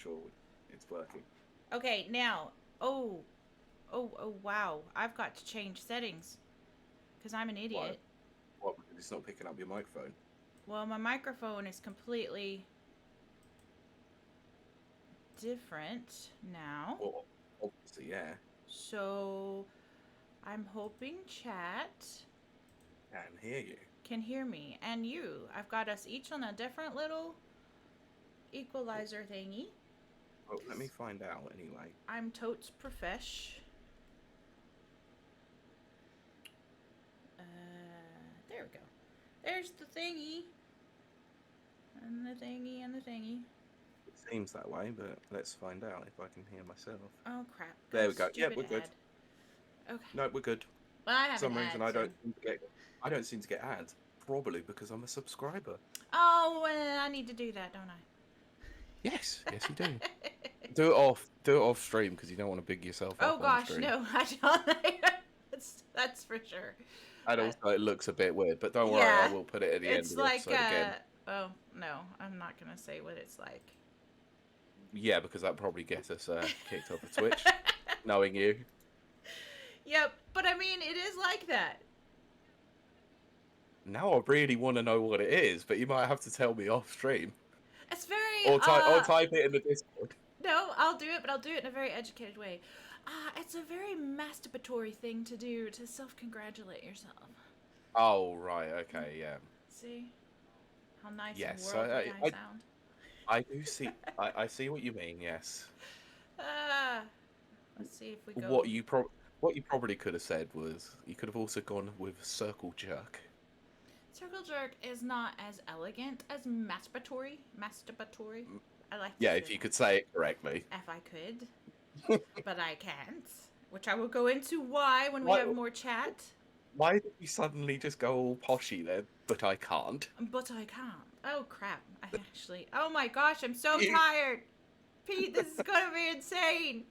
sure it's working. Okay, now. Oh, oh, wow. I've got to change settings because I'm an Why? idiot. What? Because it's not picking up your microphone. Well, my microphone is completely different now. Well, obviously, yeah. So I'm hoping chat Can hear you. can hear me and you. I've got us each on a different little equalizer thingy. Well, let me 'Cause find out anyway. I'm totes profesh. Uh, there we go. There's the thingy. And the thingy and the thingy. It seems that way, but let's find out if I can hear myself. Oh crap. There Oh, we go. Yeah, stupid we're good. ad. Okay. No, we're good. Well, I For have an some reason, ad, so. I don't seem to get ads. Probably because I'm a subscriber. Oh, well, I need to do that, don't I? Yes, yes, you do. Do it off stream because you don't want to big yourself Oh up on gosh, stream. no, I don't. That's for sure. And Uh, also, it looks a bit weird, but don't worry, I yeah, will put it at the end it's of the like episode again. oh no, I'm not gonna say what it's like. Yeah, because that probably gets us kicked off of Twitch, knowing you. Yep, but I mean, it is like that. Now I really want to know what it is, but you might have to tell me off stream It's very or type it in the Discord. no, I'll do it, but I'll do it in a very educated way. It's a very masturbatory thing to do to self-congratulate yourself. Oh right, okay, yeah, See how nice and yes, worldly I sound. I do see. I see what you mean. Yes. Ah, let's see if we What go. you pro what you probably could have said was you could have also gone with circle jerk. Circle jerk is not as elegant as masturbatory. Masturbatory. Mm, I like to yeah, say if you that. could say it correctly. If I could, but I can't. Which I will go into why when we Why have more chat. why did you suddenly just go all poshy then? But I can't. But I can't. Oh crap. I actually. Oh my gosh, I'm so You- tired. Pete, this is gonna be insane.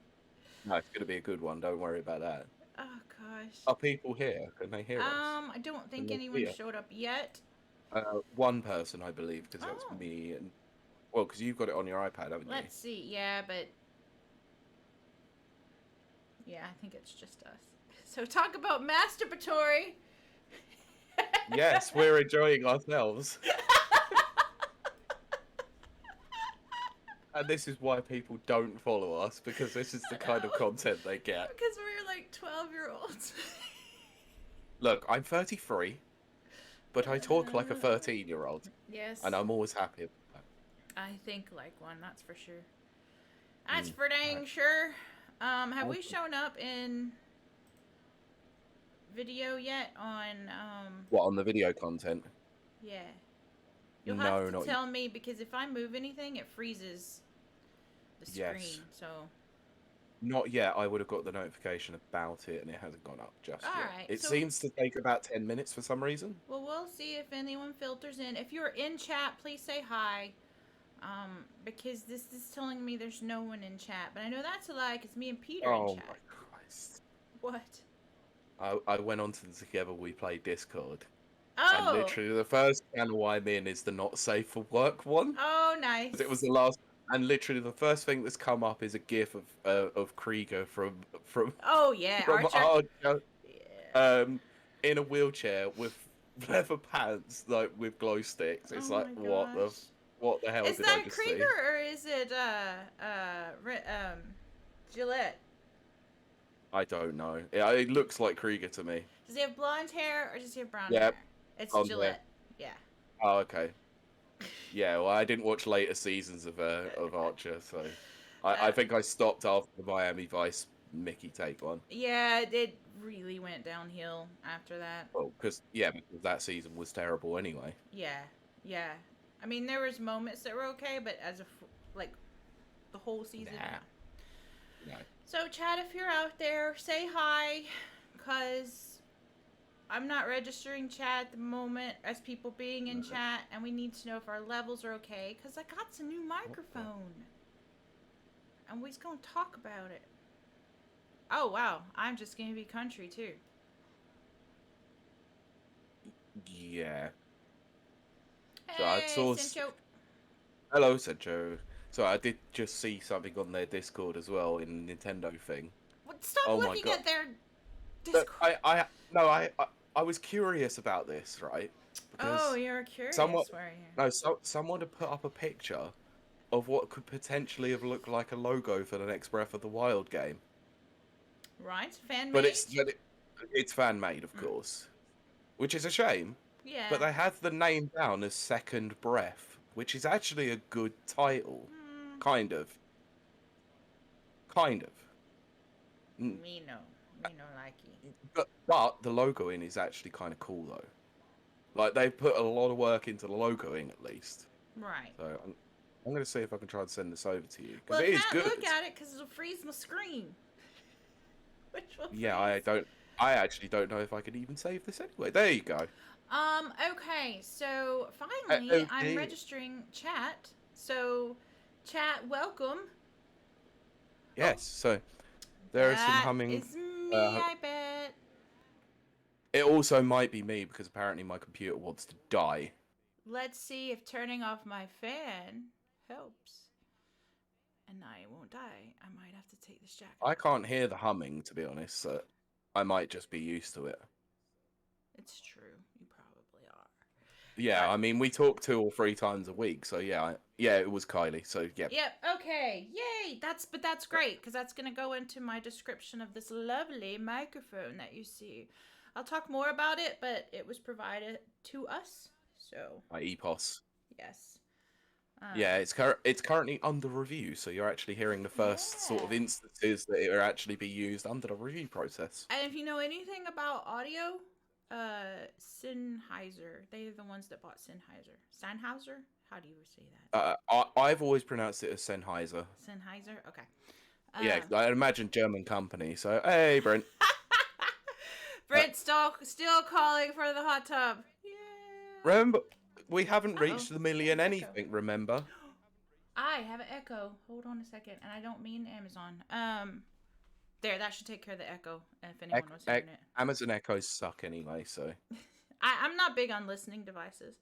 No, it's going to be a good one. Don't worry about that. Oh gosh. Are people here? Can they hear us? I don't Can think they anyone see us? showed up yet. One person, I believe, because that's Oh. me and well, because you've got it on your iPad, haven't you? Let's see. Yeah, but yeah, I think it's just us. So talk about masturbatory. Yes, we're enjoying ourselves. And this is why people don't follow us, because this is the kind of No. content they get. Because we're like 12-year-olds. Look, I'm 33, but I talk like a 13-year-old, and Yes, I'm always happy with that. I think like one, that's for sure. That's Mm, for right. dang sure. Have we Okay. shown up in video yet on What, on the video content? yeah. You'll have No, to not yet. tell me because if I move anything it freezes the Yes. screen. So Not yet. I would have got the notification about it, and it hasn't gone up just yet. alright. It So seems to take about 10 minutes for some reason. well we'll see if anyone filters in. If you're in chat, please say hi. Because this is telling me there's no one in chat. But I know that's a lie because me and Peter in Oh my chat. Christ. What? I went on to the Together We Play Discord, and Oh! literally the first channel I'm in is the not safe for work one. Oh, Because it was nice. the last, and literally the first thing that's come up is a GIF of Krieger Oh, yeah, from Archer. Archer, Yeah. um, in a wheelchair with leather pants, like with glow sticks. Oh It's like my gosh. what the hell Is did I that just Krieger see? or is it Gillette? I don't know. It looks like Krieger to me. Does he have blonde hair or does he have brown Yep, hair? It's on there. Gillette. Yeah. Oh, okay. Yeah, well, I didn't watch later seasons of Archer, so I Uh, think I stopped after the Miami Vice Mickey take one. yeah, it really went downhill after that. Well, because yeah, because that season was terrible anyway. Yeah, yeah. I mean, there was moments that were okay, but like the whole season, Nah, no. no. So, Chad, if you're out there, say hi, cause I'm not registering chat at the moment as people being in chat, and we need to know if our levels are okay, cause I got some new What the? microphone, and we's gonna talk about it. Oh wow, I'm just gonna be country too. Yeah. So I Hey, saw. Cincho. Hello, Sancho. So I did just see something on their Discord as well in the Nintendo thing. What? Stop Oh my looking god! at their Look, Discord. no, I was curious about this, right? Oh, Because you're someone, curious, were you? no, someone had put up a picture of what could potentially have looked like a logo for the next Breath of the Wild game. Right, fan But made. it's fan made, of course, which is a shame. But Yeah. they have the name down as Second Breath, which is actually a good title, Hmm. kind of, kind of. Mm, Me no, me no likey. but the logoing is actually kind of cool though. Like they put a lot of work into the logoing at least. Right. So I'm gonna see if I can try and send this over to you because Well, I it is can't look good. at it because it'll freeze my screen. Which will Yeah, freeze. I actually don't know if I could even save this anyway. There you go. Okay, so finally Oh I'm dear. registering chat. So, chat, welcome. Oh, Yes. So there is some that humming. is me, Uh, I bet. it also might be me because apparently my computer wants to die. Let's see if turning off my fan helps. And I won't die. I might have to take this jacket I off. can't hear the humming to be honest. So I might just be used to it. It's true. You probably are. Yeah, But I mean we talk 2 or 3 times a week, so yeah, it was Kylie. So yeah, yep, okay. Yay. That's great cuz that's going to go into my description of this lovely microphone that you see. I'll talk more about it, but it was provided to us. So, my EPOS. yes. Yeah, Um it's currently under review, so you're actually hearing the first sort of yeah. instances that it will actually be used under the review process. And if you know anything about audio, Sennheiser. They're the ones that bought Sennheiser. Sennheiser? How do you say that? I've always pronounced it as Sennheiser. Sennheiser? Okay. Yeah, Um, I imagine German company. So hey, Brent. Uh, Brent still calling for the hot tub. Yeah. remember, we haven't Uh-oh. reached the million That's echo. anything. Remember? I have an echo. Hold on a second. And I don't mean Amazon. There, that should take care of the echo if anyone was hearing it. Amazon Echoes suck anyway. So I'm not big on listening devices.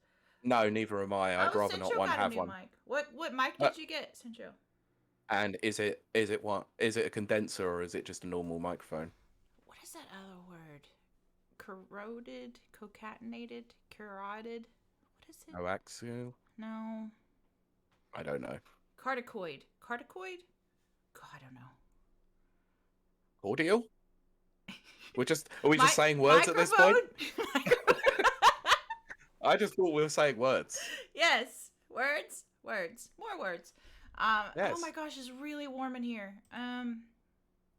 no, neither am I. I'd Oh, rather not Central one got a have new one. mic. What mic Uh, did you get, Central? and is it what? Is it a condenser or is it just a normal microphone? What is that other word? Corroded, concatenated, carotid. What is it? Coaxial? No. I don't know. Cardicoid. Cardicoid? God, I don't know. Audio? Are we just saying words at this Microphone? point? I just thought we were saying words. Yes. Words. Words. More words. Oh my Yes. gosh, it's really warm in here.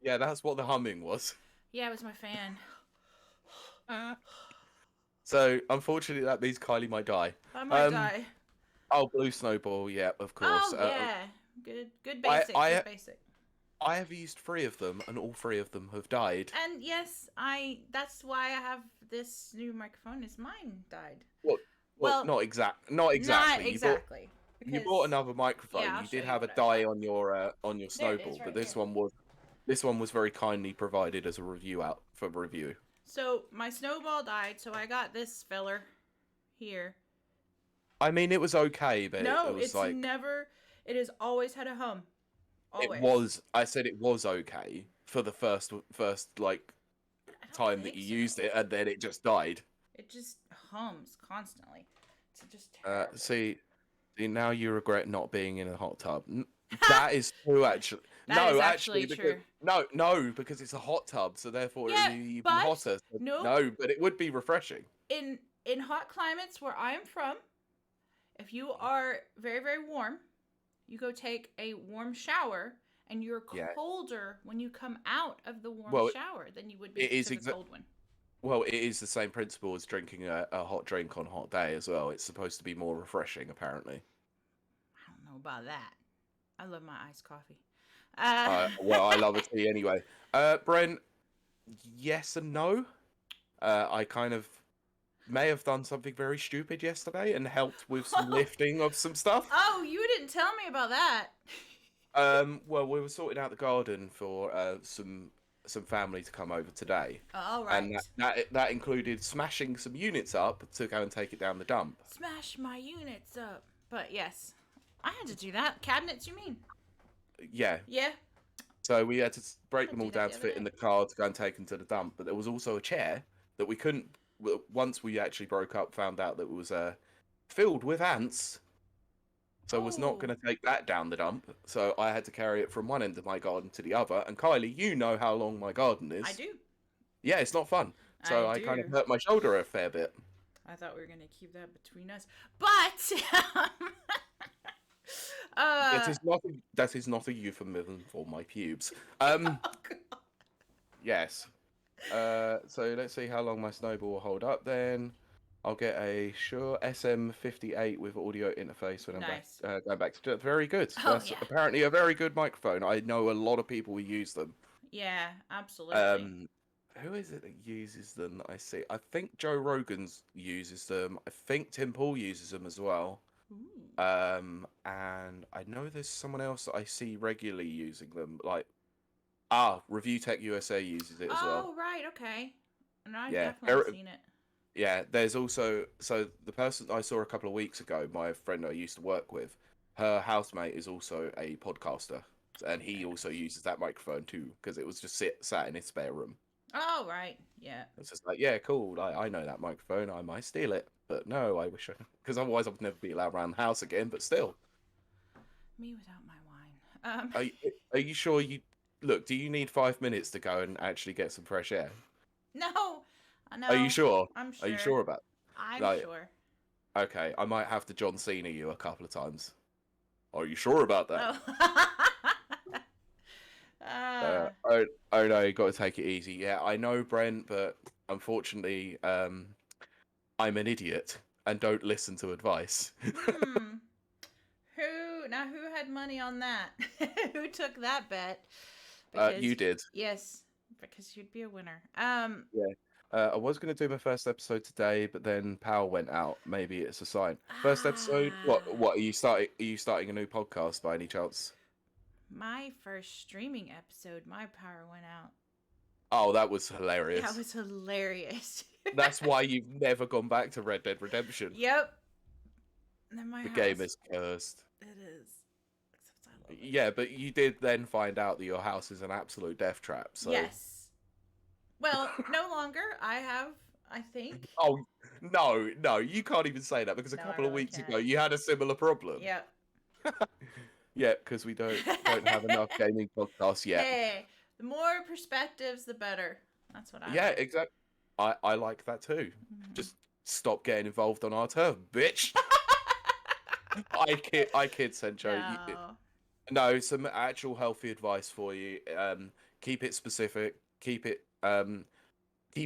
Yeah, that's what the humming was. Yeah, it was my fan. So unfortunately, that means Kylie might die. I might die. Oh, Blue Snowball. Yeah, of course. Oh yeah. Good I basic. I Good basic. I have used 3 of them, and all 3 of them have died. And yes, that's why I have this new microphone. Is mine died. Well, not exactly. Not exactly. You bought another microphone. Yeah, I'll You show did you have a what I die bought. on your There it is, Snowball, but right here. this one was very kindly provided as a review out for review. So my snowball died, so I got this filler here. I mean, it was okay, but No, it was it's like never. It has always had a hum. it Always. was. I said it was okay for the first like I don't time that think you so. used it, and then it just died. It just hums constantly. It's just terrible. See, now you regret not being in a hot tub. That is true, actually. That is No, actually because true. no, because it's a hot tub, so therefore it Yeah, would be even but hotter. nope. No, but it would be refreshing. In hot climates where I'm from, if you are very very warm, you go take a warm shower, and you're colder when you come out of the warm shower than you would be to the cold one. Well, it is the same principle as drinking a hot drink on a hot day as well. It's supposed to be more refreshing, apparently. I don't know about that. I love my iced coffee. Well, I love a tea anyway. Brent, yes and no. I kind of may have done something very stupid yesterday and helped with some lifting of some stuff. Oh, you didn't tell me about that. Well, we were sorting out the garden for some family to come over today. All right. And that included smashing some units up to go and take it down the dump. Smash my units up. But yes. I had to do that. Cabinets, you mean? Yeah. Yeah. So we had to I break had them to all do that down the to other fit in day. the car to go and take them to the dump. But there was also a chair that we couldn't. Once we actually broke up, found out that it was filled with ants. So I was not Oh, going to take that down the dump. So I had to carry it from one end of my garden to the other. And Kylie, you know how long my garden I is. do. Yeah, it's not fun. I So I kind of do. hurt my shoulder a fair bit. I thought we were gonna keep that between us, but That uh, is not a euphemism for my pubes. oh God. Yes. So let's see how long my snowball will hold up then. I'll get a Shure SM58 with audio interface when I'm back, Nice. going back to very good. Oh That's yeah, apparently a very good microphone. I know a lot of people who use them. yeah, absolutely. Um, who is it that uses them that I see? I think Joe Rogan's uses them. I think Tim Paul uses them as well. Ooh. And I know there's someone else that I see regularly using them. Like, Review Tech USA uses it as well. Oh right, okay. And I've Yeah, definitely seen it. yeah. There's also the person I saw a couple of weeks ago, my friend I used to work with, her housemate is also a podcaster, and he also uses that microphone too because it was just sat in his spare room. Oh right, yeah. It's just like, yeah, cool. Like, I know that microphone. I might steal it, but no, I wish I, because otherwise I'd never be allowed around the house again. But still, Me without my wine. are you, are you sure you look? Do you need 5 minutes to go and actually get some fresh air? No, Are you no. sure? I'm Are you sure. sure about? I'm Like, sure. okay, I might have to John Cena you a couple of times. Are you sure about that? Oh. uh, Oh no, you got to take it easy. Yeah, I know, Brent, but unfortunately, I'm an idiot and don't listen to advice. hmm. Who had money on that? Who took that bet? You Because did. yes, because you'd be a winner. Yeah. I was going to do my first episode today, but then power went out. Maybe it's a sign. First episode. Ah, What are you starting? Are you starting a new podcast by any chance? my first streaming episode, my power went out. Oh, that was That hilarious. was hilarious. That's why you've never gone back to Red Dead Redemption. Yep. And then my The game house. is cursed. It is. Except I love it. Yeah, but you did then find out that your house is an absolute death trap. So. Yes. Well, no longer. I have. I think. Oh no, no, you can't even say that because a No, I couple of really weeks can't. ago you had a similar problem. Yep. Yeah, because we don't have enough gaming podcasts yet. Hey, the more perspectives, the better. That's what I Yeah, like. exactly. I like that too. Mhm. Just stop getting involved on our turf, bitch. I kid, Sencho. No. No, some actual healthy advice for you. Keep it specific. Keep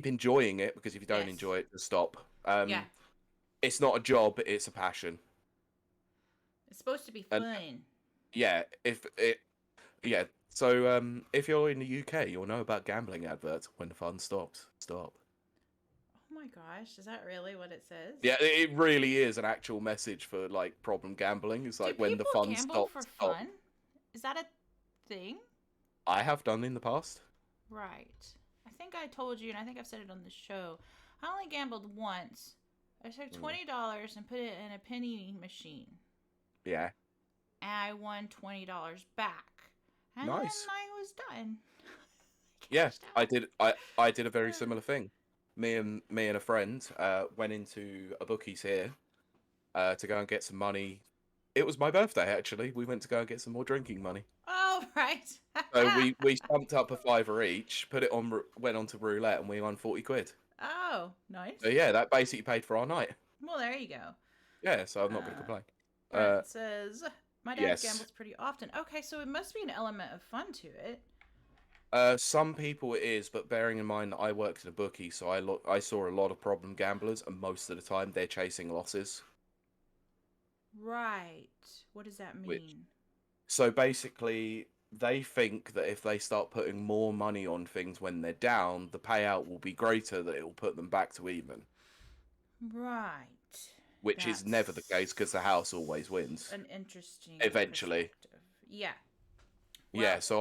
enjoying it because if you don't Yes. enjoy it, just stop. Yeah. It's not a job; it's a passion. It's supposed to be And fun. yeah, yeah. So if you're in the UK, you'll know about gambling adverts. When the fun stops, stop. Oh my gosh, is that really what it says? Yeah, it really is an actual message for like problem gambling. It's Do like when the people fun gamble stops, for stop. fun? Is that a thing? I have done in the past. Right. I think I told you, and I think I've said it on the show. I only gambled once. I took Mm, $20 and put it in a penny machine, yeah, and I won $20 back. And then nice. I was done. I Yeah, cashed I out. did. I did a very similar thing. Me and a friend went into a bookies here to go and get some money. It was my birthday actually. We went to go and get some more drinking money. Oh, right. So we stumped up a fiver each, put it on, went on to roulette, and we won 40 quid. Oh, nice. So yeah, that basically paid for our night. Well, there you go. Yeah, so I'm not going to Uh, complain. Brent says, my dad Yes. gambles pretty often. Okay, so it must be an element of fun to it. Some people it is, but bearing in mind that I worked at a bookie, so I saw a lot of problem gamblers, and most of the time they're chasing losses. Right. What does that Which mean? so basically they think that if they start putting more money on things when they're down, the payout will be greater, that it will put them back to even, Right. which is never the case because That's the house always wins an interesting eventually. perspective. Yeah. Yeah, Well, so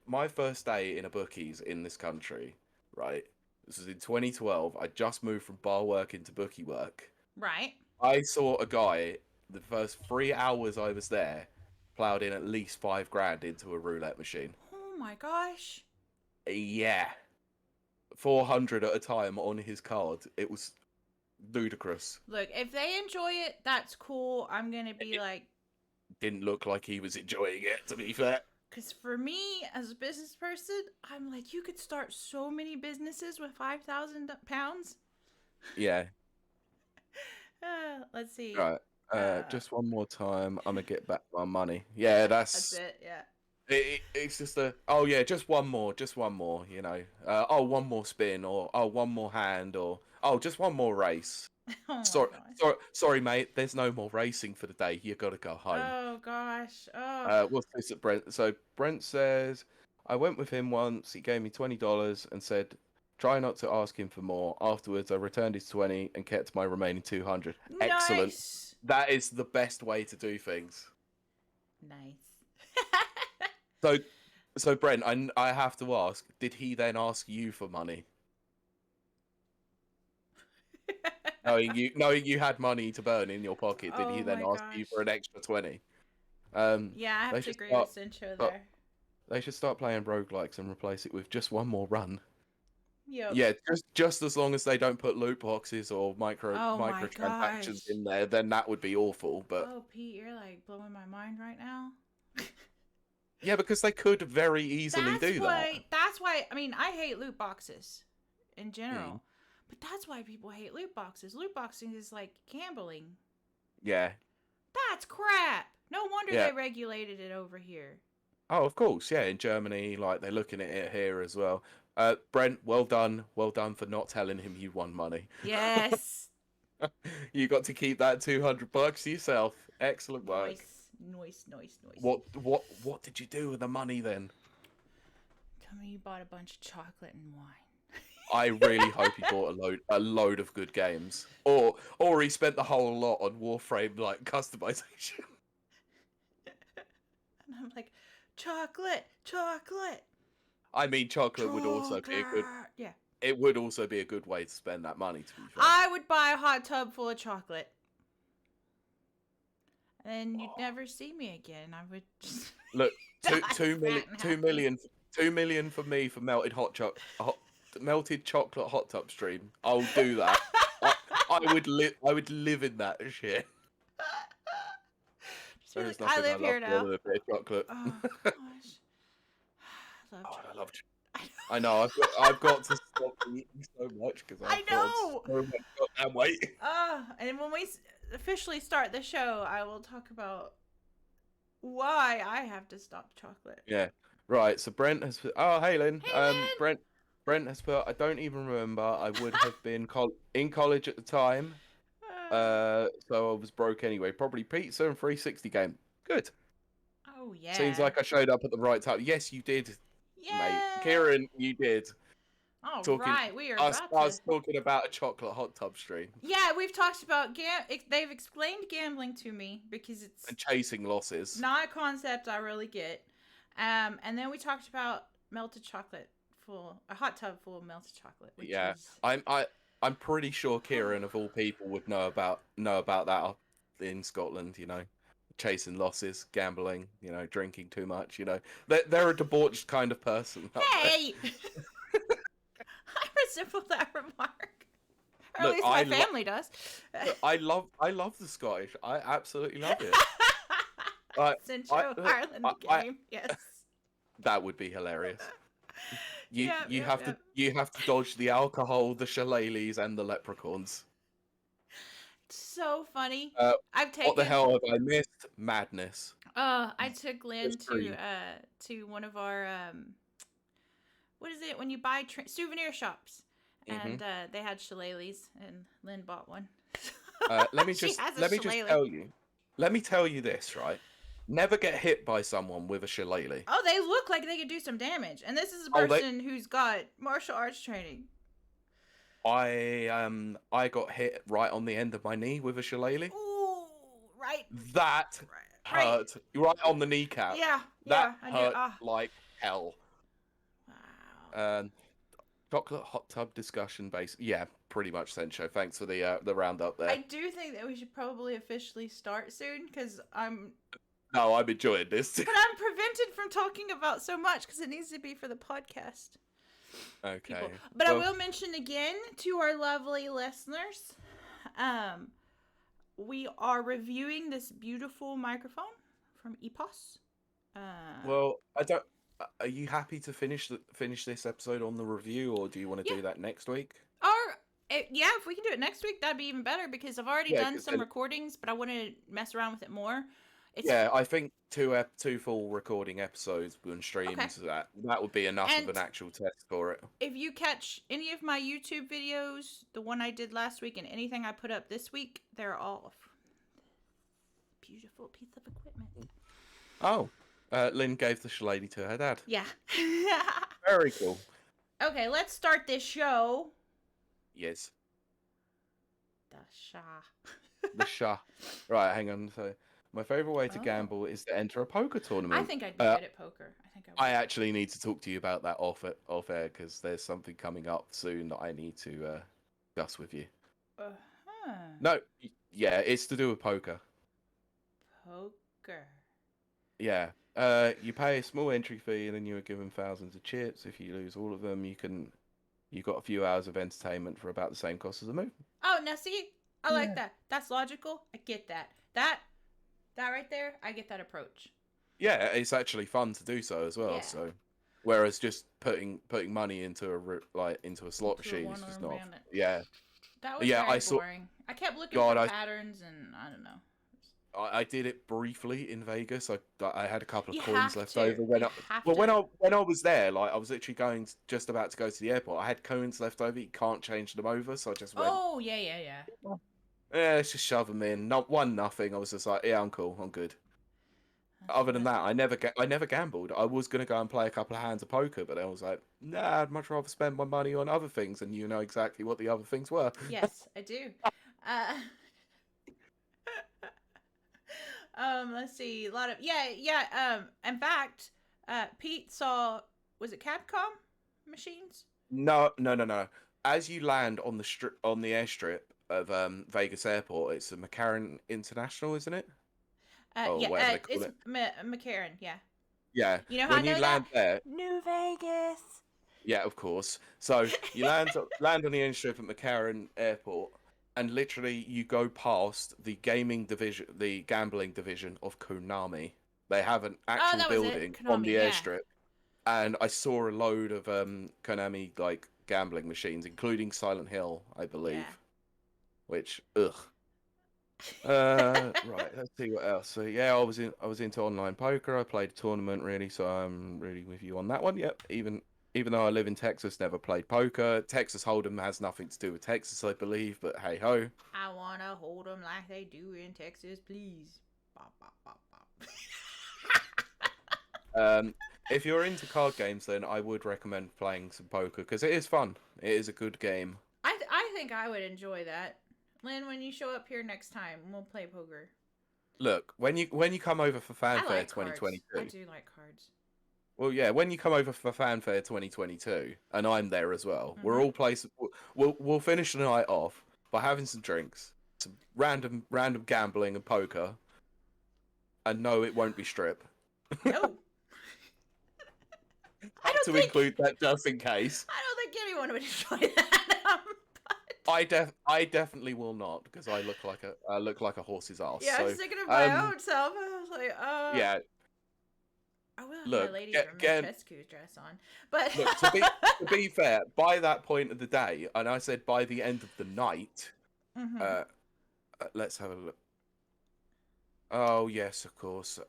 my first day in a bookies in this country, right? This was in 2012. I just moved from bar work into bookie work. right. I saw a guy the first 3 hours I was there, plowed in at least 5 grand into a roulette machine. Oh my gosh. Yeah, 400 at a time on his card. It was ludicrous. Look, if they enjoy it, that's cool. I'm gonna be It like, didn't look like he was enjoying it, to be fair. because for me as a business person, I'm like, you could start so many businesses with £5,000. Yeah. Let's see. Right. Uh, Just one more time. I'm gonna get back my money. Yeah, that's that's it. Yeah. it's just a, oh yeah, just one more, you know. Oh, one more spin, or oh, one more hand, or oh, just one more race. Oh my Sorry, gosh. sorry, mate. There's no more racing for the day. You got to go home. Oh gosh. Oh. What's this at Brent? So Brent says, I went with him once. He gave me $20 and said, try not to ask him for more. Afterwards, I returned his 20 and kept my remaining 200. Excellent. Nice. That is the best way to do things. Nice. So, so Brent, I have to ask, did he then ask you for money? Knowing you had money to burn in your pocket, did he Oh then my ask you gosh. for an extra 20? Yeah, I have They to should agree start, with Cincho start there. they should start playing roguelikes and replace it with just one more run. Yep. Yeah, just as long as they don't put loot boxes or Oh my microtransactions gosh. in there, then that would be awful. But Oh, Pete, you're like blowing my mind right now. yeah, because they could very easily do that. That's why, I mean, I hate loot boxes in Mm, general. But that's why people hate loot boxes. Loot boxing is like gambling. yeah, That's crap. No wonder yeah. they regulated it over here. Oh, of course, yeah. In Germany, like they're looking at it here as well. Brent, well done for not telling him you won money. Yes. You got to keep that $200 yourself. Excellent work. Noise. What did you do with the money then? Tell me you bought a bunch of chocolate and wine. I really hope he bought a load of good games, or he spent the whole lot on Warframe like customization. And I'm like, chocolate. I mean, chocolate would also be a good. Yeah. It would also be a good way to spend that money. To be fair, I would buy a hot tub full of chocolate. And then you'd never see me again. I would just look, die two million, fat and 2 happy. million, 2 million for me for melted chocolate hot tub stream. I'll do that. I would live in that shit. You're There's like, I nothing I live love here more now. than a bit of chocolate. Oh gosh, I love Oh, chocolate. I love I know. I've got to stop eating so much because I I've got know. so much goddamn weight. And when we officially start the show, I will talk about why I have to stop chocolate. Yeah. Right. So Brent has. Oh, hey Lynn. Hey, Lynn. Brent has put. I don't even remember. I would have been in college at the time. So I was broke anyway. Probably pizza and 360 game. Good. Oh yeah. Seems like I showed up at the right time. Yes, you did, mate. Yeah. Kieran, you did. All Talking. right, we are Us, about to. us talking about a chocolate hot tub stream Yeah, we've talked about they've explained gambling to me because it's and chasing losses. not a concept I really get. And then we talked about melted chocolate a hot tub full of melted chocolate, which Yeah, is I'm pretty sure Kieran of all people would know about that up in Scotland. You know, chasing losses, gambling. You know, drinking too much. You know, they're a debauched kind of person. Hey. I resemble that remark. Or at Look, least my family does. I love the Scottish. I absolutely love it. Central Ireland game. Yes. That would be hilarious. You Yep. you have to dodge the alcohol, the shillelaghs, and the leprechauns. So funny. What the hell have I missed? Madness. I took Lynn Just green. to one of our what is it when you buy souvenir shops, and they had shillelaghs, and Lynn bought one. Let me just tell you this, right? Never get hit by someone with a shillelagh. Oh, they look like they could do some damage, and this is a person who's got martial arts training. I got hit right on the end of my knee with a shillelagh. Ooh, right. That hurt right on the kneecap. Yeah, that yeah, hurt like hell. Wow. Chocolate hot tub discussion base. Yeah, pretty much Sencho. Thanks for the roundup there. I do think that we should probably officially start soon because No, I'm enjoying this. But I'm prevented from talking about so much because it needs to be for the podcast. Okay. People. But I will mention again to our lovely listeners, we are reviewing this beautiful microphone from EPOS. Well, I don't. Are you happy to finish this episode on the review, or do you want to do that next week? Yeah, if we can do it next week, that'd be even better because I've already done some recordings, but I want to mess around with it more. I think two full recording episodes on streams, that would be enough of an actual test for it. If you catch any of my YouTube videos, the one I did last week and anything I put up this week, they're all beautiful piece of equipment. Oh, Lynn gave the shillelagh to her dad. Yeah. Very cool. Okay, let's start this show. Yes. The Shah. Right, hang on. So, my favorite way to gamble is to enter a poker tournament. I think I'd be good at poker. I actually need to talk to you about that off air because there's something coming up soon that I need to discuss with you. No, yeah, it's to do with poker. Poker. Yeah. You pay a small entry fee and then you are given thousands of chips. If you lose all of them, you've got a few hours of entertainment for about the same cost as a movie. Oh, now see, I like that. That's logical. I get that. That right there, I get that approach. Yeah, it's actually fun to do so as well. Yeah. So, whereas just putting money into a slot machine is just not. Yeah. That was very boring. I kept looking for patterns, and I don't know. I did it briefly in Vegas. I had a couple of coins left over when I was there. Like I was literally just about to go to the airport. I had coins left over. You can't change them over, so I just went. Oh yeah. Yeah, let's just shove them in. Not nothing. I was just like, yeah, I'm cool. I'm good. Other than that, I never gambled. I was gonna go and play a couple of hands of poker, but I was like, nah, I'd much rather spend my money on other things, and you know exactly what the other things were. Yes, I do. Let's see, a lot of in fact, Pete saw, was it Capcom machines? No. As you land on the airstrip of Vegas Airport, it's a McCarran International, isn't it? It's McCarran, yeah. Yeah. You know how when you land there, New Vegas. Yeah, of course. So you land on the airstrip at McCarran Airport, and literally you go past the gambling division of Konami. They have an actual building Konami, on the airstrip, and I saw a load of Konami gambling machines, including Silent Hill, I believe. Yeah. Which right, let's see what else. So yeah, I was into online poker. I played a tournament really, so I'm really with you on that one. Yep, even though I live in Texas, never played poker. Texas Hold'em has nothing to do with Texas, I believe, but hey ho. I wanna hold 'em like they do in Texas, please. Bop, bop, bop, bop. If you're into card games, then I would recommend playing some poker because it is fun. It is a good game. I think I would enjoy that. Lynn, when you show up here next time, we'll play poker. Look, when you come over for Fanfare 2022. I do like cards. Well, yeah, when you come over for Fanfare 2022, and I'm there as well, we're all we'll finish the night off by having some drinks, some random gambling and poker, and no, it won't be strip. No. Include that just in case. I don't think anyone would enjoy that. I definitely will not because I look like a horse's ass. Yeah, I was thinking of my own self. I was like, yeah. I will have my lady Pescu's dress on, but look, to be fair, by that point of the day, and I said by the end of the night, let's have a look. Oh yes, of course.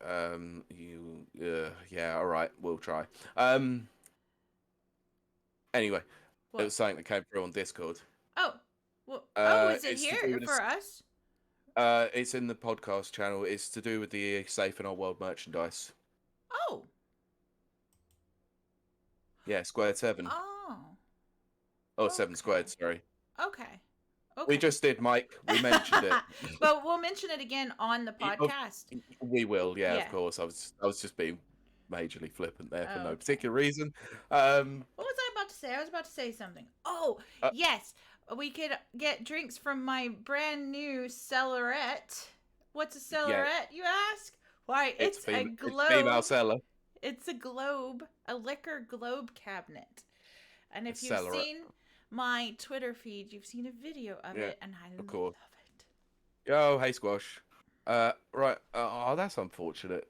Yeah, all right, we'll try. Anyway, it was something that came through on Discord. Oh, well, is it here for us? It's in the podcast channel. It's to do with the Safe in Our World merchandise. Oh. Yeah, Squared 7. Oh, 7 Squared, sorry. Okay. We just did, Mike. We mentioned it. But we'll mention it again on the podcast. We will, yeah, of course. I was just being majorly flippant there for no particular reason. What was I about to say? I was about to say something. Oh, yes. we could get drinks from my brand new cellaret. What's a Yeah, cellaret, you ask? Why, it's it's a female. It's female globe. seller. It's a globe, a liquor globe cabinet. And A if you've seller. seen my Twitter feed, you've seen a video of Yeah, it, and I of love course. it. Oh, hey, Squash. Right. Oh, that's unfortunate.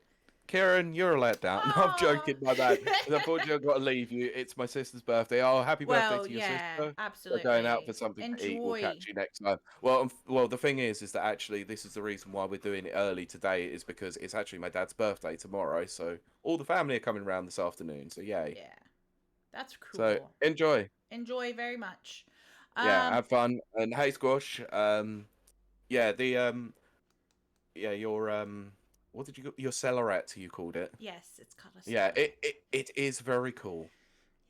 Kieran, you're a letdown. No, I'm Oh. joking. My bad. Unfortunately, I've got to leave you. It's my sister's birthday. Oh, happy birthday Well, to your yeah, sister. We're going out for absolutely. something to eat. We'll Enjoy. catch you next time. Well, well, the thing is that actually this is the reason why we're doing it early today is because it's actually my dad's birthday tomorrow. So all the family are coming around this afternoon. So yay. Yeah, that's So cool. enjoy. Enjoy very much. Yeah, Um, have fun. And hey, Squash. Yeah, yeah, what did you your cellaret you called it? yes, it's called a Yeah, cellaret. it is very cool.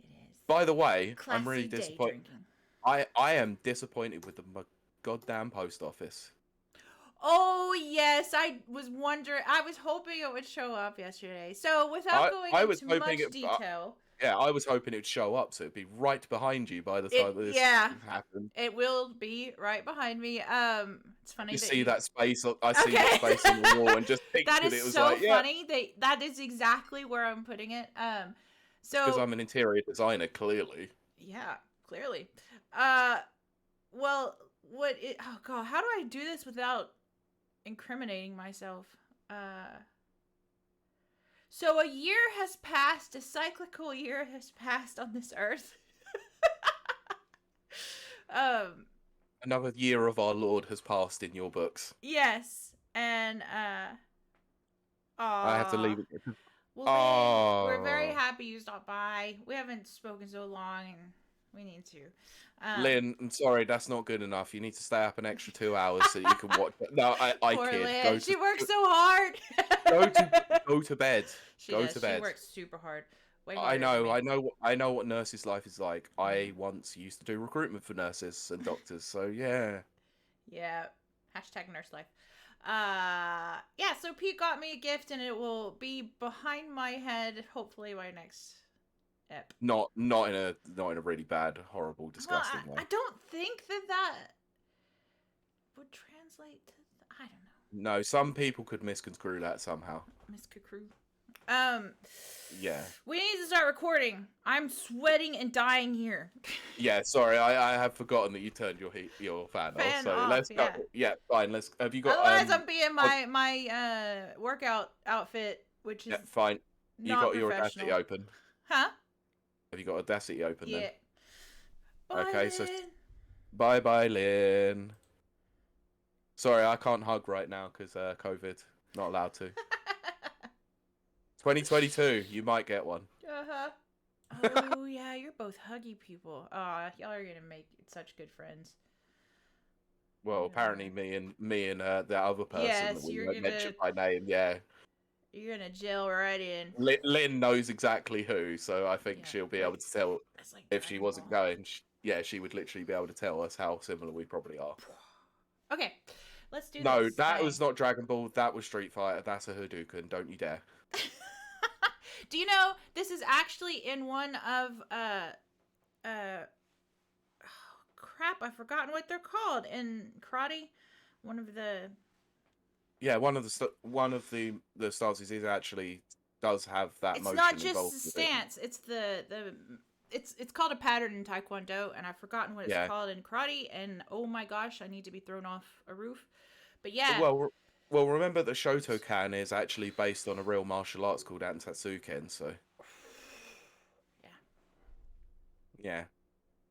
It is. By the way, I'm Classy really day disappointed. drinking. I am disappointed with the goddamn post office. Oh, yes, I was wondering. I was hoping it would show up yesterday. So, without going I was into hoping much it. detail, Yeah, I was hoping it would show up, so it'd be right behind you by the time this yeah, happened. it will be right behind me. It's funny You that see you. that space? I seen that Okay. space on the wall and just That pictured is it. It was so like, yeah, funny. That is exactly where I'm putting it. because So I'm an interior designer, clearly. yeah, clearly. Uh, well, oh god, how do I do this without incriminating myself? So a year has passed, a cyclical year has passed on this earth. um, Another year of our Lord has passed in your books. yes, and I have to leave aw. it. Well, Lynn, we're very Oh. happy you stopped by. We haven't spoken so long, and we need to. Lynn, I'm sorry, that's not good enough. You need to stay up an extra 2 hours so you can watch it. No, I Poor kid. Lynn. She works so hard. go to go to bed. She Go does. to She bed. works super hard. Way I harder than know, me. I know what nurses' life is like. I once used to do recruitment for nurses and doctors, so yeah. Yeah. Hashtag nurse life. Yeah, so Pete got me a gift and it will be behind my head hopefully by next ep. Not in a really bad, horrible, disgusting Well, way. I don't think that would translate to I don't know. No, some people could misconstrue that somehow. Miss Cuckoo. Yeah. We need to start recording. I'm sweating and dying here. Yeah, sorry, I have forgotten that you turned your fan off. Fan So off, let's go. yeah. Yeah, fine. Let's. Have you got Otherwise, I'm being oh, my workout outfit, which is yeah, fine. You not got your Audacity professional. open. Huh? Have you got Audacity open Yeah. then? Bye, Okay, so Lynn. bye, Lynn. Sorry, I can't hug right now because COVID. Not allowed to. 2022, you might get one. Uh-huh. Oh, yeah, you're both huggy people. Aw, y'all are gonna make such good friends. Well, Yeah. apparently me and the other person Yes, that we you're won't gonna mention by name. Yeah, you're gonna gel right in. Lynn knows exactly who, so I think Yeah, she'll be like- able to tell It's like if she Dragon wasn't Ball. going. Yeah, she would literally be able to tell us how similar we probably are. Okay, let's do No, this. that thing. was not Dragon Ball. That was Street Fighter. That's a Hadouken. Don't you dare. Do you know this is actually in one of oh, crap, I've forgotten what they're called in karate. One of the Yeah, one of the stances is actually does have that it's motion not just involved the with it. stance, it's the it's called a pattern in taekwondo, and I've forgotten what it's Yeah. called in karate, and oh my gosh, I need to be thrown off a roof. But yeah, Well, remember that Shotokan is actually based on a real martial arts called Antatsuken, so yeah. yeah.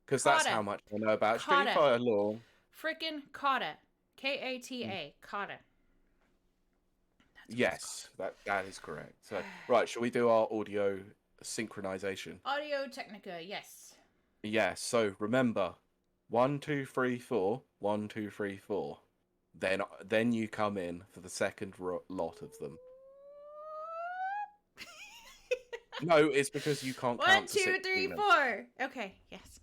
Because that's Kata. how much I know about Street Kata. Fighter lore. Freaking kata. Kata. Kata. Yes, that is correct. So, right, shall we do our audio synchronization? Audio Technica, yes. Yes. So remember, 1, 2, 3, 4. 1, 2, 3, 4. Then you come in for the second lot of them. No, it's because you can't 1, count to 2, 6. 3, 4. Okay, yes.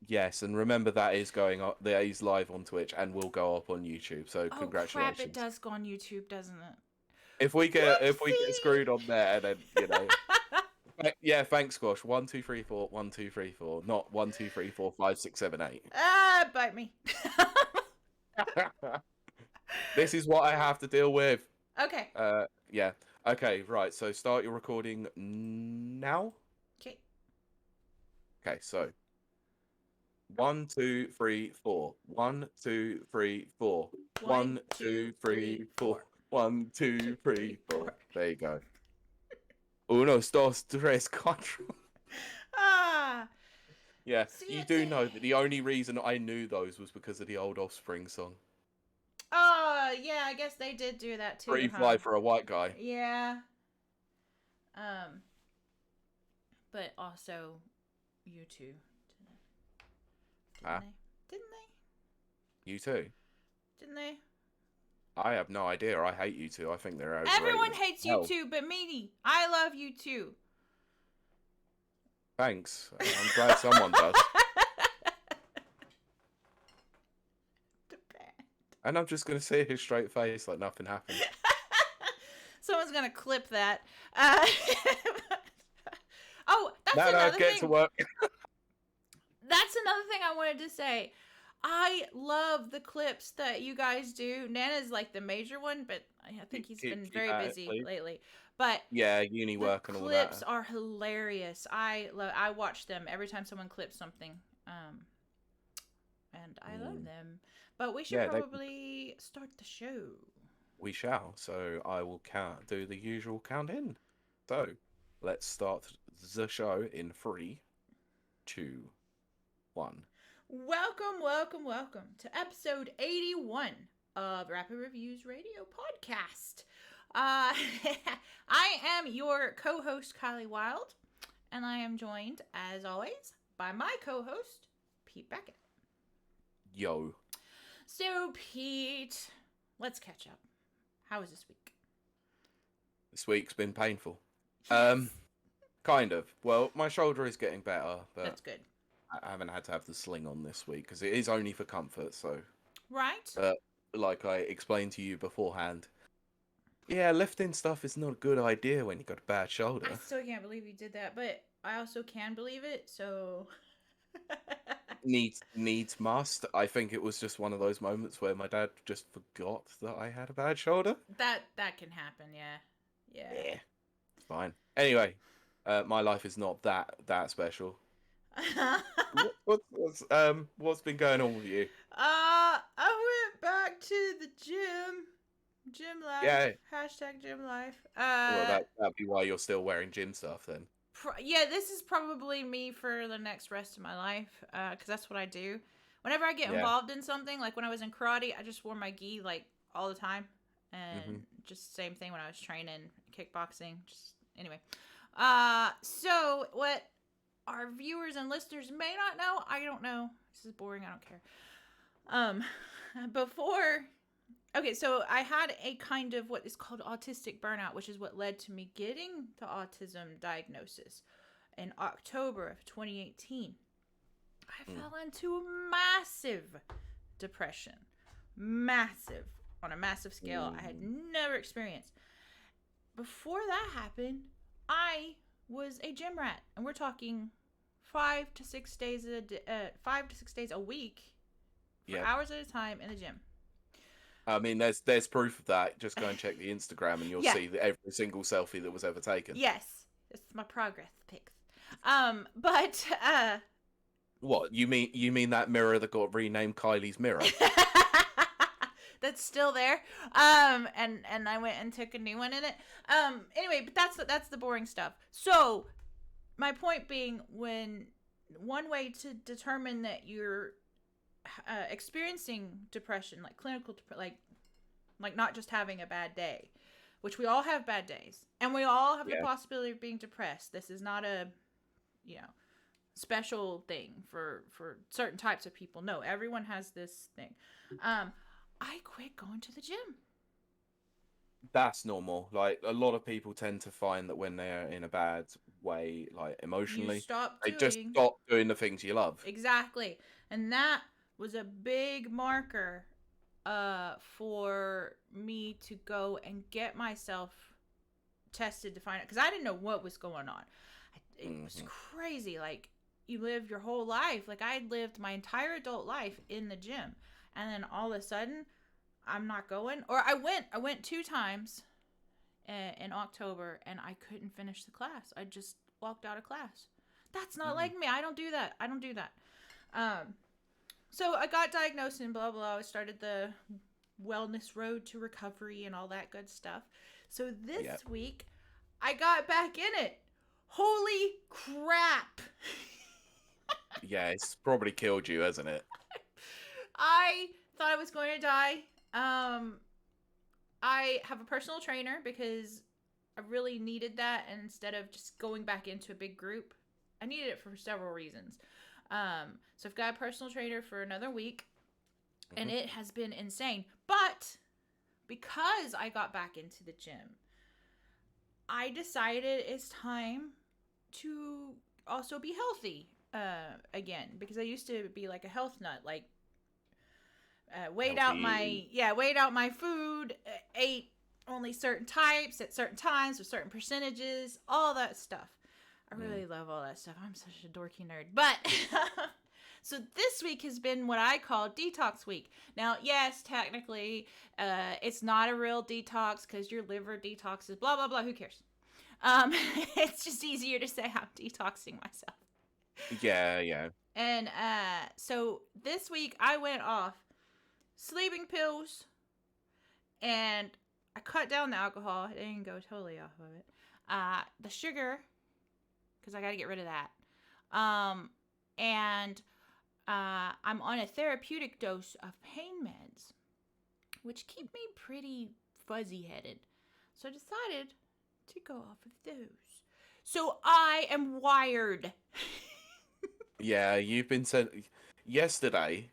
Yes, and remember that is going up. That is live on Twitch and will go up on YouTube. So Oh congratulations. crap! It does go on YouTube, doesn't it? If we get screwed on there, then you know. Yeah, thanks, Squash. 1, 2, 3, 4. 1, 2, 3, 4. Not 1, 2, 3, 4, 5, 6, 7, 8. Bite me. This is what I have to deal with. Okay. Yeah. Okay, right. So start your recording now. Okay. Okay, so 1, 2, 3, 4. 1, 2, 3, 4. 1, 2, 3, 4. 1, 2, 3, 4. There you go. Uno, dos, tres, cuatro. Ah. Yeah, See you it. do know that the only reason I knew those was because of the old Offspring song. Oh, yeah, I guess they did do that too, Pretty huh? fly for a white guy. Yeah. But also you two. Didn't Ah, they? Didn't they? you too. Didn't they? I have no idea. I hate you two. I think they're Everyone overrated as hates you hell. too, but me. I love you too. Thanks. I'm glad someone does. And I'm just going to sit here straight face like nothing happened. Someone's gonna clip that. Oh, that's No, another get thing. to work. That's another thing I wanted to say. I love the clips that you guys do. Nana's like the major one, but I think he's been Keep very at it, busy please. lately. But Yeah, uni the work and all clips that. are hilarious. I watch them every time someone clips something. And I love them. But we should Yeah, probably start the show. we shall. So I will do the usual count in. So let's start the show in 3, 2, 1. Welcome, welcome, welcome to episode 81 of Rapid Reviews Radio Podcast. I am your co-host, Kylie Wild, and I am joined, as always, by my co-host, Pete Beckett. Yo. So, Pete, let's catch up. How was this week? This week's been painful. Yes. Kind of. Well, my shoulder is getting better, but That's good. I haven't had to have the sling on this week because it is only for comfort. So, Right? like I explained to you beforehand, yeah, lifting stuff is not a good idea when you got a bad shoulder. I still can't believe you did that, but I also can believe it, so... Needs must. I think it was just one of those moments where my dad just forgot that I had a bad shoulder. That can happen, yeah. Yeah, it's fine. Anyway, my life is not that special. What's been going on with you? I went back to the gym. Gym life. Yeah. Hashtag gym life. Well, that'd be why you're still wearing gym stuff then. Yeah, this is probably me for the next rest of my life, because that's what I do. Whenever I get involved in something, like when I was in karate, I just wore my gi like all the time, and just same thing when I was training kickboxing. Just anyway, so what our viewers and listeners may not know, I don't know. This is boring. I don't care. Before. Okay, so I had a kind of what is called autistic burnout, which is what led to me getting the autism diagnosis in October of 2018. I fell into a massive depression. Massive. On a massive scale I had never experienced. Before that happened, I was a gym rat. And we're talking 5 to 6 days a week for hours at a time in the gym. I mean, there's proof of that. Just go and check the Instagram, and you'll see that every single selfie that was ever taken. Yes, it's my progress pics. But what you mean that mirror that got renamed Kylie's mirror? That's still there. And I went and took a new one in it. Anyway, but that's the boring stuff. So, my point being, when one way to determine that you're experiencing depression, like clinical, like not just having a bad day, which we all have bad days, and we all have the possibility of being depressed. This is not a, special thing for certain types of people. No, everyone has this thing. I quit going to the gym. That's normal. Like, a lot of people tend to find that when they're in a bad way, like emotionally, they just stop doing the things you love. Exactly. And that was a big marker for me to go and get myself tested to find out, because I didn't know what was going on. It was Mhm. crazy. Like, you live your whole life. Like, I lived my entire adult life in the gym, and then all of a sudden, I'm not going. Or I went 2 times in October, and I couldn't finish the class. I just walked out of class. That's not Mhm. like me. I don't do that. I don't do that. So I got diagnosed and blah blah. I started the wellness road to recovery and all that good stuff. So Yeah. this week, I got back in it. Holy crap! Yeah, it's probably killed you, hasn't it? I thought I was going to die. I have a personal trainer because I really needed that, and instead of just going back into a big group, I needed it for several reasons. So I've got a personal trainer for another week, and Mhm. it has been insane. But because I got back into the gym, I decided it's time to also be healthy again, because I used to be like a health nut, like Healthy eating. weighed out my food, ate only certain types at certain times with certain percentages, all that stuff. I Mm. really love all that stuff. I'm such a dorky nerd. But so this week has been what I call detox week. Now, yes, technically, it's not a real detox because your liver detoxes, blah, blah, blah. Who cares? It's just easier to say I'm detoxing myself. Yeah, yeah. And so this week I went off sleeping pills, and I cut down the alcohol. I didn't go totally off of it. The sugar, because I got to get rid of that. And I'm on a therapeutic dose of pain meds, which keep me pretty fuzzy headed. So I decided to go off of those. So I am wired. Yeah, you've been sent. Yesterday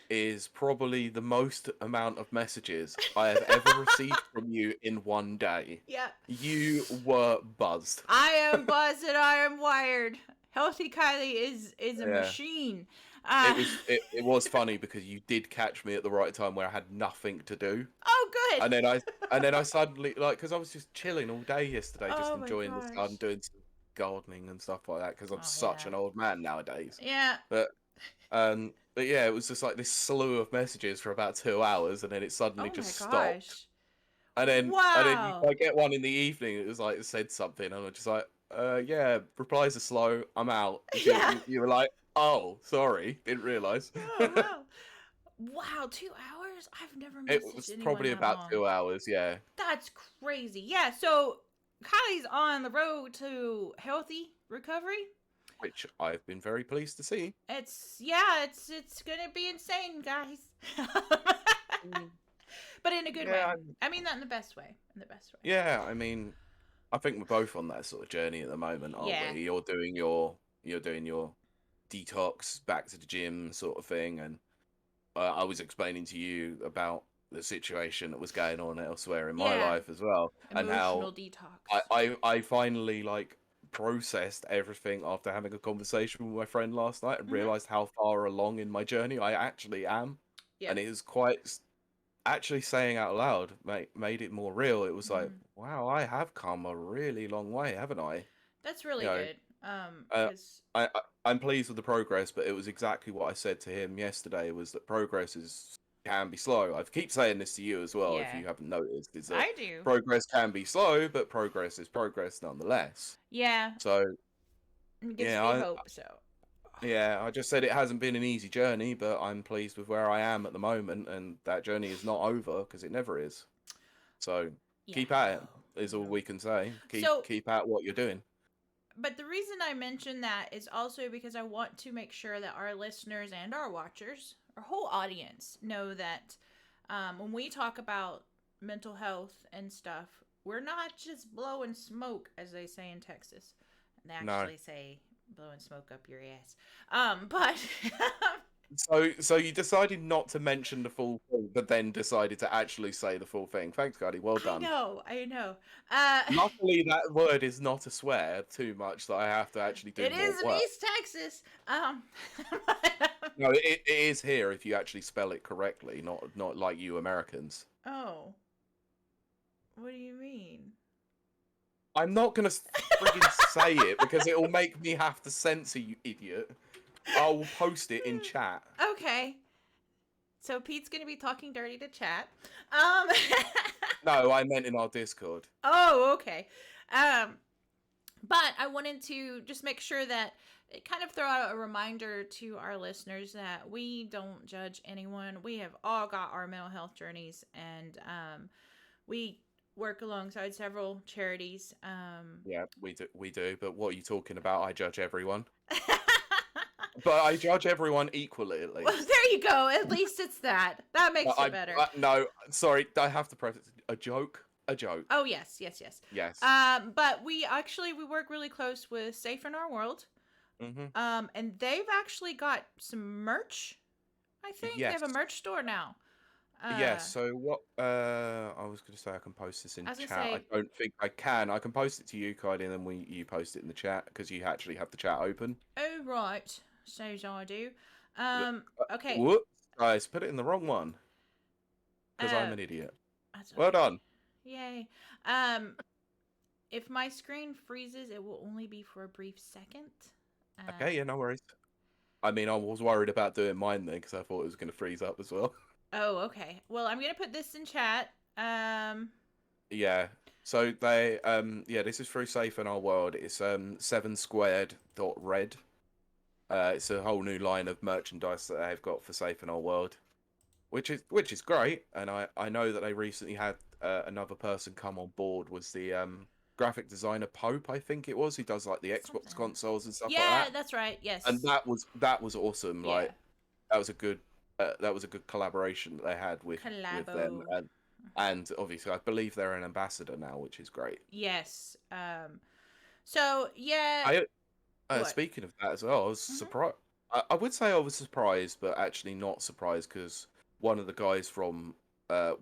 is probably the most amount of messages I have ever received from you in one day. Yep. You were buzzed. I am buzzed and I am wired. Healthy Kylie is a Yeah. machine. It was funny because you did catch me at the right time where I had nothing to do. Oh, good. And then I suddenly, like, because I was just chilling all day yesterday, just Oh my enjoying the sun, gosh. doing some gardening and stuff like that, because I'm Oh such yeah. an old man nowadays. Yeah. But yeah, it was just like this slew of messages for about 2 hours, and then it suddenly Oh my just stopped. gosh. And then Wow. I get one in the evening. It was like it said something, and I'm just like, yeah, replies are slow. I'm out. Yeah. You were like, oh, sorry, didn't realize. Oh wow. Wow, 2 hours? I've never It messaged was anyone probably that about long. 2 hours, yeah. That's crazy. Yeah, so Kylie's on the road to healthy recovery. Which I've been very pleased to see. It's gonna be insane, guys. Mm. But in a good way. Yeah, I mean that in the best way. In the best way. yeah. I mean, I think we're both on that sort of journey at the moment, aren't Yeah. we? You're doing your detox, back to the gym sort of thing, and I was explaining to you about the situation that was going on elsewhere in my Yeah. life as well, and how Emotional detox. I finally like processed everything after having a conversation with my friend last night and Mhm. realized how far along in my journey I actually am, and Yep. it was quite actually saying out loud made it more real. It was like, Mhm. wow, I have come a really long way, haven't I? That's You really know, good. uh, Cuz I'm pleased with the progress, but it was exactly what I said to him yesterday. Was that progress can be slow. I keep saying this to you as well, if yeah, you haven't noticed, is that I do. progress can be slow, but progress is progress nonetheless. Yeah, So it gives yeah, me hope, so. I just said it hasn't been an easy journey, but I'm pleased with where I am at the moment, and that journey is not over because it never is. So Yeah. keep at it is all we can say. So, Keep at what you're doing. but the reason I mention that is also because I want to make sure that our listeners and our watchers, our whole audience, know that when we talk about mental health and stuff, we're not just blowing smoke, as they say in Texas. They No. actually say blowing smoke up your ass. But So you decided not to mention the full thing, but then decided to actually say the full thing. Thanks, Cardi. Well I done. know, I know. Uh, Luckily, that word is not a swear too much that I have to actually do it more is in work. East Texas. No, it is here if you actually spell it correctly, not like you Americans. Oh, what do you mean? I'm not gonna friggin' say it because it will make me have to censor you, idiot. I will post it in chat. Okay. So Pete's gonna be talking dirty to chat. Um. No, I meant in our Discord. Oh, okay. Um. But I wanted to just make sure that kind of throw out a reminder to our listeners that we don't judge anyone. We have all got our mental health journeys, and we work alongside several charities. Yeah, we do. But what are you talking about? I judge everyone. But I judge everyone equally, at Well, least. there you go. At least it's that. That makes it better. No, sorry, I have to preface a joke. A joke. Oh yes, yes, yes. Yes. But we work really close with Safe in Our World. Mhm. And they've actually got some merch. I think they Yes. have a merch store now. Yes. So what? I was going to say I can post this in I was gonna chat. I say, don't think I can. I can post it to you, Kylie, and then you post it in the chat because you actually have the chat open. oh right, so's I do. But- Okay. Whoops, guys, put it in the wrong one because I'm Uh, an idiot. that's Well okay. done. Yay. If my screen freezes, it will only be for a brief second. Okay, yeah, no worries. I mean, I was worried about doing mine then because I thought it was going to freeze up as well. Oh, okay. Well, I'm gonna put this in chat. Yeah. So this is through Safe in Our World. It's 7squared.red. It's a whole new line of merchandise that they've got for Safe in Our World, which is great. And I know that they recently had another person come on board. Was the graphic designer Pope, I think it was. He does like the Xbox Something. consoles and stuff like Yeah, that. that's right. Yes. And that was awesome. Yeah. Like that was a good collaboration that they had with them. Collabo. And obviously, I believe they're an ambassador now, which is great. Yes. So yeah. I What? speaking of that as well, I was surprised. I would say I was surprised, but actually not surprised because one of the guys from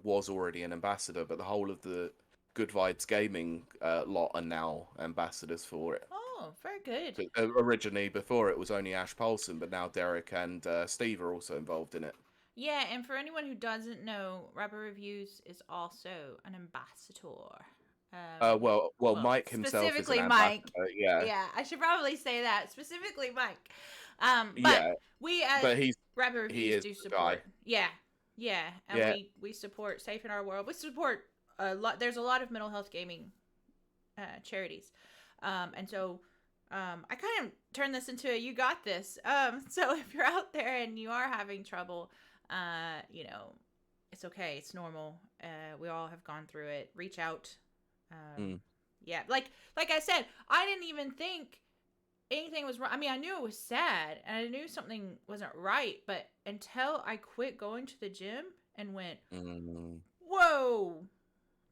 was already an ambassador, but the whole of the Good Vibes Gaming lot are now ambassadors for it. Oh, very good. But, originally, before it was only Ash Paulson, but now Derek and Steve are also involved in it. Yeah, and for anyone who doesn't know, Rapper Reviews is also an ambassador. Mike himself is an specifically ambassador. Mike. Yeah, Yeah, I should probably say that specifically Mike. But yeah, we as but Rapper he Reviews is do the guy. support. Yeah, yeah, and Yeah, we support Safe in Our World. We support a lot. There's a lot of mental health gaming charities, and so I kind of turned this into a "you got this." So if you're out there and you are having trouble, you know, it's okay. It's normal. We all have gone through it. Reach out. mm, Yeah, like I said, I didn't even think anything was wrong. I mean, I knew it was sad and I knew something wasn't right, but until I quit going to the gym and went, mm, "Whoa,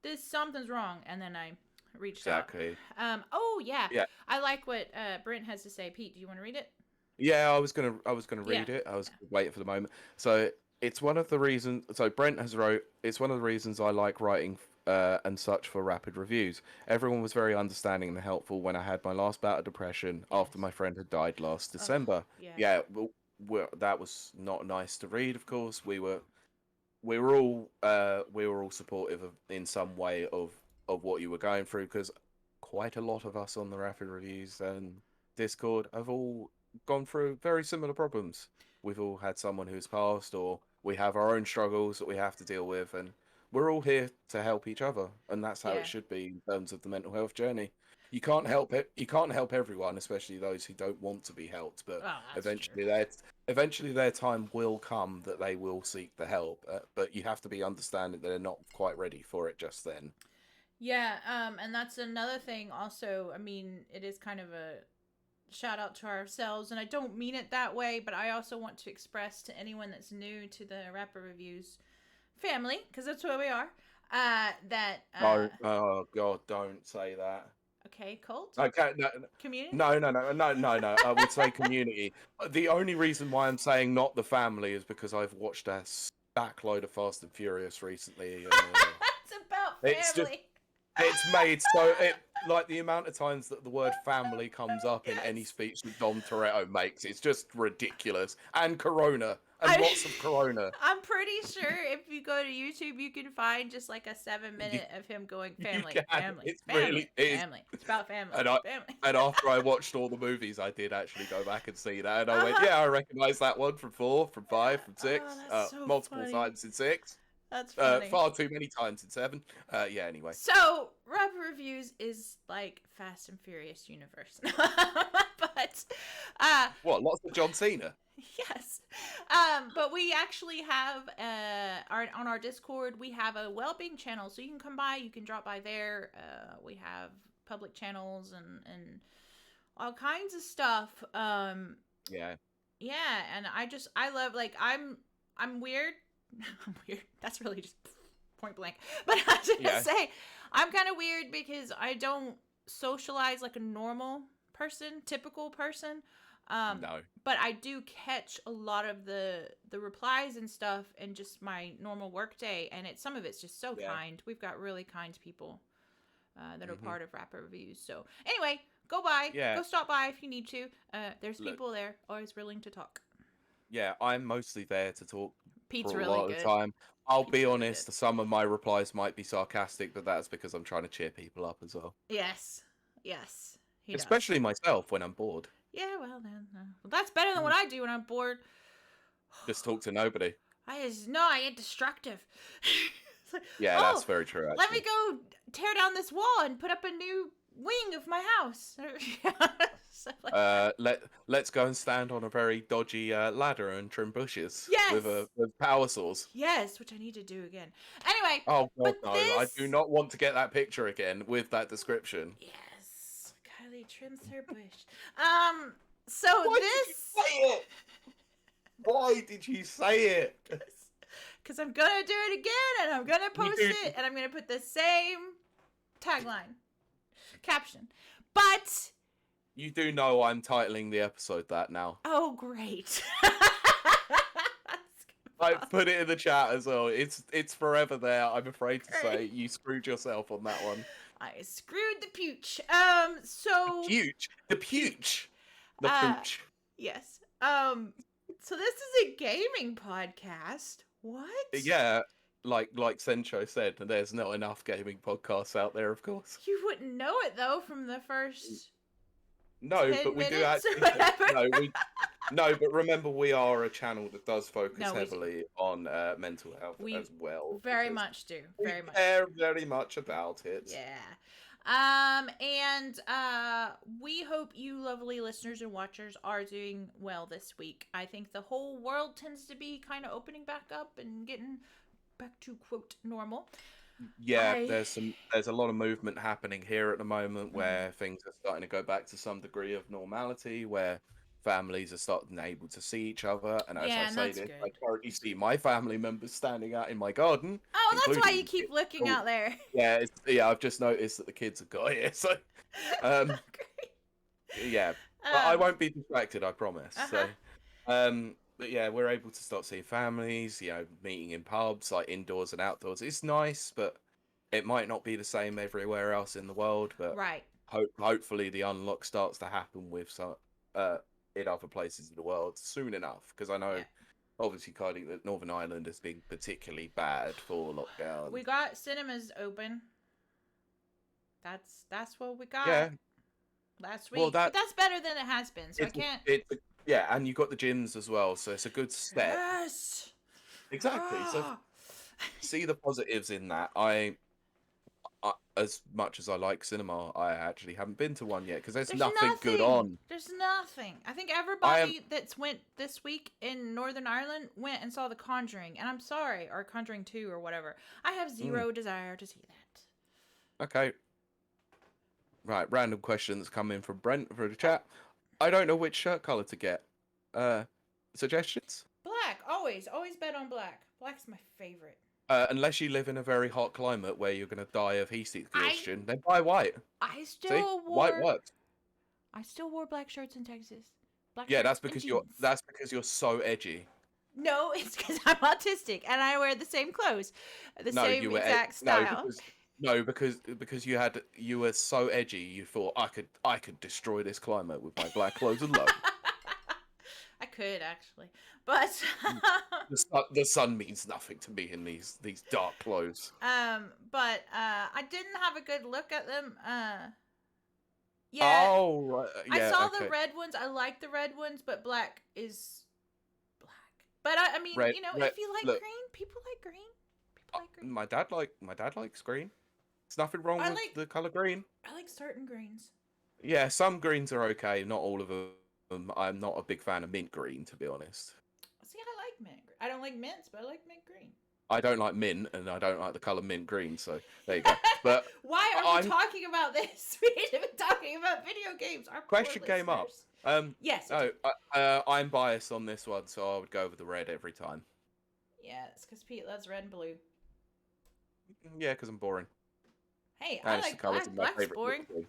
this something's wrong," and then I reached exactly. out. Oh yeah, Yeah, I like what Brent has to say. Pete, do you want to read it? yeah. I was gonna Yeah. read it. I was waiting for the moment. So it's one of the reasons. So Brent has wrote. It's one of the reasons I like writing and such for rapid reviews. Everyone was very understanding and helpful when I had my last bout of depression after Yes. my friend had died last Oh December. yeah. Yeah, that was not nice to read. Of course, we were all supportive in some way of what you were going through because quite a lot of us on the Rapid Reviews and Discord have all gone through very similar problems. We've all had someone who's passed, or we have our own struggles that we have to deal with, and we're all here to help each other, and that's how Yeah. it should be in terms of the mental health journey. You can't help it. You can't help everyone, especially those who don't want to be helped. But Oh, that's true. eventually their time will come that they will seek the help. But you have to be understanding that they're not quite ready for it just then. Yeah, and that's another thing also. I mean, it is kind of a shout out to ourselves, and I don't mean it that way, but I also want to express to anyone that's new to the Rapper Reviews family, because that's what we are, that, No, oh God, don't say that. okay, cult? Okay, Community? no. I would say community. The only reason why I'm saying not the family is because I've watched a backload of Fast and Furious recently. It's about It's just family. it's made so like the amount of times that the word family comes up in any Yes. speech that Dom Toretto makes, it's just ridiculous. And Corona, and I, lots of Corona. I'm pretty sure if you go to YouTube, you can find just like a 7-minute of him going You family, can. family, It's family, really it is. family. It's about family, And I family. and after I watched all the movies, I did actually go back and see that, and I went, Uh-huh. yeah, I recognise that one from 4, from 5, from Oh, 6, that's so multiple funny. times in 6, That's funny. far too many times in 7. Yeah. Anyway, So, Rubber Reviews is like Fast and Furious universe. But, what? Lots of John Cena. yes. But we actually have, on our Discord, we have a well-being channel. So you can come by, you can drop by there. We have public channels and all kinds of stuff. Yeah. Yeah, and I love, like, I'm weird. I'm weird. That's really just point blank. But I was gonna say, I'm kind of weird because I don't socialize like a normal person, typical person. No. But I do catch a lot of the replies and stuff in just my normal work day, and some of it's just so kind. We've got really kind people that are part of Rapper Reviews. So anyway, go by, go stop by if you need to. There's people there, always willing to talk. Yeah, I'm mostly there to talk Pete's for a really lot good. of the time. I'll be really honest, some of my replies might be sarcastic, but that's because I'm trying to cheer people up as well. Yes. Yes. He Especially does. myself when I'm bored. Yeah, well then. Well, that's better than what I do when I'm bored. Just talk to nobody. I get destructive. Like, Yeah, that's very true, actually. Let me go tear down this wall and put up a new wing of my house. Let's go and stand on a very dodgy ladder and trim bushes. Yes. With power saws. Yes, which I need to do again. Anyway. Oh god, no! This... I do not want to get that picture again with that description. Yes, Kylie trims her bush. So Why this. Did you say it? Why did you say it? Because I'm gonna do it again, and I'm gonna post it, and I'm gonna put the same tagline, caption. But you do know I'm titling the episode that now. Oh, great! I put it in the chat as well. It's forever there. I'm afraid to say you screwed yourself on that one. I screwed the pooch. So the pooch. Yes. So this is a gaming podcast. What? Yeah, like Sencho said, there's not enough gaming podcasts out there, of course. You wouldn't know it though from the first. No, but we do actually. No, but remember, we are a channel that does focus heavily on mental health as well. Very much do. Very much. Care very much about it. Yeah. And we hope you lovely listeners and watchers are doing well this week. I think the whole world tends to be kind of opening back up and getting back to quote normal. Yeah, there's a lot of movement happening here at the moment where things are starting to go back to some degree of normality, where families are starting able to see each other, and as I say this, I currently see my family members standing out in my garden. Oh, that's why you keep looking out there. Yeah, I've just noticed that the kids have got here, so yeah, but I won't be distracted, I promise. So, but yeah, we're able to start seeing families, meeting in pubs, like indoors and outdoors. It's nice, but it might not be the same everywhere else in the world. But hopefully the unlock starts to happen with some in other places in the world soon enough, because I know obviously Kylie, that Northern Ireland has been particularly bad for lockdown. We got cinemas open. That's what we got last week. Well, but that's better than it has been, so I can't. Yeah, and you got the gyms as well, so it's a good step. Yes. Exactly. So see the positives in that. I as much as I like cinema, I actually haven't been to one yet because there's nothing good on. There's nothing. I think everybody that's went this week in Northern Ireland went and saw The Conjuring, and I'm sorry, or Conjuring 2 or whatever. I have zero desire to see that. Okay. Right, random question that's come in from Brent for the chat. I don't know which shirt color to get. Suggestions? Black, always bet on black. Black's my favorite. Unless you live in a very hot climate where you're going to die of heat exhaustion, then buy white. I still wore white works. I still wore black shirts in Texas. That's because you're so edgy. No, it's because I'm autistic and I wear the same clothes, same exact style. No, because you were so edgy, you thought I could destroy this climate with my black clothes alone. I could actually, but The sun means nothing to me in these dark clothes. I didn't have a good look at them. Yeah, Oh, right, I yeah, saw the okay. red ones. I like the red ones, but black is black. But I mean, Red, red. if you like Look, green, people like green. People like green. my dad likes green. There's nothing wrong I with like the color green. I like certain greens. Yeah, some greens are okay, not all of them. I'm not a big fan of mint green, to be honest. See, I like mint. I don't like mints, but I like mint green. I don't like mint, and I don't like the color mint green. So there you go. But Why are we I'm talking about this? We need to be talking about video games. Our poor question came up. listeners. Yes. Oh, I'm biased on this one, so I would go with the red every time. Yeah, it's because Pete loves red and blue. Yeah, because I'm boring, Hey, I and it's the like colors black. of my Black's favorite boring. blue.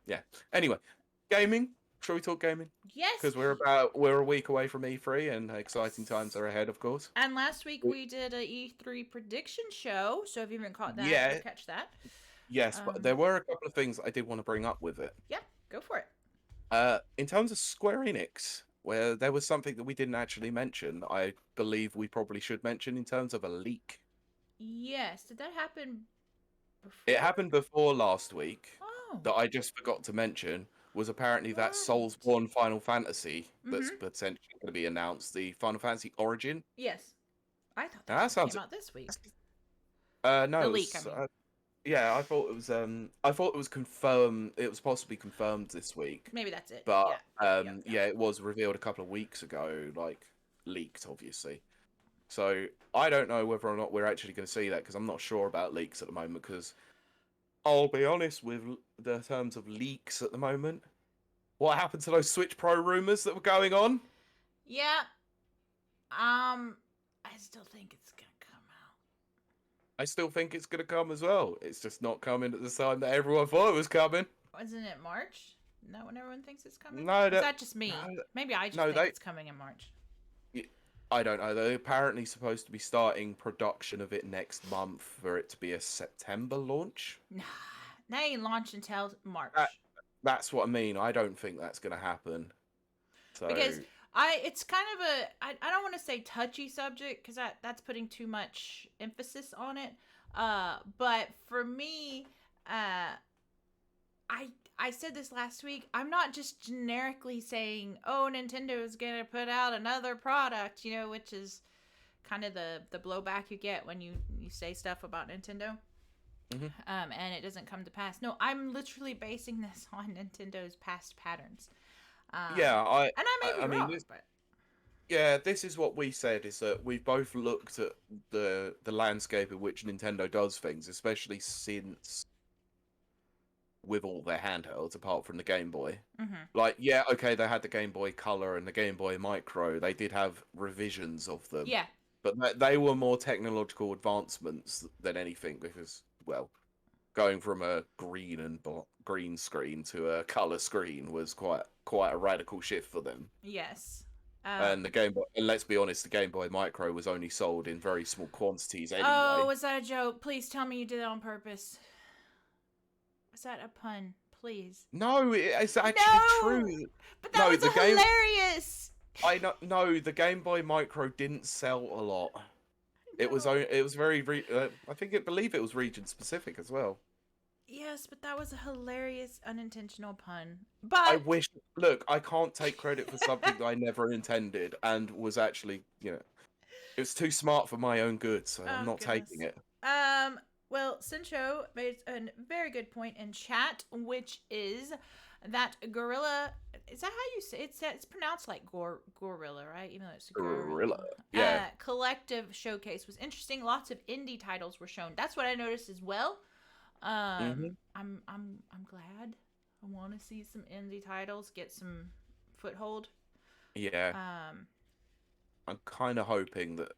Yeah. Anyway, gaming. Shall we talk gaming? Yes. Because we're a week away from E3, and exciting times are ahead, of course. And last week we did a E3 prediction show. So if you haven't caught that, go Yeah, catch that. yes, but there were a couple of things I did want to bring up with it. Yeah, go for it. In terms of Square Enix, where there was something that we didn't actually mention, I believe we probably should mention in terms of a leak. Yes. Did that happen before? It happened before last week Oh. that I just forgot to mention was apparently that Right. Soulsborne Final Fantasy that's Mhm. potentially going to be announced, the Final Fantasy Origin. Yes. I thought Now that that sounds came out this week. no, The it leak, I was, mean. yeah, I thought it was confirmed. It was possibly confirmed this week, Maybe that's it. but Yeah. yeah, it was revealed a couple of weeks ago, like leaked, obviously. So I don't know whether or not we're actually going to see that because I'm not sure about leaks at the moment. Because I'll be honest with the terms of leaks at the moment. What happened to those Switch Pro rumors that were going on? Yeah. I still think it's gonna come out. I still think it's going to come as well. It's just not coming at the time that everyone thought it was coming. Wasn't it March? Isn't that when everyone thinks it's coming? No, Is that just me? no, Maybe I just no, think it's coming in March. I don't know. They're apparently supposed to be starting production of it next month for it to be a September launch. Nah, they ain't launch until March. That's what I mean. I don't think that's going to happen. So Because it's kind of I don't want to say touchy subject because that's putting too much emphasis on it. But for me, I said this last week. I'm not just generically saying, "Oh, Nintendo is gonna put out another product," which is kind of the blowback you get when you say stuff about Nintendo. And it doesn't come to pass. No, I'm literally basing this on Nintendo's past patterns. yeah, And I may be mean, wrong, but yeah, this is what we said is that we've both looked at the landscape in which Nintendo does things, especially since with all their handhelds, apart from the Game Boy. Like, yeah, okay, they had the Game Boy Color and the Game Boy Micro. They did have revisions of them. yeah, But they were more technological advancements than anything because, well, going from a green screen to a color screen was quite a radical shift for them. yes. And the Game Boy, and let's be honest, the Game Boy Micro was only sold in very small quantities anyway. Oh, was that a joke? Please tell me you did that on purpose. Was that a pun? Please. No, it's actually true. But that was hilarious. I know. No, the Game Boy Micro didn't sell a lot. It was very. I believe it was region specific as well. Yes, but that was a hilarious unintentional pun. But I wish. Look, I can't take credit for something that I never intended and was actually, it was too smart for my own good, so I'm not taking it. Well, Sincho made a very good point in chat, which is that Gorilla. Is that how you say it? It's pronounced like Gorilla, right? Even though it's Gorilla. Yeah. Collective showcase was interesting. Lots of indie titles were shown. That's what I noticed as well. I'm glad. I want to see some indie titles get some foothold. Yeah. I'm kind of hoping that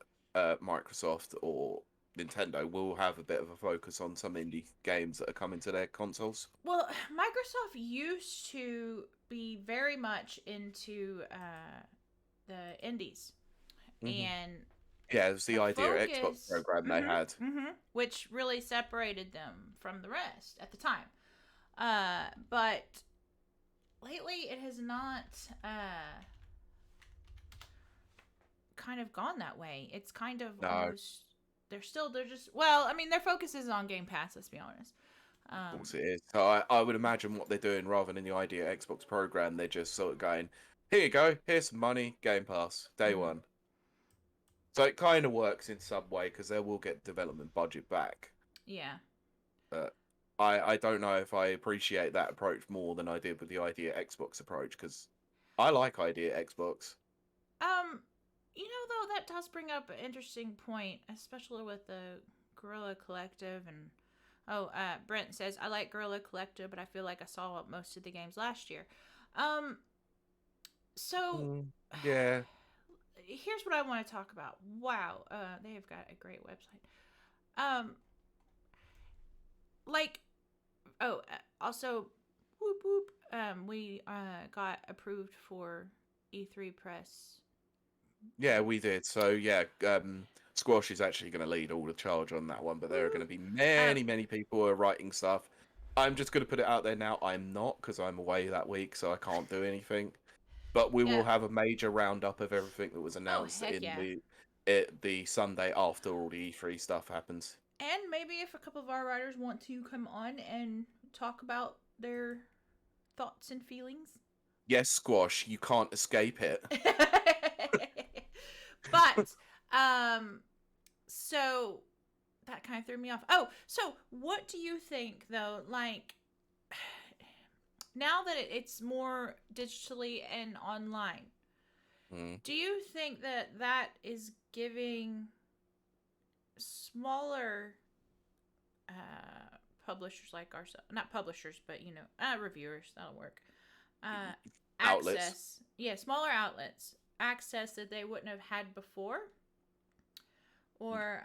Microsoft or Nintendo will have a bit of a focus on some indie games that are coming to their consoles. Well, Microsoft used to be very much into the indies, and Yeah, it was the The idea Xbox focus, program they had. which really separated them from the rest at the time. But lately, it has not kind of gone that way. It's kind of No, almost they're just well, I mean, their focus is on Game Pass. Let's be honest. of course Um, it is. So I would imagine what they're doing rather than the idea Xbox program, they're just sort of going, here you go, here's some money, Game Pass, day mm, one. So it kind of works in some way because they will get development budget back. yeah. But I don't know if I appreciate that approach more than I did with the idea Xbox approach because I like idea Xbox. Um, though, that does bring up an interesting point, especially with the Gorilla Collective. And Brent says I like Gorilla Collective, but I feel like I saw most of the games last year. Um, so Mm, yeah, here's what I want to talk about. Wow, they have got a great website. Um, like also, whoop whoop. We got approved for E3 press. yeah, we did. So yeah, Squash is actually going to lead all the charge on that one, but there are going Woo. to be Um, many people who are writing stuff. I'm just going to put it out there now. I'm not because I'm away that week, so I can't do anything. But we will yeah. have a major roundup of everything that was Oh announced heck in yeah. the Sunday after all the E3 stuff happens. And maybe if a couple of our writers want to come on and talk about their thoughts and feelings. Yes, Squash, you can't escape it. But um so that kind of threw me off. Oh, so what do you think though? Like now that it's more digitally and online, Mm. do you think that that is giving smaller publishers like ourselves, not publishers, but reviewers, that'll work, uh, Outlets. access, yeah, smaller outlets, access that they wouldn't have had before? Or,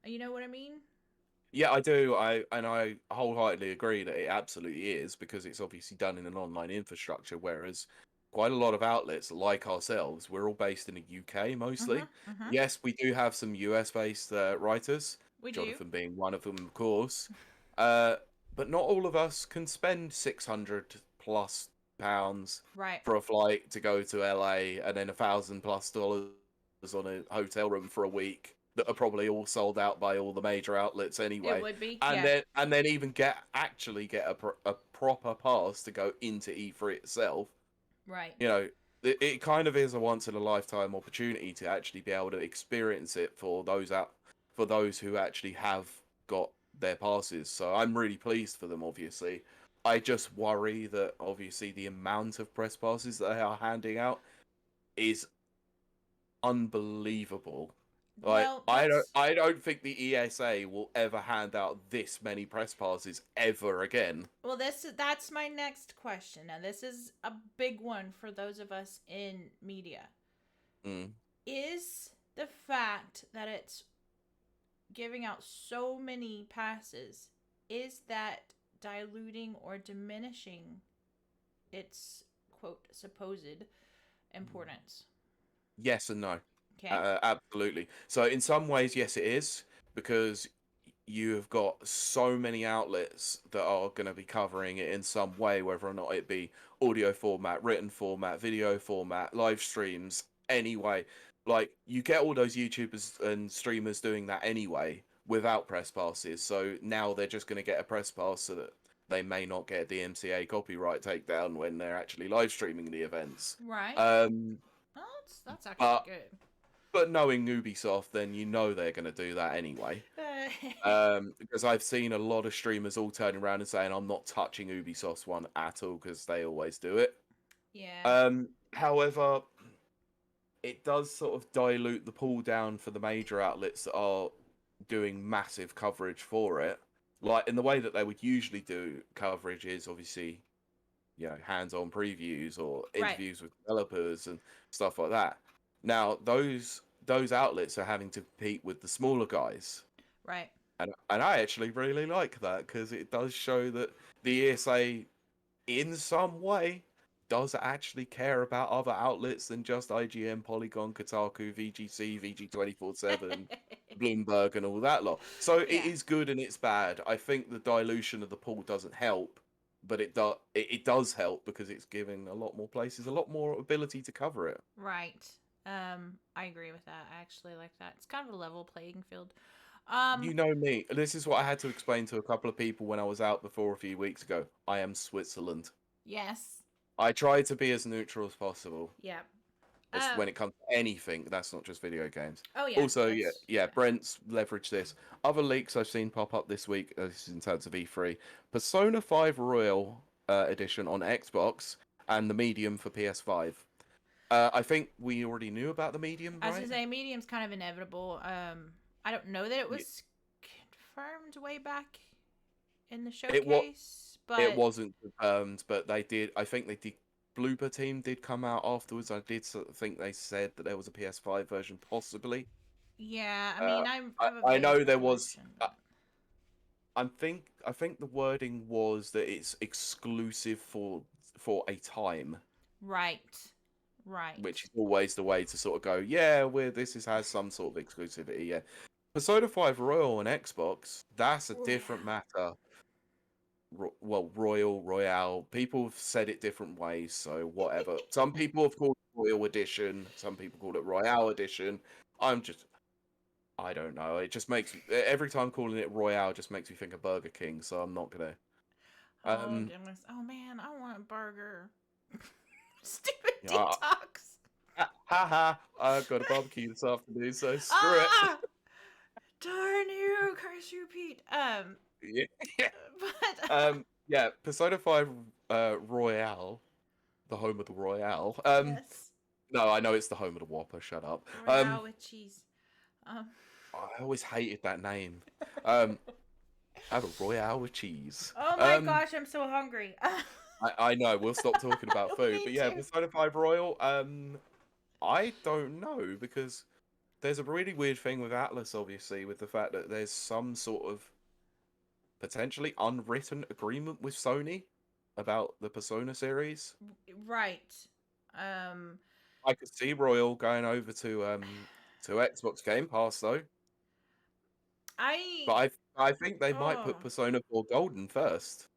you know what I mean? Yeah, I do. I wholeheartedly agree that it absolutely is because it's obviously done in an online infrastructure, whereas quite a lot of outlets like ourselves, we're all based in the UK Mm-hmm, mostly. mm-hmm. Yes, we do have some US based writers, We do. Jonathan being one of them, of course. Uh, but not all of us can spend 600 plus pounds Right. for a flight to go to LA and then $1,000 plus on a hotel room for a week that are probably all sold out by all the major outlets It anyway, would be, and yeah. then even get a proper pass to go into E3 itself. Right. You know, it kind of is a once in a lifetime opportunity to actually be able to experience it for those who actually have got their passes. So I'm really pleased for them. Obviously, I just worry that obviously the amount of press passes that they are handing out is unbelievable. Like Well, that's I don't think the ESA will ever hand out this many press passes ever again. well, that's my next question. Now, this is a big one for those of us in media. Mm. Is the fact that it's giving out so many passes, is that diluting or diminishing its quote supposed importance? Yes and no. Okay. Absolutely. So in some ways, yes, it is because you have got so many outlets that are going to be covering it in some way, whether or not it be audio format, written format, video format, live streams, anyway. Like you get all those YouTubers and streamers doing that anyway without press passes. So now they're just going to get a press pass so that they may not get DMCA copyright takedown when they're actually live streaming the events. Right. Um, Well, that's actually but good. but knowing Ubisoft, then you know they're going to do that anyway. Because I've seen a lot of streamers all turning around and saying, I'm not touching Ubisoft's one at all because they always do it. Yeah. However, it does sort of dilute the pull down for the major outlets that are doing massive coverage for it. Like in the way that they would usually do coverage is obviously, hands-on previews or Right. interviews with developers and stuff like that. Now, those outlets are having to compete with the smaller guys. Right. And I actually really like that because it does show that the ESA, in some way, does actually care about other outlets than just IGN, Polygon, Kotaku, VGC, VG247, Bloomberg, and all that lot. So it Yeah. is good and it's bad. I think the dilution of the pool doesn't help, but it does help because it's giving a lot more places a lot more ability to cover it. Right. I agree with that. I actually like that. It's kind of a level playing field. You know me. This is what I had to explain to a couple of people when I was out before a few weeks ago. I am Switzerland. Yes. I try to be as neutral as possible. Yeah. When it comes to anything, that's not just video games. Oh yeah. Also, That's yeah, Brent's leveraged this. Other leaks I've seen pop up this week, this is in terms of E3, Persona 5 Royal Edition on Xbox and the Medium for PS5. I think we already knew about the Medium, I was gonna right? say medium's kind of inevitable. I don't know that it Y- was confirmed way back in the It was showcase, it but wasn't confirmed, but they did. I think they did. Blooper team did come out afterwards. I did think they said that there was a PS5 version, possibly. yeah. I Uh, mean, I I have a I vague know there was. recollection, but I think the wording was that it's exclusive for a time, right, right. which is always the way to sort of go. Yeah, this has some sort of exclusivity. Yeah, Persona 5 Royal on Xbox, that's a different Royale. matter. Well, Royale. People have said it different ways, so whatever. Some people have called it Royal Edition. Some people call it Royale Edition. I'm just, I don't know. It just makes every time calling it Royale just makes me think of Burger King. So I'm not gonna. Oh Um, goodness. Oh man, I want a burger. Stupid yeah, detox. ha. I've got a barbecue this afternoon, so screw it. Ah, darn you, curse you, Pete. Yeah, yeah. But Yeah. Persona 5 Royale, the home of the Royale. yes, No, I know it's the home of the Whopper. Shut up. Royale with cheese. Um, I always hated that name. Um, have a Royale with cheese. oh my gosh, I'm so hungry. I know we'll stop talking about food, Me but yeah, too. Persona 5 Royal. I don't know because there's a really weird thing with Atlas, obviously, with the fact that there's some sort of potentially unwritten agreement with Sony about the Persona series. Right. Um, I could see Royal going over to Xbox Game Pass though, but I I think they might oh, put Persona 4 Golden first.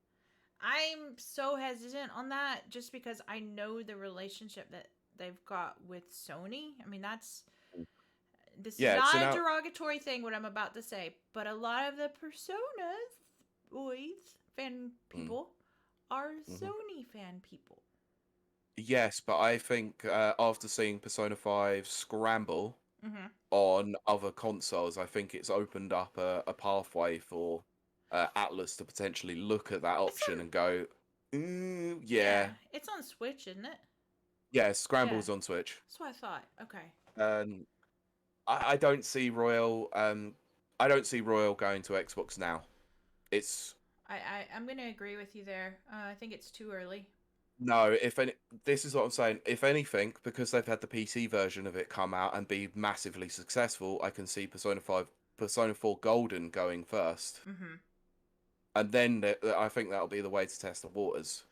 I'm so hesitant on that just because I know the relationship that they've got with Sony. I mean, this is Yeah, so not a now. derogatory thing what I'm about to say, but a lot of the Personas boys fan Mm, people are mhm. Sony fan people. Yes, but I think after seeing Persona 5 Scramble Mhm. on other consoles, I think it's opened up a pathway for Atlas to potentially look at that It's option on and go, "Mm, yeah, yeah, it's on Switch, isn't it? yeah, Yeah. Scramble's on Switch." That's what I thought. Okay. Um, I don't see Royal. I don't see Royal going to Xbox now. It's I'm gonna agree with you there. I think it's too early. No, if any, this is what I'm saying. If anything, because they've had the PC version of it come out and be massively successful, I can see Persona 5, Persona 4 Golden going first, Mhm. and then I think that'll be the way to test the waters.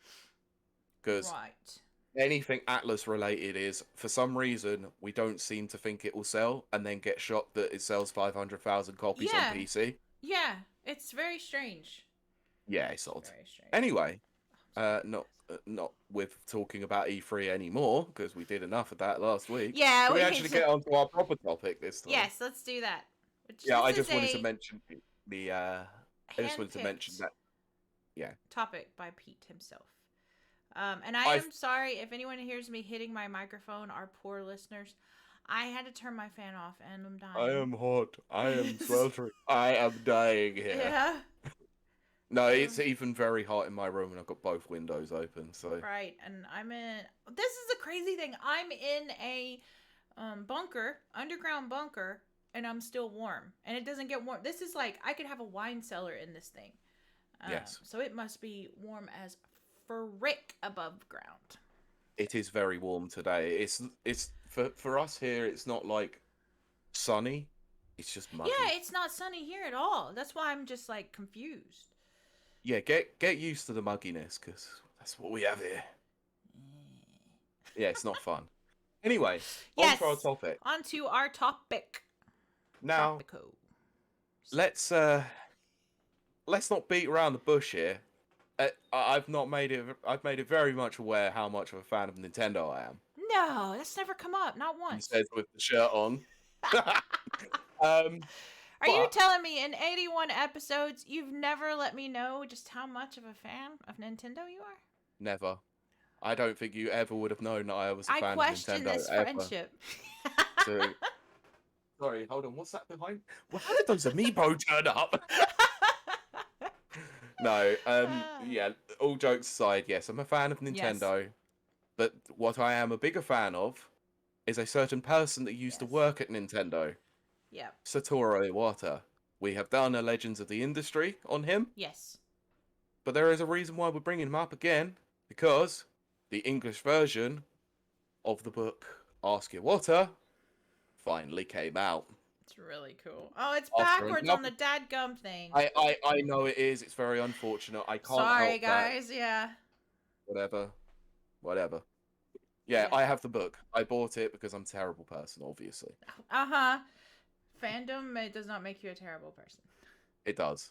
Because Right. anything Atlas related is, for some reason, we don't seem to think it will sell, and then get shocked that it sells 500,000 copies on Yeah. PC. Yeah. It's very strange. Yeah, it's It's odd. very strange. Anyway, Oh, I'm sorry. Yes. not with talking about E3 anymore because we did enough of that last week. Yeah, Should we we need actually to. get onto our proper topic this time? Yes, let's do that. Which Yeah, this I is just wanted to a mention the I just wanted to mention handpicked that. Yeah, topic by Pete himself. And I I am sorry if anyone hears me hitting my microphone, our poor listeners. I had to turn my fan off and I'm I dying. am hot. I am sweltering. I am dying here. Yeah. No, it's Um, even very hot in my room, and I've got both windows open. So right. And I'm in. This is a crazy thing. I'm in a bunker, underground bunker, and I'm still warm. And it doesn't get warm. This is like I could have a wine cellar in this thing. yes, So it must be warm as frick above ground. it is very warm today. It's for us here. It's not like sunny. It's just Yeah, muggy. it's not sunny here at all. That's why I'm just like confused. Yeah, get used to the mugginess because that's what we have here. Yeah, it's not fun. Anyway, on to our Yes. topic. On to our topic. Now, Tropico. let's let's not beat around the bush here. I've not made it. I've made it very much aware how much of a fan of Nintendo I am. No, that's never come up. Not He once. says with the shirt on. um, Are you but telling me in 81 episodes you've never let me know just how much of a fan of Nintendo you are? never. I don't think you ever would have known that I was a I fan of question Nintendo this ever. friendship. So, sorry, hold on. What's that behind? Well, how did those amiibo turn up? No. Yeah. All jokes aside, yes, I'm a fan of Yes. Nintendo. But what I am a bigger fan of is a certain person that used to Yes. work at Nintendo, Yep. Satoru Iwata. We have done a Legends of the Industry on him, Yes. but there is a reason why we're bringing him up again, because the English version of the book Ask Iwata finally came out. It's really cool. Oh, it's After backwards on another, the dadgum thing. I know it is. It's very unfortunate. I can't Sorry, help that. guys. Yeah. Whatever, whatever. Yeah, Yeah. I have the book. I bought it because I'm a terrible person, obviously. Uh huh. Fandom, it does not make you a terrible person. It does.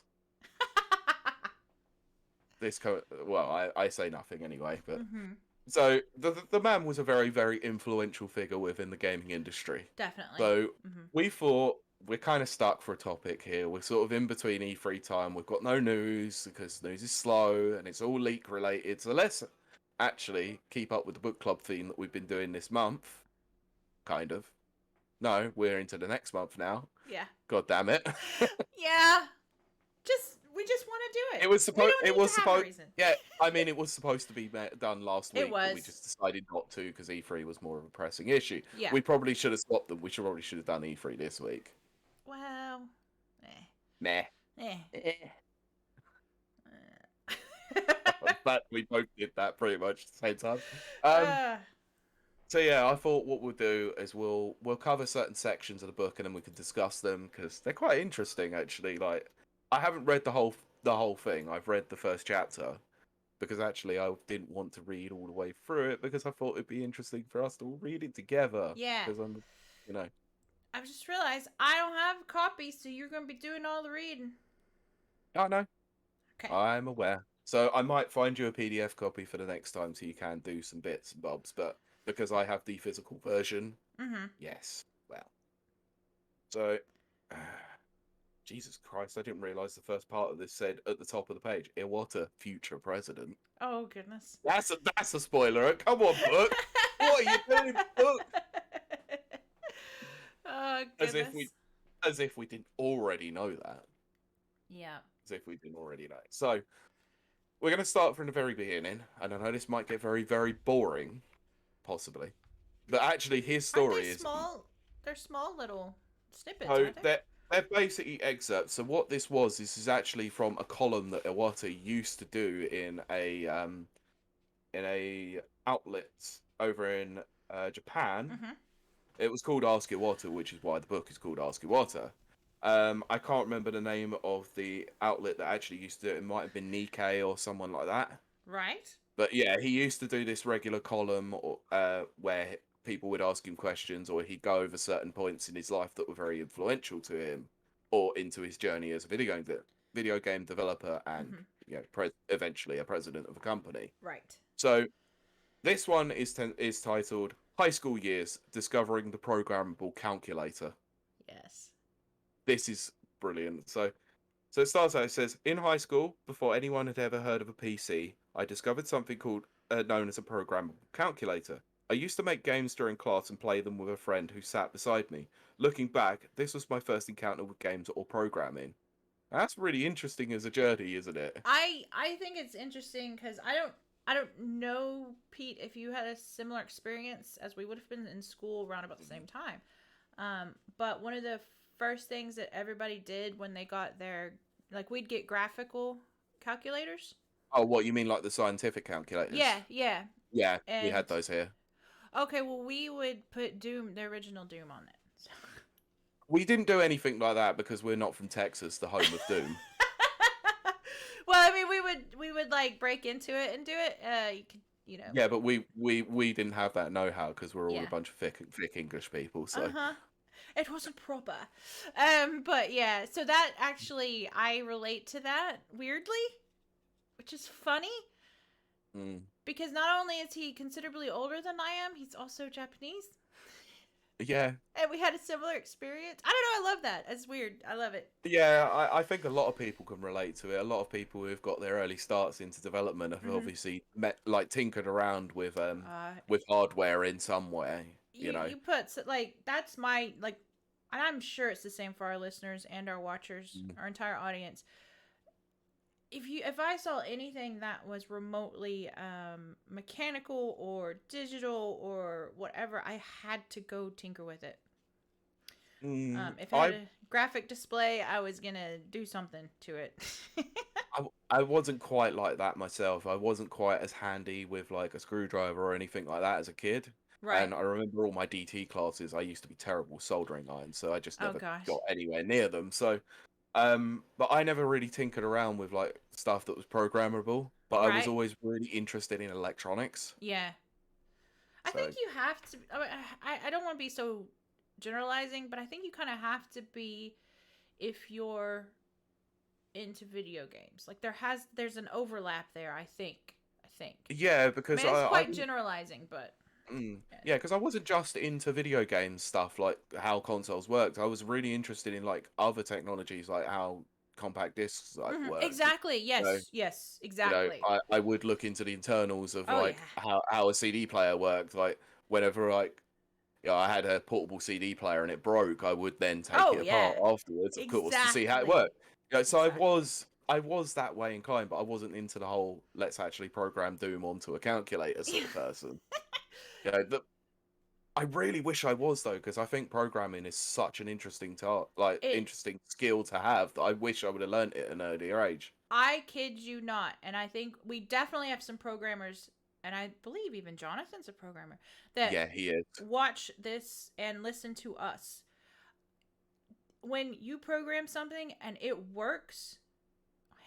Well, I say nothing anyway, but Mm-hmm. so the man was a very very influential figure within the gaming industry. Definitely. So Mm-hmm. we thought we're kind of stuck for a topic here. We're sort of in between E3 time. We've got no news because news is slow and it's all leak related. So let's actually keep up with the book club theme that we've been doing this month. Kind of. No, we're into the next month now. Yeah. God damn it. Yeah. We just want to do it. It was We supposed. don't It need was to have a supposed. reason. Yeah, I mean, it was supposed to be done last It week, but we was. just decided not to because E3 was more of a pressing issue. Yeah. We probably should have stopped them. We probably should have done E3 this week. Well. Nah. Eh. But we both did that pretty much at the same time. uh, So yeah, I thought what we'll do is we'll cover certain sections of the book and then we can discuss them because they're quite interesting actually. Like I haven't read the whole thing. I've read the first chapter because actually I didn't want to read all the way through it because I thought it'd be interesting for us to all read it together. yeah. Because I'm, you know. I've just realized I don't have a copy, so you're going to be doing all the reading. I know. Okay. I'm aware. So I might find you a PDF copy for the next time so you can do some bits and bobs, but because I have the physical version, Mm-hmm. yes. Well. So Jesus Christ, I didn't realise the first part of this said at the top of the page, Iwata, future president. Oh, goodness. That's a spoiler. Come on, book. What are you doing, book? Oh, As goodness. if we didn't already know that. Yeah. As if we didn't already know. So we're going to start from the very beginning, and I know this might get very, very boring, possibly, but actually his Aren't story they is small? They're small little snippets, so aren't they? they're basically excerpts. So what this is actually from a column that Iwata used to do in a outlet over in Japan. Mm-hmm. It was called Ask Iwata, which is why the book is called Ask Iwata. I can't remember the name of the outlet that actually used to do it. It might have been Nikkei or someone like that. Right? But yeah, he used to do this regular column where people would ask him questions, or he'd go over certain points in his life that were very influential to him, or into his journey as a video game developer, and Mm-hmm. you know, eventually a president of a company. Right. So this one is titled "High School Years: Discovering the Programmable Calculator." Yes. This is brilliant. So it starts out, it says, in high school, before anyone had ever heard of a PC, I discovered something called known as a programmable calculator. I used to make games during class and play them with a friend who sat beside me. Looking back, this was my first encounter with games or programming. That's really interesting as a journey, isn't it? I think it's interesting because I don't know, Pete, if you had a similar experience as we would have been in school around about the same time. But one of the first things that everybody did when they got their, like, we'd get graphical calculators. Oh, what, you mean like the scientific calculators? Yeah, yeah. Yeah, we And had those here. okay, well, we would put Doom, the original Doom, on it. So. We didn't do anything like that because we're not from Texas, the home of Doom. Well, I mean, we would like break into it and do it. You could you know. Yeah, but we didn't have that know-how because we're all a Yeah. bunch of thick English people. Uh So, huh. It wasn't proper. But yeah, so that actually, I relate to that weirdly, which is funny mm, because not only is he considerably older than I am, he's also Japanese. yeah, And we had a similar experience. I don't know. I love that. It's weird. I love it. yeah, I think a lot of people can relate to it. A lot of people who've got their early starts into development have Mm-hmm. obviously like tinkered around Uh, with hardware in some way, you you know. you put like that's my like, and I'm sure it's the same for our listeners and our watchers, Mm. our entire audience. If I saw anything that was remotely mechanical or digital or whatever, I had to go tinker with it. Mm, If it had a graphic display, I was gonna do something to it. I wasn't quite like that myself. I wasn't quite as handy with like a screwdriver or anything like that as a kid. Right. And I remember all my DT classes, I used to be terrible with soldering irons, so I just Oh never gosh. got anywhere near them. So, but I never really tinkered around with like stuff that was programmable. But I was Right. always really interested in electronics. Yeah. I think So, you have to. I don't want to be so generalizing, but I think you kind of have to be if you're into video games. Like there's an overlap there. I think. I think. yeah, I because mean, it's I quite generalizing, but yeah. Yeah, because I wasn't just into video game stuff, like how consoles worked. I was really interested in like other technologies, like how compact discs like worked. Exactly. So, Yes. Yes. Exactly. I would look into the internals of Oh yeah. like how a CD player worked. Like whenever like I had a portable CD player and it broke, I would then take Oh it apart yeah. afterwards, of course, to see how it Exactly. worked. So Exactly. I was that way in kind, but I wasn't into the whole let's actually program Doom onto a calculator sort of person. The I really wish I was though, because I think programming is such an interesting it. interesting skill to have that I wish I would have learnt it at an earlier age. I kid you not, and I think we definitely have some programmers, and I believe even Jonathan's a programmer that Yeah, he is. watch this and listen to us. When you program something and it works,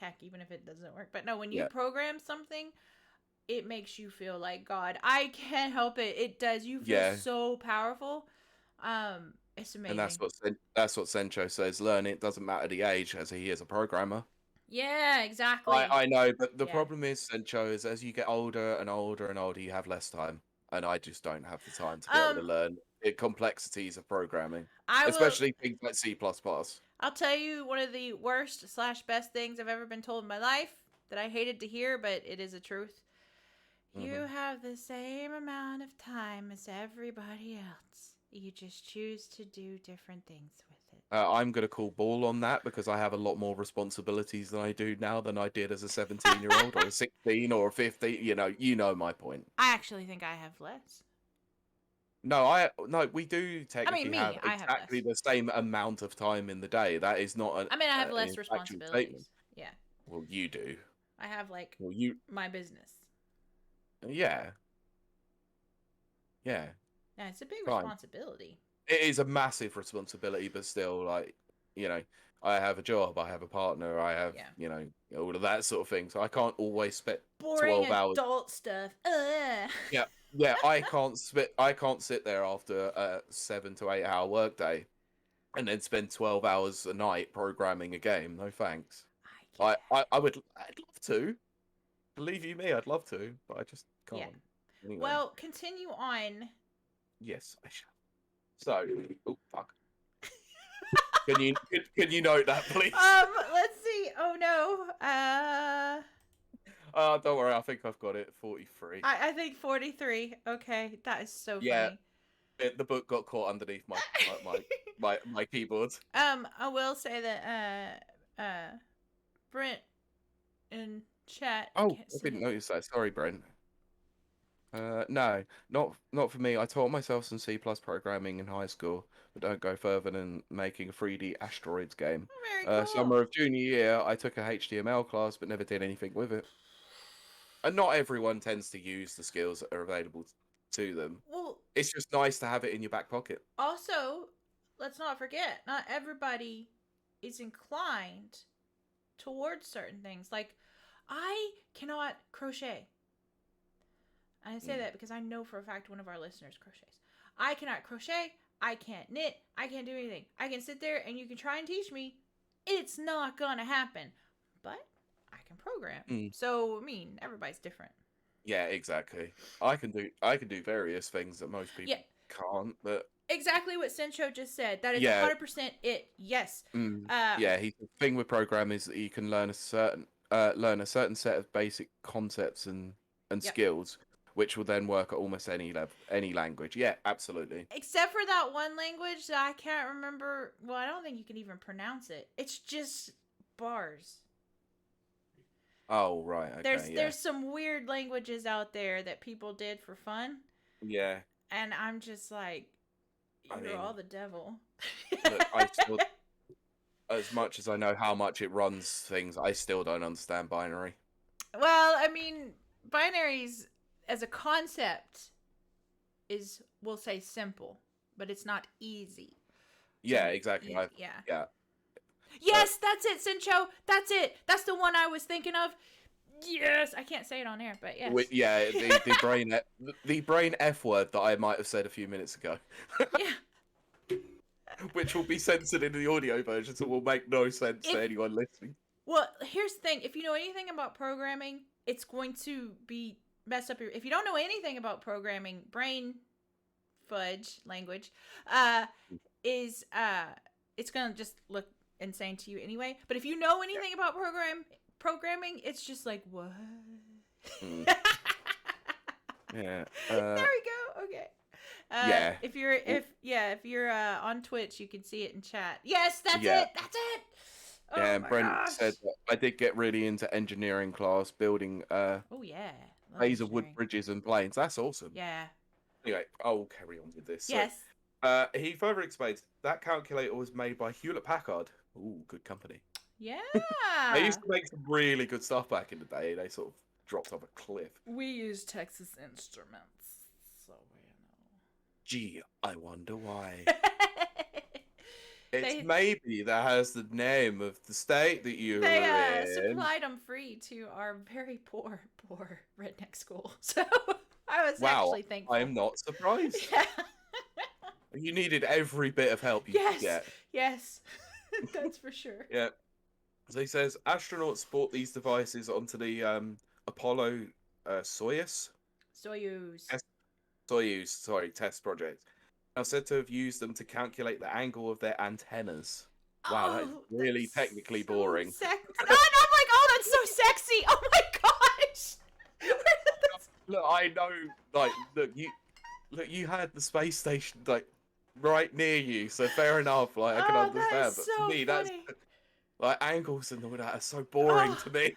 heck, even if it doesn't work, but no, when you Yeah, program something, it makes you feel like God. I can't help it. It does. You feel yeah, so powerful. It's and amazing. That's what Sencho says. Learn it doesn't matter the age, as he is a programmer. Yeah, exactly. I know, but the Yeah. problem is, Sencho, is as you get older and older and older, you have less time, and I just don't have the time to be able to Um, learn the complexities of programming, I will. especially things like C++. I'll tell you one of the worst slash best things I've ever been told in my life that I hated to hear, but it is a truth. You Hmm. have the same amount of time as everybody else. You just choose to do different things with it. I'm going to call ball on that because I have a lot more responsibilities than I do now than I did as a 17-year-old or a 16 or a 15. You know my point. I actually think I have less. No, we do I mean, technically have me, I have exactly less. the same amount of time in the day. That is not I mean, I have less an factual statement. responsibilities. Yeah. Well, you do. I have, like, Well, you, my business. yeah, yeah, Yeah, it's a big fine. responsibility. It is a massive responsibility, but still, like, you know, I have a job, I have a partner, I have, Yeah. all of that sort of thing. So I can't always spend Boring 12 hours. adult stuff. Ugh. Yeah, I can't sit there after a 7 to 8 hour workday and then spend 12 hours a night programming a game. No thanks. I get it. I'd love to. Believe you me, I'd love to, but I just Yeah. can't. Anyway, Well, continue on. yes, I shall. So, oh fuck. Can you note that, please? Let's see. Oh no. Don't worry. I think I've got it. 43. I think 43. Okay, that is so Yeah, funny. the book got caught underneath my keyboard. I will say that Brent in chat, I Oh, can't I see didn't it. notice that. Sorry, Brent. No, not for me. I taught myself some C plus programming in high school, but don't go further than making a 3D asteroids game. Oh, very cool. Summer of junior year, I took a HTML class, but never did anything with it. And not everyone tends to use the skills that are available to them. Well, It's just nice to have it in your back pocket. also, let's not forget, not everybody is inclined towards certain things. Like, I cannot crochet. I say that because I know for a fact one of our listeners crochets. I cannot crochet. I can't knit. I can't do anything. I can sit there and you can try and teach me. It's not gonna happen. But I can program. So, I mean, everybody's different. Yeah, exactly. I can do various things that most people can't, but exactly what Sencho just said. That is yeah, 100% it. Yes. yeah. The thing with program is that you can learn a certain set of basic concepts and Yep. skills, which will then work at almost any level, any language. Yeah, absolutely. Except for that one language that I can't remember. Well, I don't think you can even pronounce it. It's just bars. Oh, right. Okay. There's some weird languages out there that people did for fun. Yeah. And I'm just like, you're I all mean, the devil. look, I still, as much as I know how much it runs things, I still don't understand binary. Well, I mean, binaries as a concept is, we'll say, simple, but it's not easy. Yeah, exactly. Yeah. Yeah. Yes, that's it, Sincho. That's it. That's the one I was thinking of. Yes, I can't say it on air, but yes. Yeah, the brain F word that I might have said a few minutes ago. Yeah. Which will be censored in the audio version, so it will make no sense to anyone listening. Well, here's the thing. If you know anything about programming, it's going to be messed up. If you don't know anything about programming, brain fudge language, is it's gonna just look insane to you anyway. But if you know anything about programming, it's just like, what? Yeah. There we go. Okay. Yeah. If you're on Twitch, you can see it in chat. Yes, that's Yeah. it. That's it. Oh Yeah, my Brent gosh. said that I did get really into engineering class, building Oh yeah. bays of wood bridges and planes. That's awesome. Yeah. Anyway, I'll carry on with this. Yes. So, he further explains that calculator was made by Hewlett Packard. Ooh, good company. Yeah. They used to make some really good stuff back in the day. They sort of dropped off a cliff. We use Texas Instruments, so we know. Gee, I wonder why. They maybe that has the name of the state that you were in. supplied them free to our very poor redneck school. So I was Wow, actually thankful. I'm not surprised. Yeah. You needed every bit of help you could get. Yes. That's for sure. Yeah. So he says astronauts brought these devices onto the Apollo Soyuz test project. Are said to have used them to calculate the angle of their antennas. Wow, that is really technically boring. And I'm like, oh, that's so sexy. Oh my gosh. Look, I know. Like, look, you had the space station like right near you, so fair enough. Like, I can understand. That is but so to me, funny. that's like angles and all that are so boring to me.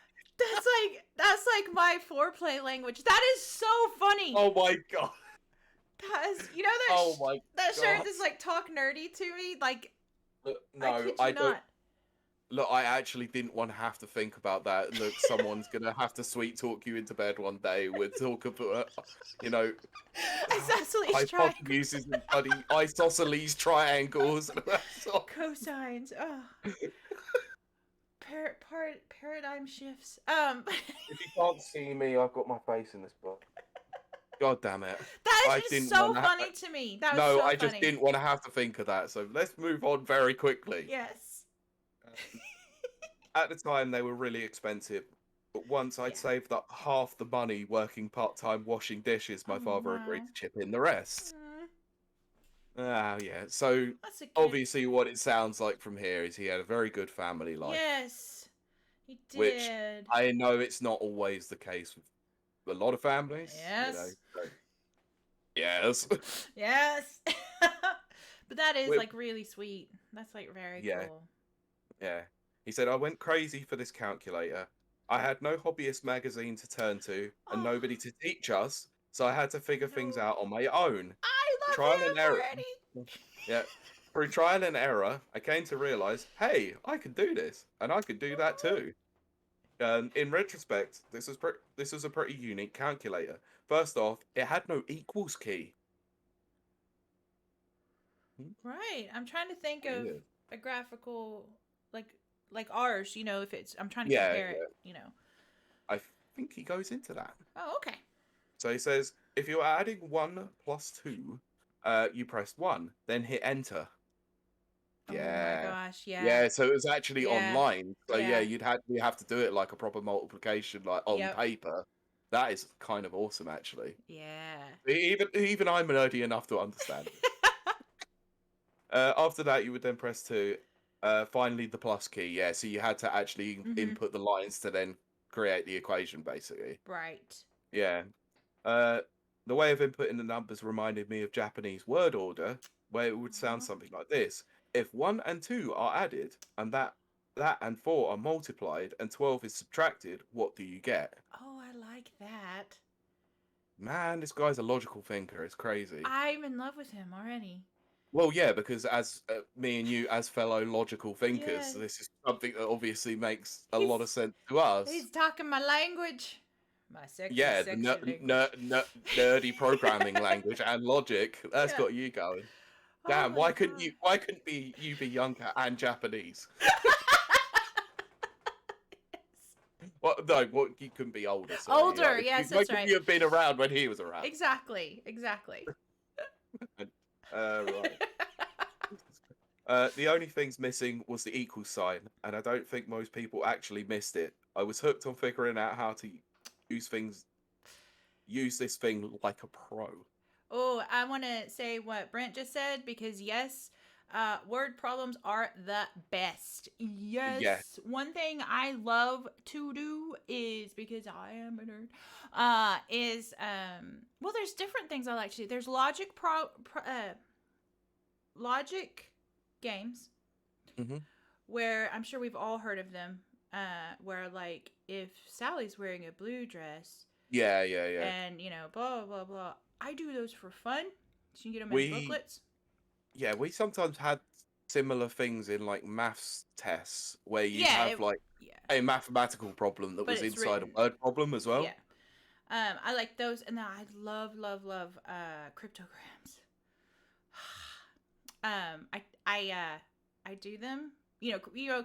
That's like my foreplay language. That is so funny. Oh my god. That is, you know that. Oh my that god. shirt is like talk nerdy to me. Like, look, no, I don't. Look, I actually didn't want to have to think about that. Look, someone's gonna have to sweet talk you into bed one day with talk about, isosceles triangles. hypotenuses and bloody isosceles triangles. Cosines. Oh. Paradigm shifts. If you can't see me, I've got my face in this book. God damn it. That is just so funny to me. That was so I funny. just didn't want to have to think of that. So let's move on very quickly. Yes. At the time, they were really expensive. But once I'd saved up half the money working part-time washing dishes, my father agreed to chip in the rest. Yeah. So obviously what it sounds like from here is he had a very good family life. Yes, he did. Which I know it's not always the case with a lot of families. Yes. Yes. Yes. But that is like really sweet. That's like very cool. Yeah. He said, I went crazy for this calculator. I had no hobbyist magazine to turn to and nobody to teach us, so I had to figure things out on my own. I love trial and error. already. Yeah. Through trial and error, I came to realize, hey, I could do this, and I could do that too. In retrospect, this was a pretty unique calculator. First off, it had no equals key. Right. I'm trying to think of a graphical like ours, if it's I'm trying to compare it, I think he goes into that. Oh, okay. So he says, if you're adding 1 plus 2, you press 1, then hit enter. Oh my Yeah. gosh, yeah. Yeah, so it was actually Yeah. online. So yeah, Yeah. you have to do it like a proper multiplication, like on Yep. paper. That is kind of awesome, actually. Yeah. Even I'm nerdy enough to understand it. After that, you would then press 2. Finally, the plus key. Yeah, so you had to actually Mhm. input the lines to then create the equation, basically. Right. Yeah. Uh, the way of inputting the numbers reminded me of Japanese word order, where it would sound Aw. something like this: if 1 and 2 are added, and that and 4 are multiplied, and 12 is subtracted, what do you get? Oh, I like that. Man, this guy's a logical thinker. It's crazy. I'm in love with him already. Well, yeah, because as me and you, as fellow logical thinkers, Yes. this is something that obviously makes a lot of He's sense to us. he's talking my language. My sexy, Yeah, the sexy language. nerdy programming language and logic. That's Yeah. got you going. Oh Damn, my god. why couldn't you be younger and Japanese? Well, no, what you couldn't be older, sorry. Older, yes, Why that's couldn't right. you have been around when he was around? Exactly. Exactly. Right. The only things missing was the equal sign, and I don't think most people actually missed it. I was hooked on figuring out how to use things, use this thing like a pro. Oh, I want to say what Brent just said because yes, word problems are the best. Yeah. Yes, one thing I love to do is because I am a nerd. Is well, there's different things I like to do. There's logic games Hmm. where I'm sure we've all heard of them. Where like if Sally's wearing a blue dress Yeah, yeah, yeah. and blah blah blah. I do those for fun. So you can get them in We booklets. Yeah, we sometimes had similar things in like maths tests where you'd Yeah, have like yeah, a mathematical problem that but was it's inside a written. word problem as Yeah, well. I like those, and then I love cryptograms. I do them.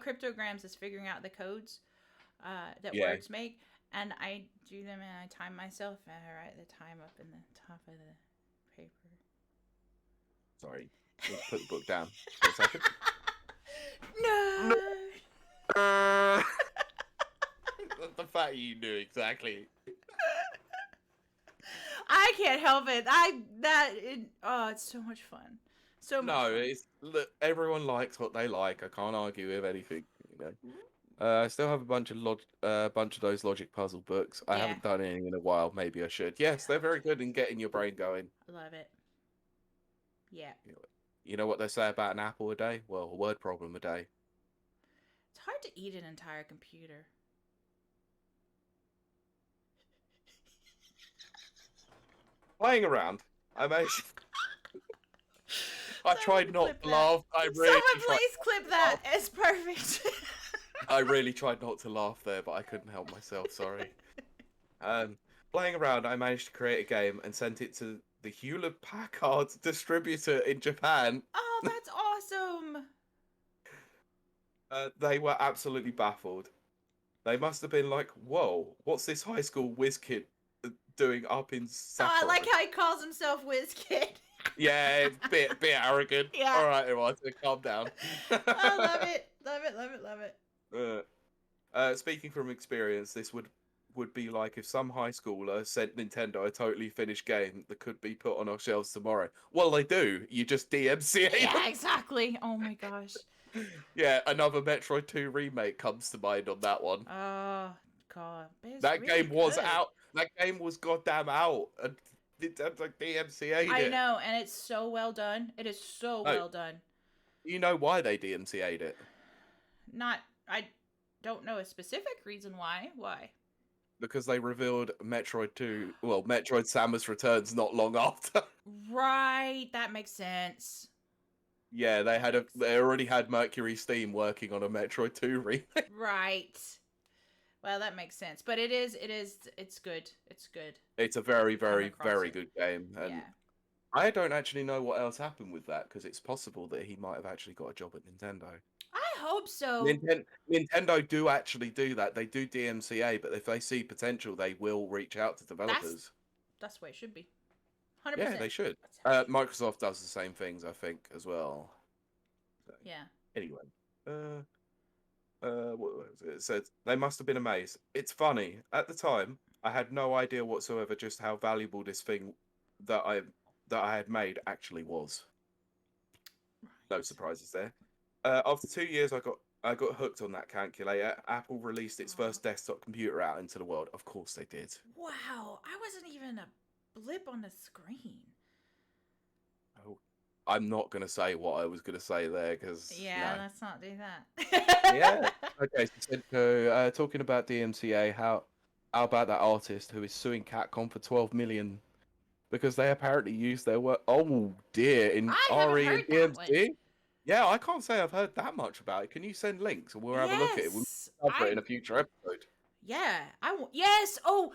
Cryptograms is figuring out the codes that Yeah, words make, and I do them and I time myself and I write the time up in the top of the paper. sorry. Let's put the book down for a second. No. No. The fact you knew exactly. I can't help it. It's so much fun. So much No, fun. it's look, everyone likes what they like. I can't argue with anything, you know. I still have a bunch of those logic puzzle books. I Yeah, haven't done any in a while. Maybe I should. Yes, they're very good in getting your brain going. I love it. Yeah. You know what they say about an apple a day? Well, a word problem a day. It's hard to eat an entire computer. Playing around, I may. I Someone tried not clip to that. laugh. I really Someone tried please not clip to that. laugh. It's perfect. I really tried not to laugh there, but I couldn't help myself. Sorry. Um, Playing around, I managed to create a game and sent it to the Hewlett Packard distributor in Japan. Oh, that's awesome. They were absolutely baffled. They must have been like, "Whoa, what's this high school whiz kid doing up in Oh, I like Sapporo?" how he calls himself WizKid. Yeah, it's bit arrogant. Yeah. All right, Iwata, calm down. I love it. Love it, love it, love it. Speaking from experience, this would be like if some high schooler sent Nintendo a totally finished game that could be put on our shelves tomorrow. Well, they do. You just DMCA them. Yeah, exactly. Oh my gosh. Yeah, another Metroid 2 remake comes to mind on that one. Oh god. But it's That really game was good. out. That game was goddamn out, and Nintendo's like DMCA'd I it. know, and it's so well done. It is so No, well done. you know why they DMCA'd it? Not I don't know a specific reason why. Why? Because they revealed Metroid 2, well, Metroid Samus Returns not long after. Right, that makes sense. Yeah, That makes they already had Mercury Steam working on a Metroid 2 remake. right. Well, that makes sense. But it's good. It's good. It's a very, Come very, across very it. good game, and Yeah. I don't actually know what else happened with that because it's possible that he might have actually got a job at Nintendo. I hope so. Nintendo do actually do that. They do DMCA, but if they see potential, they will reach out to That's developers. that's the way it should be. 100%. Yeah, they should. Microsoft does the same things, I think, as well. So, yeah. Anyway, what was it? It said they must have been amazed. It's funny. At the time, I had no idea whatsoever just how valuable this thing that I had made actually was. No surprises there. After 2 years, I got hooked on that calculator. Apple released its first desktop computer out into the world. Of course they did. Wow, I wasn't even a blip on the screen. Oh, I'm not going to say what I was going to say there because Yeah, no. let's not do that. Yeah. Okay. So talking about DMCA, how about that artist who is suing Capcom for 12 million because they apparently used their work? Oh dear, in I haven't RE and heard that DMC. one. Yeah, I can't say I've heard that much about it. Can you send links and we'll have a look at it? We'll Yes, cover it in a future episode. Yeah, yes. Oh,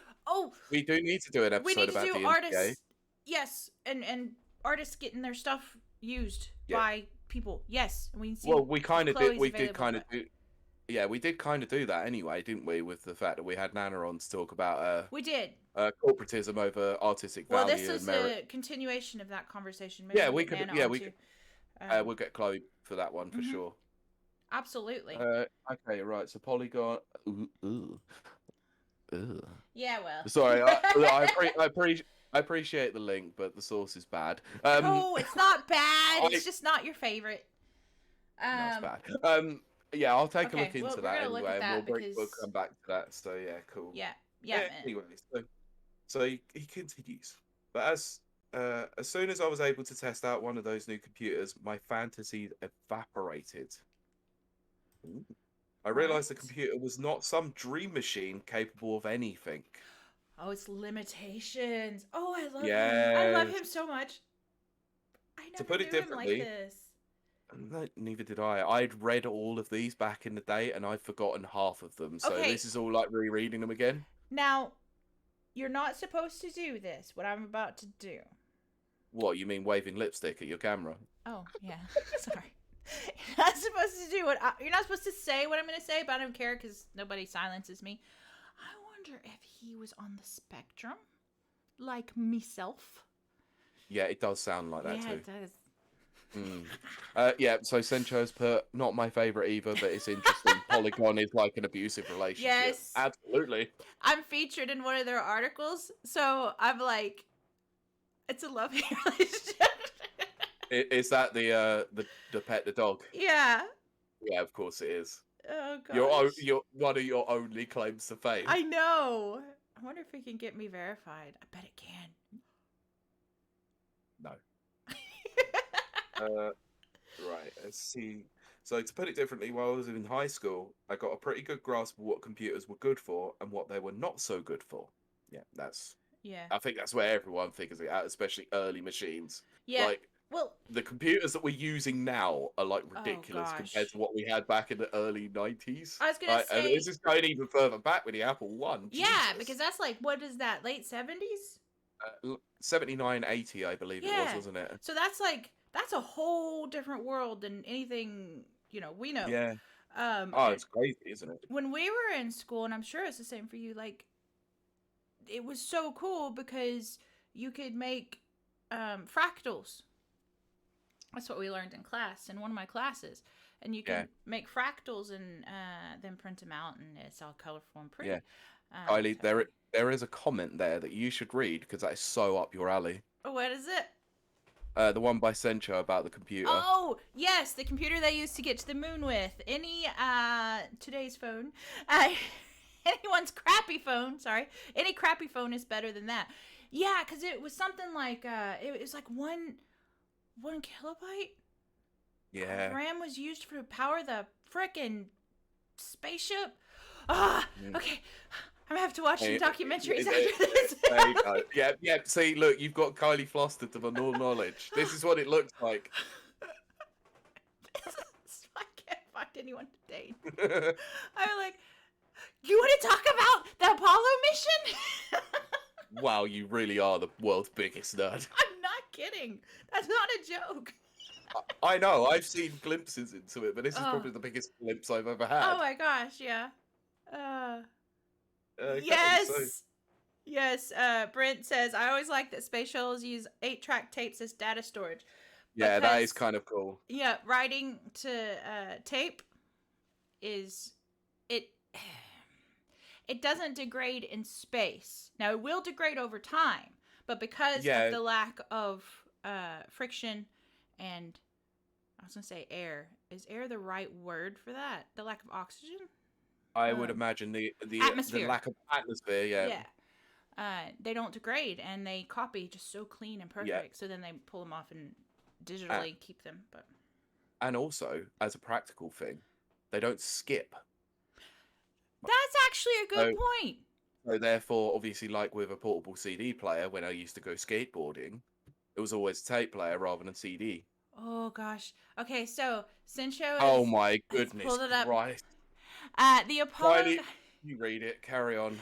We do need to do an we episode need to about do DMCA. artists. Yes, and artists getting their stuff used by people. Yes, and we see. Well, we kind of did. Chloe's We did available, kind of but- do. Yeah, we did kind of do that anyway, didn't we? With the fact that we had Nana on to talk about We did. corporatism over artistic Well, value this and is merit. a continuation of that conversation. Maybe Yeah, we'll we get could. Nana Yeah, on we too. could. We'll get Chloe for that one for sure. Absolutely. Okay, right. So Polygon. Ooh. Yeah, well. Sorry, I appreciate the link, but the source is bad. No, it's not bad. It's just not your favorite. No, it's bad. Yeah, I'll take a look Okay, well, into we're that gonna look anyway, at and that we'll because- come back to that. So yeah, cool. Yeah, man. Anyway, so he continues, but as soon as I was able to test out one of those new computers, my fantasies evaporated. Ooh. I realized the What? computer was not some dream machine capable of anything. Oh, it's limitations. Oh, I love him. I love Yes. him so much. I never To put it knew him like differently, this. No, neither did I. I'd read all of these back in the day, and I've forgotten half of them. So Okay. this is all like rereading them again. Now, you're not supposed to do this, what I'm about to do. What, you mean waving lipstick at your camera? Oh, yeah. Sorry. You're not supposed to do you're not supposed to say what I'm going to say, but I don't care because nobody silences me. I wonder if he was on the spectrum, like myself. Yeah, it does sound like that Yeah, too. it does. Yeah, so Sencho's put, not my favourite either, but it's interesting. Polygon is like an abusive relationship. Yes. Absolutely. I'm featured in one of their articles, so I'm like, it's a love-hate relationship. Is that the pet, the dog? Yeah. Yeah, of course it is. Oh, gosh. Your one of your only claims to fame. I know. I wonder if it can get me verified. I bet it can. No. Right, let's see. So to put it differently, while I was in high school, I got a pretty good grasp of what computers were good for and what they were not so good for. Yeah, Yeah. I think that's where everyone figures it out, especially early machines. Yeah. Like, well, the computers that we're using now are like ridiculous gosh. compared to what we had back in the early 90s. I was gonna and say- this is going even further back with the Apple One. yeah, Jesus. because that's like, what is that, late 70s? 79, 80, I believe it Yeah. was, wasn't it? So that's like, that's a whole different world than anything, we know. Yeah. Oh, It's crazy, isn't it? when we were in school, and I'm sure it's the same for you, like, it was so cool because you could make fractals. That's what we learned in class, in one of my classes. And you can make fractals and then print them out, and it's all colorful and pretty. Yeah. Kylie, there is a comment there that you should read because that is so up your alley. What is it? The one by Sencho about the computer. Oh, yes, the computer they used to get to the moon with. Today's phone, anyone's crappy phone, any crappy phone is better than that. Yeah, because it was something like, it was like one kilobyte. Yeah. RAM was used to power the frickin' spaceship. Okay. I'm gonna have to watch some documentaries after this. There you go. Yeah. See, look, you've got Kylie flustered to the more knowledge. This is what it looks like. I can't find anyone to date. I'm like, you want to talk about the Apollo mission? Wow, you really are the world's biggest nerd. I'm not kidding. That's not a joke. I know. I've seen glimpses into it, but this is probably the biggest glimpse I've ever had. Oh my gosh, yeah. Okay, Yes. so Yes, Brent says, I always like that space shuttles use 8-track tapes as data storage. Yeah, that is Because, kind of cool. yeah, writing to tape is... It... It doesn't degrade in space. Now, it will degrade over time, but because of Yeah, the lack of friction and... I was going to say air. Is air the right word for that? The lack of oxygen? I would imagine the Atmosphere. lack of atmosphere. Yeah, Yeah. They don't degrade and they copy just so clean and yeah, perfect. So then they pull them off and uh, digitally keep them. But and also as a practical thing, they don't skip. that's actually a good So, point. so therefore, obviously, like with a portable CD player, when I used to go skateboarding, it was always a tape player rather than CD. Oh gosh. Okay, so Sincho Oh my has goodness pulled it up. Christ! The Apollo. Kylie, you read it. Carry on.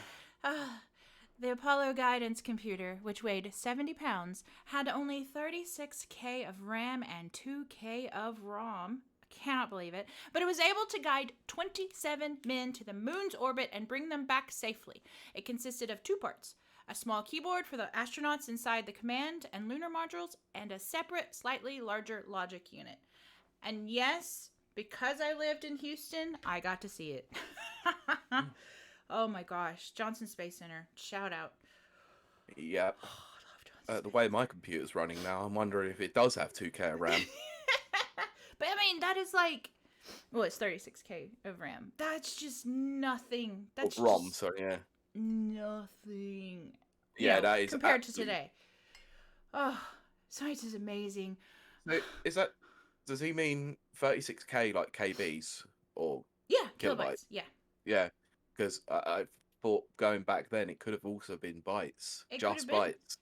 The Apollo guidance computer, which weighed 70 pounds, had only 36K of RAM and 2K of ROM. I cannot believe it. But it was able to guide 27 men to the moon's orbit and bring them back safely. It consisted of 2 parts: a small keyboard for the astronauts inside the command and lunar modules, and a separate, slightly larger logic unit. And yes, because I lived in Houston, I got to see it. Oh my gosh. Johnson Space Center. Shout out. Yep. Oh, I love Johnson The Space way my computer's running now, I'm wondering if it does have 2K of RAM. But I mean, that is like, well, it's 36K of RAM. That's just nothing. Or That's ROM, just sorry, yeah. nothing. Yeah, that is compared to absolutely. today. Oh, science is amazing. So is that? Does he mean 36K like KBs or Yeah, kilobytes? kilobytes. Yeah. Yeah, because I thought going back then it could have also been bytes, It could have just been. bytes.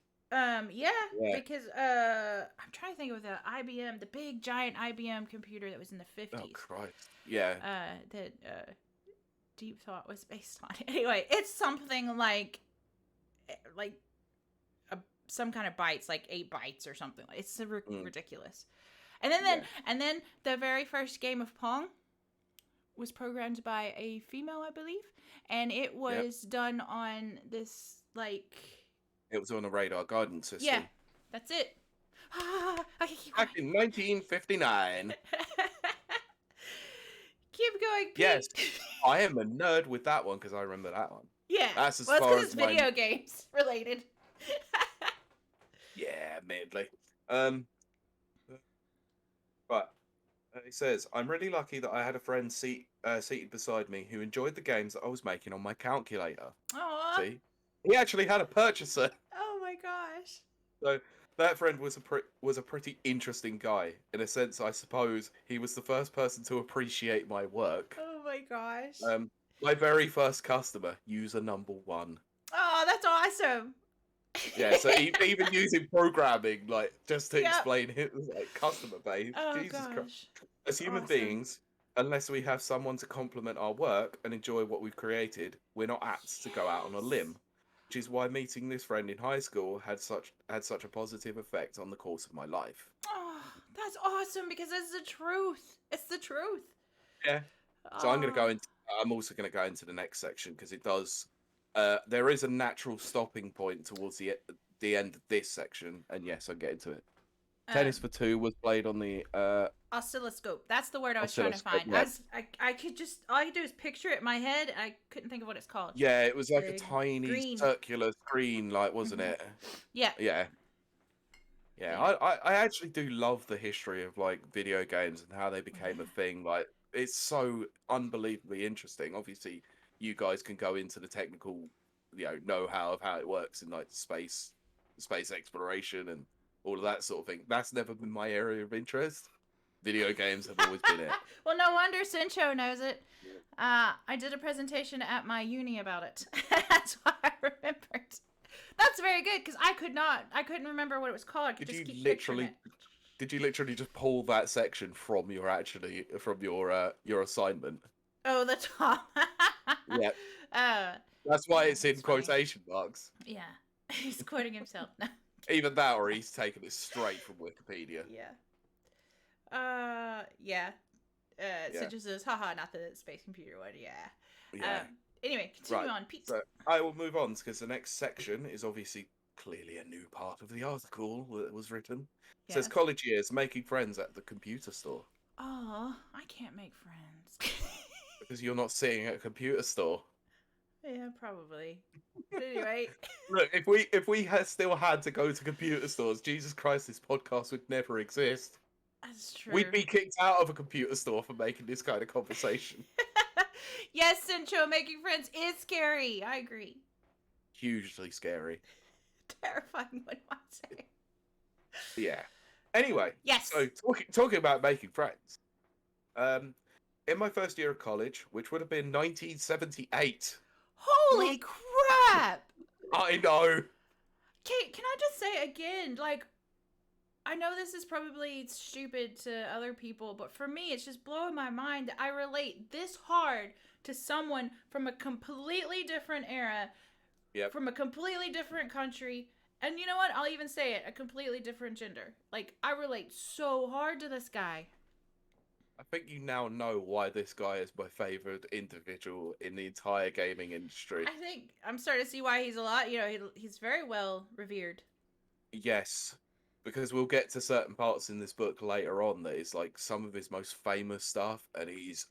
Yeah, Yeah. because I'm trying to think of the IBM, the big giant IBM computer that was in the Oh 50s. Christ. Yeah. That Deep Thought was based on. Anyway, it's something like some kind of bytes, like 8 bytes or something. It's Mm, ridiculous. And then, yeah. and then the very first game of Pong was programmed by a female, I believe, and it Yep. was done on this like It was on a radar guidance yeah, system that's it. Okay, keep back going. in 1959. Keep going, Yes, Pete. I am a nerd with that one because I remember that one. Yeah, That's as well, it's far because as it's mine. video games related. Yeah, admittedly. But it says, I'm really lucky that I had a friend seated beside me who enjoyed the games that I was making on my calculator. Aw. See? He actually had a purchaser. Oh my gosh. So that friend was a pretty interesting guy. In a sense, I suppose he was the first person to appreciate my work. Oh my gosh. My very first customer, user number 1. Oh, that's awesome. Yeah, so even using programming, like, just to Yep. explain his like customer base, Oh Jesus Christ. gosh. As That's human awesome. beings, unless we have someone to compliment our work and enjoy what we've created, we're not apt to go out on a limb. Which is why meeting this friend in high school had such a positive effect on the course of my life. Oh, that's awesome because it's the truth. It's the truth. Yeah. So Oh. I'm also gonna go into the next section because it does. There is a natural stopping point towards the end of this section, and yes, I'll get into it. Tennis for Two was played on the Oscilloscope. That's the word I was trying to oscilloscope. find. Yeah. I could just all I could do is picture it in my head. I couldn't think of what it's called. Yeah, it was like a The tiny green. circular screen, like, wasn't Mhm. it? Yeah. Yeah. Yeah, Yeah. I actually do love the history of like video games and how they became a thing. Like, it's so unbelievably interesting. Obviously, you guys can go into the technical, know-how of how it works in like space exploration and all of that sort of thing. That's never been my area of interest. Video games have always been it. Well, no wonder Sincho knows it. I did a presentation at my uni about it. That's why I remembered. That's very good because I couldn't remember what it was called. I could just keep picturing it. Did you literally just pull that section from your assignment? Oh, the top. Yeah. uh, That's why it's in that's funny. quotation marks. Yeah, he's quoting himself. No. Either that or he's taken it straight from Wikipedia. Yeah. Yeah. Yeah. Sincho says, haha, not the space computer one. Yeah. Yeah. Anyway, continue Right. on, Pete. So I will move on because the next section is obviously clearly a new part of the article that was written. It says Yes. college years, making friends at the computer store. Oh, I can't make friends. Because you're not sitting at a computer store. Yeah, probably. But anyway. Look, if we had still had to go to computer stores, Jesus Christ, this podcast would never exist. That's We'd true. be kicked out of a computer store for making this kind of conversation. Yes, Cincho, making friends is scary. I agree. Hugely scary. Terrifying, what do I say? Yeah. Anyway, Yes. so talking about making friends. In my first year of college, which would have been 1978. Holy crap! I know. Kate, can I just say again, like, I know this is probably stupid to other people, but for me, it's just blowing my mind that I relate this hard to someone from a completely different era, Yep. from a completely different country, and you know what? I'll even say it, a completely different gender. Like, I relate so hard to this guy. I think you now know why this guy is my favorite individual in the entire gaming industry. I think I'm starting to see why he's a lot, he's very well revered. Yes, because we'll get to certain parts in this book later on that is like some of his most famous stuff, and he's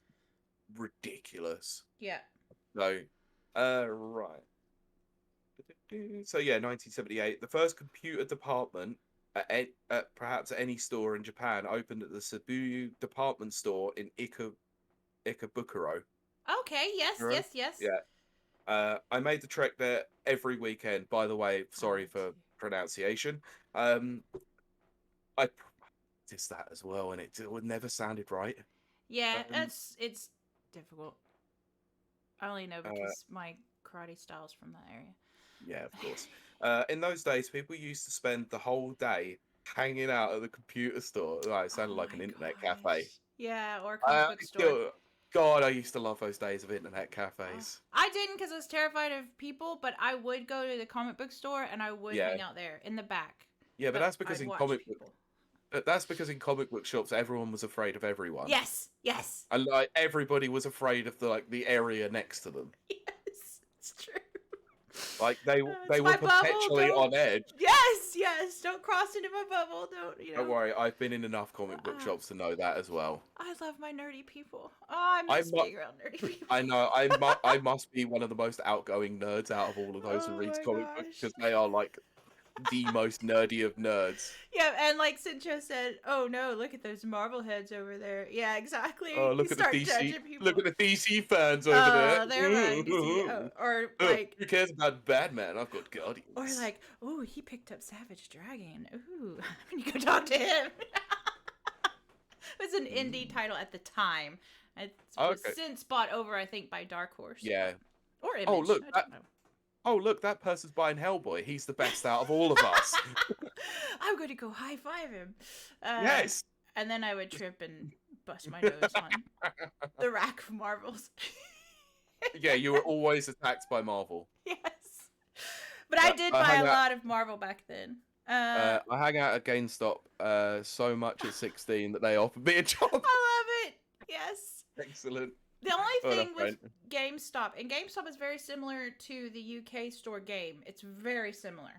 ridiculous. Yeah. So, right. So yeah, 1978. The first computer department at perhaps any store in Japan opened at the Shibuya department store in Ikebukuro. Okay, yes, Right? yes, yes. Yeah. I made the trek there every weekend. By the way, sorry for pronunciation. I practiced that as well, and it never sounded right. Yeah, Um, it's difficult. I only know because my karate style's from that area. yeah, of course. In those days, people used to spend the whole day hanging out at the computer store. Oh, it sounded Oh like an my internet gosh. cafe. Yeah, or a comic book store. God, I used to love those days of internet cafes. I didn't because I was terrified of people, but I would go to the comic book store and I would Yeah, hang out there in the back. yeah, but that's because I'd in watch people. that's because in comic book shops, everyone was afraid of everyone. Yes, yes. And like everybody was afraid of the area next to them. Yes, it's true. Like they It's were my bubble. perpetually on edge. Yes, yes. Don't cross into my bubble. Don't worry, I've been in enough comic book shops to know that as well. I love my nerdy people. Oh, I miss being around nerdy people. I know. I must be one of the most outgoing nerds out of all of those who reads comic books because they are like the most nerdy of nerds. Yeah, and like Cincho said, "Oh no, look at those Marvel heads over there." Yeah, exactly. Oh, look at the DC. Look at the DC fans over there. They're right. Or like, who cares about Batman? I've got Guardians. Or like, oh, he picked up Savage Dragon. Ooh, I'm gonna go talk to him. It was an indie title at the time. It was since bought over, I think, by Dark Horse. Yeah. Or Image. Oh look, I don't know. Oh look, that person's buying Hellboy. He's the best out of all of us. I'm going to go high five him. Yes. And then I would trip and bust my nose on the rack of Marvels. Yeah, you were always attacked by Marvel. Yes. But I did buy a lot of Marvel back then. I hang out at GameStop so much at 16 that they offered me a job. I love it. Yes. Excellent. The only thing with GameStop, and GameStop is very similar to the UK store Game. It's very similar.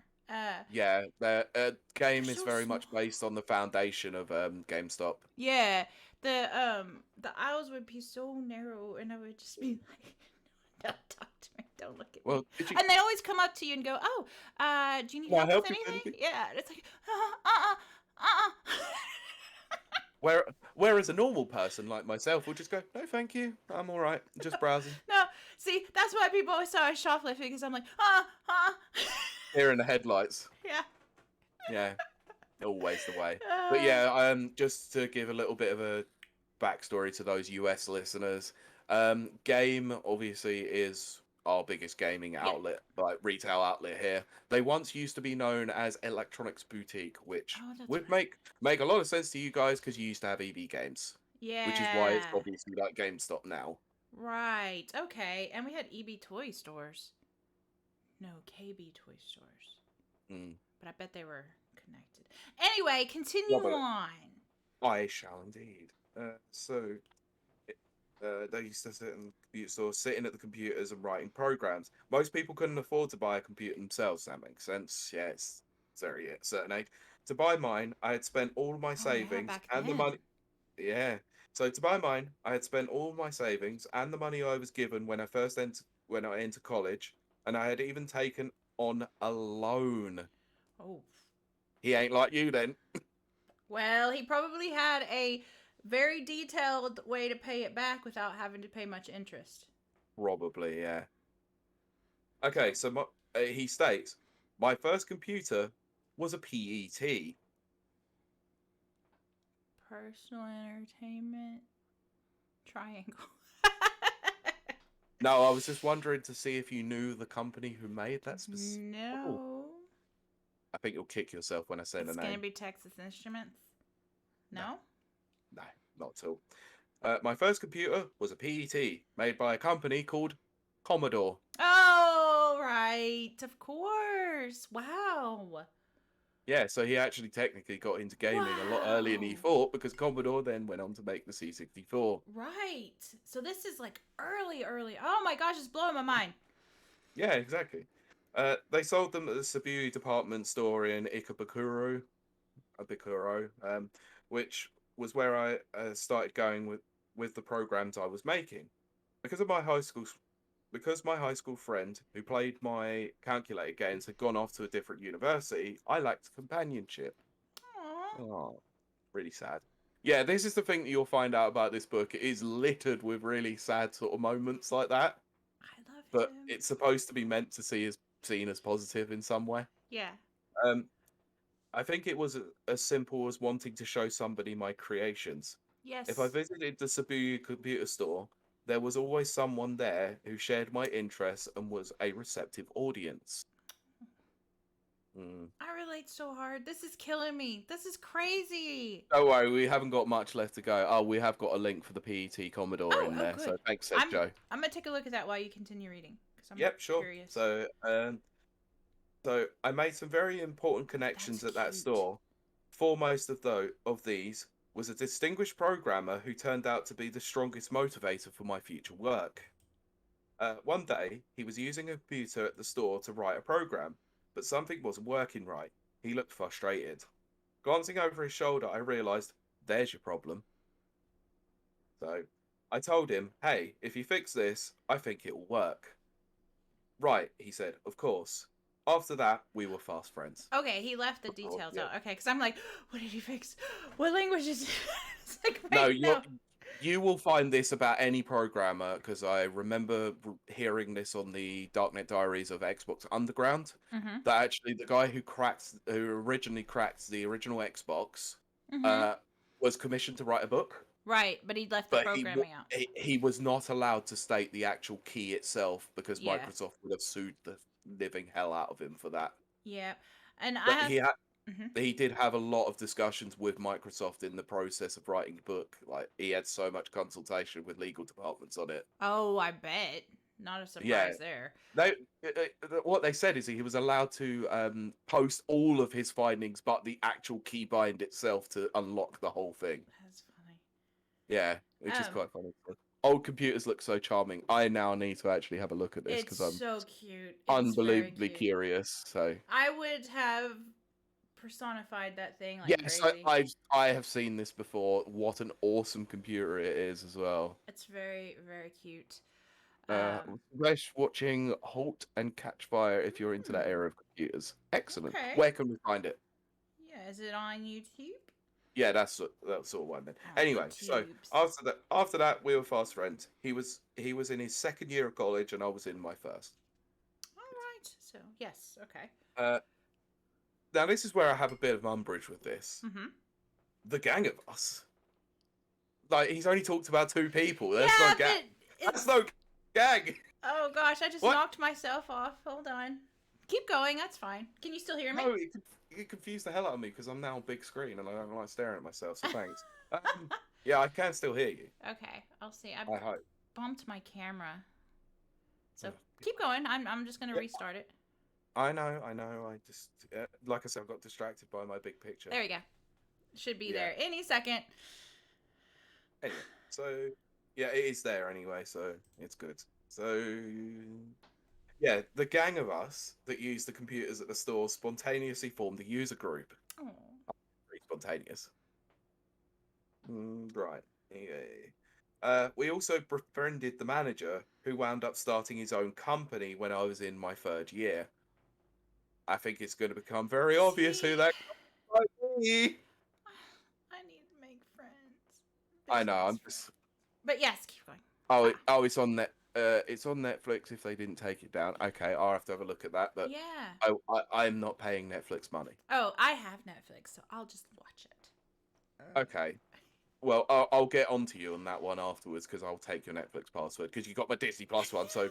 Yeah, the Game is very much based on the foundation of GameStop. Yeah, the aisles would be so narrow, and I would just be like, "Don't talk to me, don't look at me." And they always come up to you and go, "Oh, do you need help with anything?" Yeah, and it's like, Whereas a normal person like myself will just go, "No, thank you, I'm all right, just browsing." No, see, that's why people always saw us shoplifting, because I'm like, Here in the headlights. Yeah. Yeah, always the way. But yeah, just to give a little bit of a backstory to those US listeners, Game obviously is our biggest gaming outlet, like retail outlet here. They once used to be known as Electronics Boutique, which would make a lot of sense to you guys because you used to have EB Games. Yeah. Which is why it's obviously like GameStop now. Right. Okay. And we had EB toy stores. No, KB toy stores. But I bet they were connected. Anyway, continue on. I shall indeed. So, They used to sit in the computer store, sitting at the computers and writing programs. Most people couldn't afford to buy a computer themselves. That makes sense. Yeah, it's very at a certain age. To buy mine, I had spent all of my Oh yeah, savings back and the then. money. Yeah. So to buy mine, I had spent all my savings and the money I was given when I entered college, and I had even taken on a loan. Oh. He ain't like you then. Well, he probably had a very detailed way to pay it back without having to pay much interest. Probably, yeah. Okay, so he states, my first computer was a PET. Personal entertainment triangle. No, I was just wondering to see if you knew the company who made that specific. Oh, No. I think you'll kick yourself when I say the It's gonna name. be Texas Instruments. No, No? no, not at all. My first computer was a PET made by a company called Commodore. Oh, right. Of course. Wow. Yeah, so he actually technically got into gaming a lot earlier than he Wow. thought because Commodore then went on to make the C64. Right. So this is like early, early. Oh my gosh, it's blowing my mind. Yeah, exactly. They sold them at the Cebu department store in Ibukuro, which was where I started going with the programs I was making. Because of my high school, because my high school friend who played my calculator games had gone off to a different university, I lacked companionship. Aw. Oh, really sad. Yeah, this is the thing that you'll find out about this book. It is littered with really sad sort of moments like that, I love but him. it's supposed to be meant to see as seen as positive in some way. Yeah. Um, I think it was as simple as wanting to show somebody my creations. If I Yes. visited the Cebu computer store, there was always someone there who shared my interests and was a receptive audience. Mm. I relate so hard. This is killing me. This is crazy. Don't worry, we haven't got much left to go. Oh, we have got a link for the PET Commodore Oh, in oh, there. good. So thanks, said I'm Joe. I'm gonna take a look at that while you continue reading because I'm Yep, sure. curious. So I made some very important That's connections at that cute. store. Foremost of these was a distinguished programmer who turned out to be the strongest motivator for my future work. One day, he was using a computer at the store to write a program, but something wasn't working right. He looked frustrated. Glancing over his shoulder, I realized, there's your problem. So I told him, hey, if you fix this, I think it will work. Right, he said, of course. After that, we were fast friends. Okay, he left the Oh, details yeah. out. Okay, because I'm like, what did he fix? What language is it? It's like, No, wait, no. you will find this about any programmer because I remember hearing this on the Darknet Diaries of Xbox Underground. Mm-hmm. That actually the guy who originally cracked the original Xbox, Mm-hmm. uh, was commissioned to write a book, Right, but he left the but programming out. he was not allowed to state the actual key itself because Yeah. Microsoft would have sued the living hell out of him for that. Yeah. And I But have. Mm-hmm. he did have a lot of discussions with Microsoft in the process of writing the book. Like he had so much consultation with legal departments on it. Oh, I bet. Not a Yeah, surprise there. they what they said is he was allowed to post all of his findings, but the actual key bind itself to unlock the whole thing. That's funny. Yeah, which is Um, quite funny. Old computers look so charming. I now need to actually have a look at this it's because I'm so cute. It's very unbelievably cute. curious. So I would have personified that thing like yes, crazy. I have seen this before. What an awesome computer it is as well. It's very, very cute. Uh, Um, Suresh watching Halt and Catch Fire if you're into that hmm. era of computers. Excellent. Okay. Where can we find it? Yeah, is it on YouTube? Yeah, that's sort of one then. On Anyway, so YouTube's. after that we were fast friends. He was in his second year of college and I was in my first. All right. So, yes. Okay. Uh, Now this is where I have a bit of umbrage with this. Mm-hmm. The gang of us. Like he's only talked about two people. That's no Yeah, gang. but That's it's. no gang. Oh gosh, I just What? knocked myself off. Hold on. Keep going. That's fine. Can you still hear me? No, it confused the hell out of me because I'm now on big screen and I don't like staring at myself. So thanks. Yeah, I can still hear you. Okay. I'll see. I I hope. bumped my camera. So Oh, keep going. I'm just gonna yeah, restart it. I know. I just like I said, I got distracted by my big picture. There we go. Should be Yeah. there any second. Anyway, so Yeah, it is there anyway, so it's good. So yeah, the gang of us that use the computers at the store spontaneously formed a user group. Oh. Very spontaneous. Right. Yeah. We also befriended the manager, who wound up starting his own company when I was in my third year. I think it's going to become very obvious who See, that guy might be. I need to make friends. I Business know. I'm friends. just. But yes, keep going. Oh, Ah, it's on net. It's on Netflix. If they didn't take it down, okay, I'll have to have a look at that. But yeah. I'm not paying Netflix money. Oh, I have Netflix, so I'll just watch it. Okay. Well, I'll get onto you on that one afterwards because I'll take your Netflix password because you got my Disney Plus one. So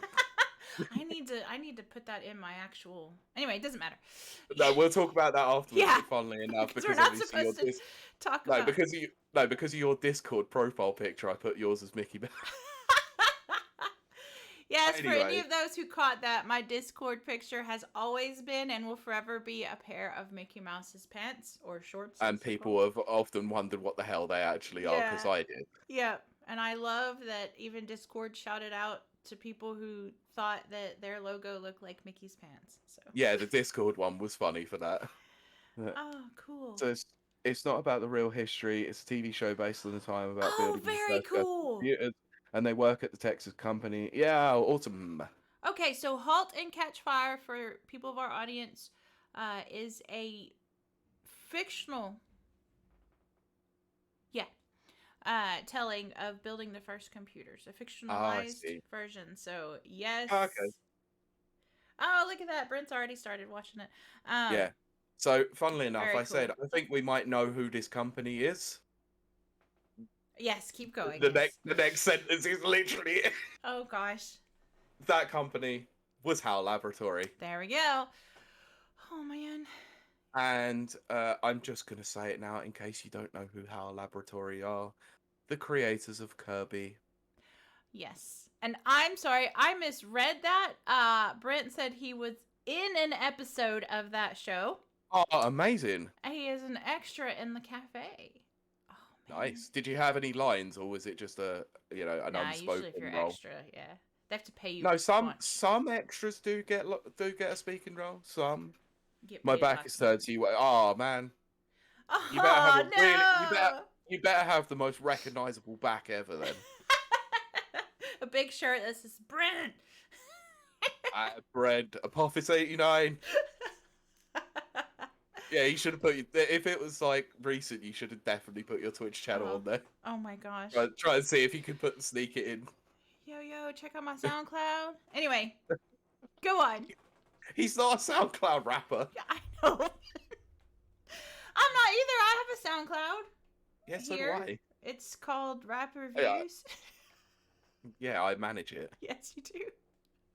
I need to put that in my actual. Anyway, it doesn't matter. no, we'll talk about that afterwards. Yeah, Funnily enough, because we're because not obviously supposed to talk no, about. because you no, because of your Discord profile picture, I put yours as Mickey Mouse. Yes, for any Anyway, of those who caught that, my Discord picture has always been and will forever be a pair of Mickey Mouse's pants or shorts, and as they're people called. have often wondered what the hell they actually are because Yeah, I did. yep. And I love that even Discord shouted out to people who thought that their logo looked like Mickey's pants. So, Yeah, the Discord one was funny for that. Yeah. oh, cool. So it's not about the real history. It's a TV show based on the time about Oh, building the very first personal cool. computers, and they work at the Texas company. Yeah, awesome. Okay, so Halt and Catch Fire for people of our audience is a fictional, yeah, telling of building the first computers, a Ah, I fictionalized see. version. So yes. Ah, okay. Oh, look at that! Brent's already started watching it. Yeah. So, funnily enough, Very I said cool. I think we might know who this company is. Yes, keep going. The Yes. next sentence is literally Oh gosh. that company was HAL Laboratory, There we go. Oh man. and I'm just gonna say it now in case you don't know who HAL Laboratory are. The creators of Kirby. Yes. And I'm sorry, I misread that. Brent said he was in an episode of that show. Oh, amazing! He is an extra in the cafe. Oh man. Nice. Did you have any lines, or was it just an Nah, usually if you're unspoken role? extra, yeah. They have to pay you No, bunch. some extras do get a speaking role. Some. Get My paid a back lot. is turned to you. Oh man, you better have Oh a really no. you better have the most recognizable back ever then. A big shirt that says Brent. Bread Apophis 89. Yeah, you should have put if it was like recent, you should have definitely put your Twitch channel Oh. on there. Oh my gosh. Try and see if you could sneak it in. Yo, check out my SoundCloud. Anyway, go on. He's not a SoundCloud rapper. Yeah, I know. I'm not either. I have a SoundCloud Yes, so do here. I. It's called Rap Yeah, Reviews. yeah, I manage it. Yes, you do.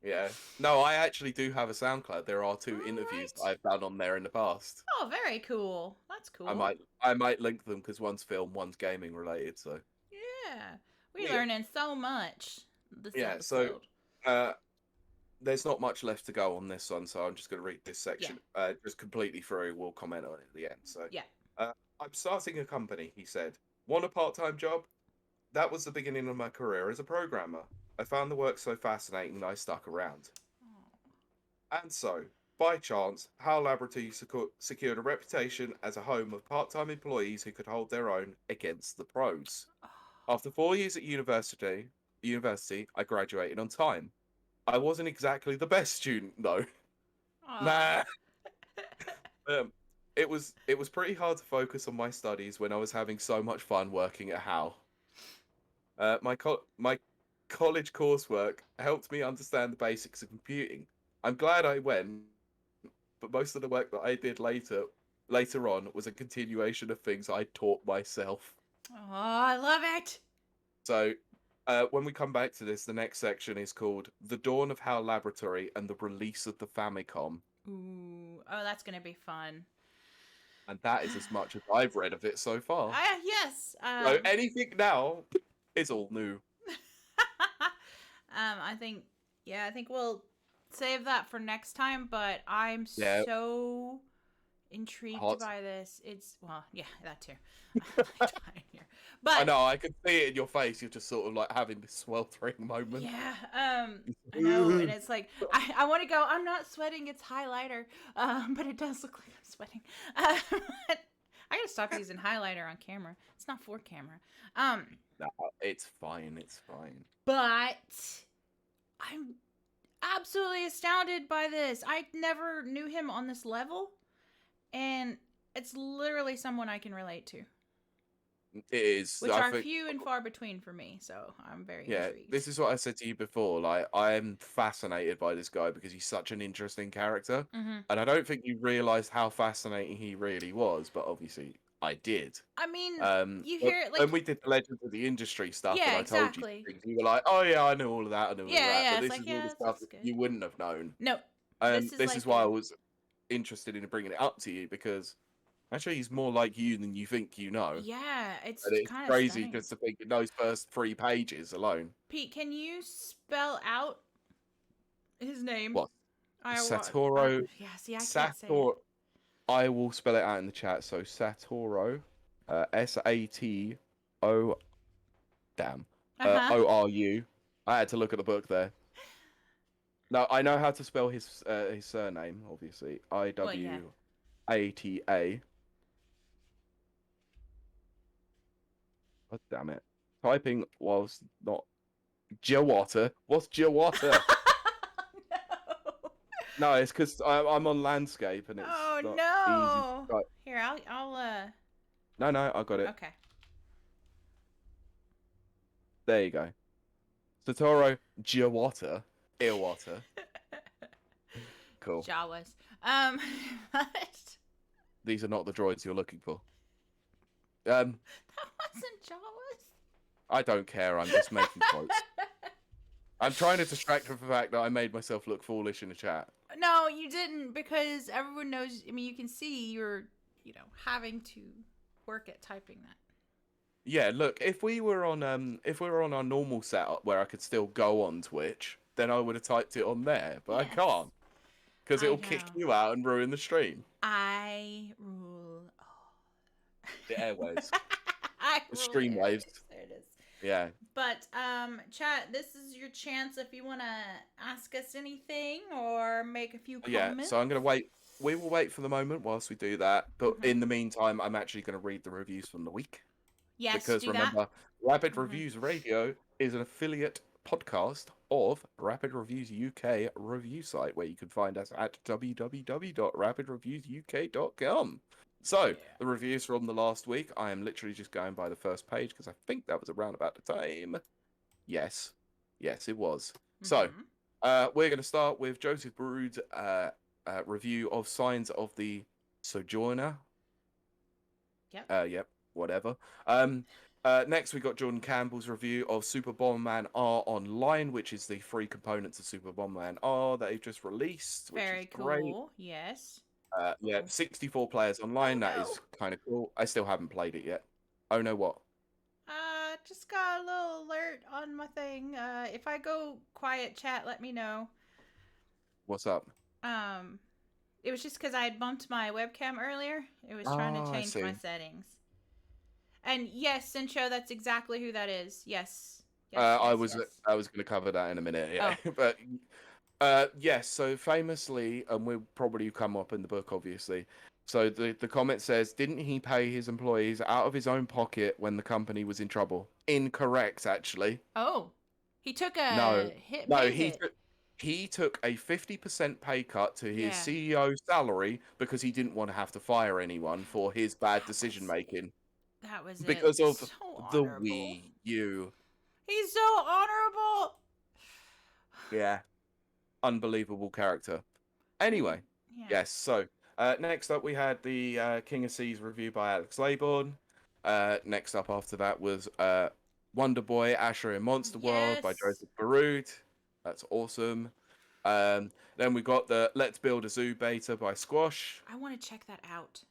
Yeah. No, I actually do have a SoundCloud. There are two All interviews that right. I've done on there in the past. Oh, very cool. That's cool. I might link them because one's film, one's gaming related. So Yeah. We yeah, learning so much this yeah. So episode. uh, there's not much left to go on this one, so I'm just going to read this Yeah. section just completely through. We'll comment on it at the end. So Yeah. uh, I'm starting a company, he said. Want a part-time job? That was the beginning of my career as a programmer. I found the work so fascinating that I stuck around. And so, by chance, HAL Laboratory secured a reputation as a home of part-time employees who could hold their own against the pros. After 4 years at university, I graduated on time. I wasn't exactly the best student, though. Aw. Nah. It was pretty hard to focus on my studies when I was having so much fun working at HAL. My college coursework helped me understand the basics of computing. I'm glad I went, but most of the work that I did later on was a continuation of things I taught myself. Oh, I love it. So, when we come back to this, the next section is called "The Dawn of HAL Laboratory and the Release of the Famicom," Ooh. Oh, that's gonna be fun. and that is as much as I've read of it so far. Yes. So anything now is all new. I think, yeah, I think we'll save that for next time. But I'm Yeah, so intrigued Hot. by this. It's well, yeah, that too. I'm like dying here, I but know, I can see it in your face. You're just sort of like having this sweltering moment. yeah, I know, and it's like I want to go. I'm not sweating. It's highlighter, but it does look like I'm sweating. But I gotta stop using highlighter on camera. It's not for camera. No, it's fine. It's fine. But I'm absolutely astounded by this. I never knew him on this level, and it's literally someone I can relate to, It is. which I are think. few and far between for me. So I'm very Yeah, intrigued. this is what I said to you before. Like, I'm fascinated by this guy because he's such an interesting character, Mm-hmm. and I don't think you realised how fascinating he really was. But obviously, I did. I mean, you But hear it when like, we did the Legends of the Industry stuff, and yeah, I told you exactly. things, you were like, "Oh yeah, I knew all of that. I knew all of Yeah, that." yeah. But It's this like, is all the yeah, stuff that's that good. you wouldn't have known. No, And this is this is like why I a was interested in bringing it up to you because actually, he's more like you than you think you know. yeah. And It's it's kind of crazy stunning. just to think in those first 3 pages alone. Pete, can you spell out his name? What? I want. Satoru Yeah. See, I can't say it. Satoru. I will spell it out in the chat. So Satoru, Sato. Damn. Uh huh. Oru. I had to look at the book there. No, I know how to spell his surname. Obviously, Well, yeah. Iwata. God damn it! Typing whilst not Iwata. What's Iwata? No. No, it's because I'm on landscape and it's Oh not easy to no. type. Here, I'll. No, I got it. Okay. There you go. Satoru Iwata. Cool. Jawas. But These are not the droids you're looking for. that wasn't Jawas. I don't care. I'm just making quotes. I'm trying to distract from the fact that I made myself look foolish in the chat. No, you didn't, because everyone knows. I mean, you can see you're, having to work at typing that. Yeah, look, if we were on our normal setup where I could still go on Twitch, then I would have typed it on there, but I Yes. can't because I it'll kick know. you out and ruin the stream. I rule. The airwaves, I the rule the stream waves. airwaves. There it is. Yeah. But chat, this is your chance if you want to ask us anything or make a few comments. Yeah, so I'm gonna wait. We will wait for the moment whilst we do that. But Mhm. in the meantime, I'm actually gonna read the reviews from the week Yes, because do that. remember, Rapid Mhm. Reviews Radio is an affiliate podcast of Rapid Reviews UK review site, where you can find us at www.rapidreviewsuk.com. So Yeah. the reviews from the last week, I am literally just going by the first page because I think that was around about the time. Yes, it was. So. Mhm. We're going to start with Joseph Brood's review of Signs of the Sojourner. Yep. Yep, whatever. Next, we got Jordan Campbell's review of Super Bomberman R Online, which is the 3 components of Super Bomberman R that they've just released, which Very is great. cool. Yes. Yeah, Uh-oh. 64 players Oh online. That no. is kind of cool. I still haven't played it yet. Oh no, what? Just got a little alert on my thing. If I go quiet, chat, let me know. What's up? It was just because I had bumped my webcam earlier. It was trying to Oh, I change my see. settings. And yes, Sincho, that's exactly who that is. Yes. I Yes. was going to cover that in a minute, yeah. Oh. But yes, so famously, and we'll probably come up in the book, obviously. So the comment says, didn't he pay his employees out of his own pocket when the company was in trouble? Incorrect, actually. Oh. He took No, a no, pay hit. he took a 50% pay cut to his Yeah. CEO's salary because he didn't want to have to fire anyone for his bad That decision was it. making That was it. because of So the honorable. Wii U. He's so honorable. Yeah, unbelievable character. Anyway, Yeah. yes, so next up we had the King of Seas review by Alex Laybourne. Next up after that was Wonder Boy, Asher in Monster World by Yes. Joseph Barut. That's awesome. Then we got the Let's Build a Zoo beta by Squash. I want to check that out.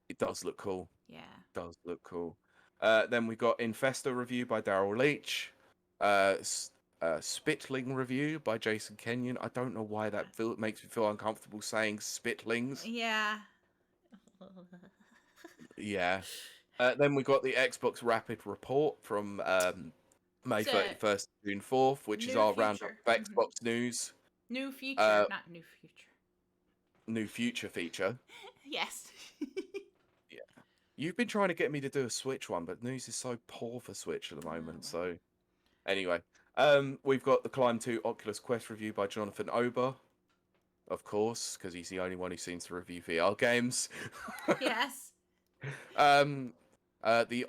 It does look cool. Yeah. Does look cool. Then we got Infesta review by Daryl Leach. Spitling review by Jason Kenyon. I don't know why that makes me feel uncomfortable saying Spitlings. Yeah. Yeah. Then we got the Xbox Rapid Report from May It's a 31st, June 4th, which is new our roundup future. of Xbox news. New future, Uh, not new future. New future feature. Yes. Yeah. You've been trying to get me to do a Switch one, but news is so poor for Switch at the moment. Oh, So anyway, we've got the Climb 2 Oculus Quest review by Jonathan Ober, of course, because he's the only one who seems to review VR games. yes. um, the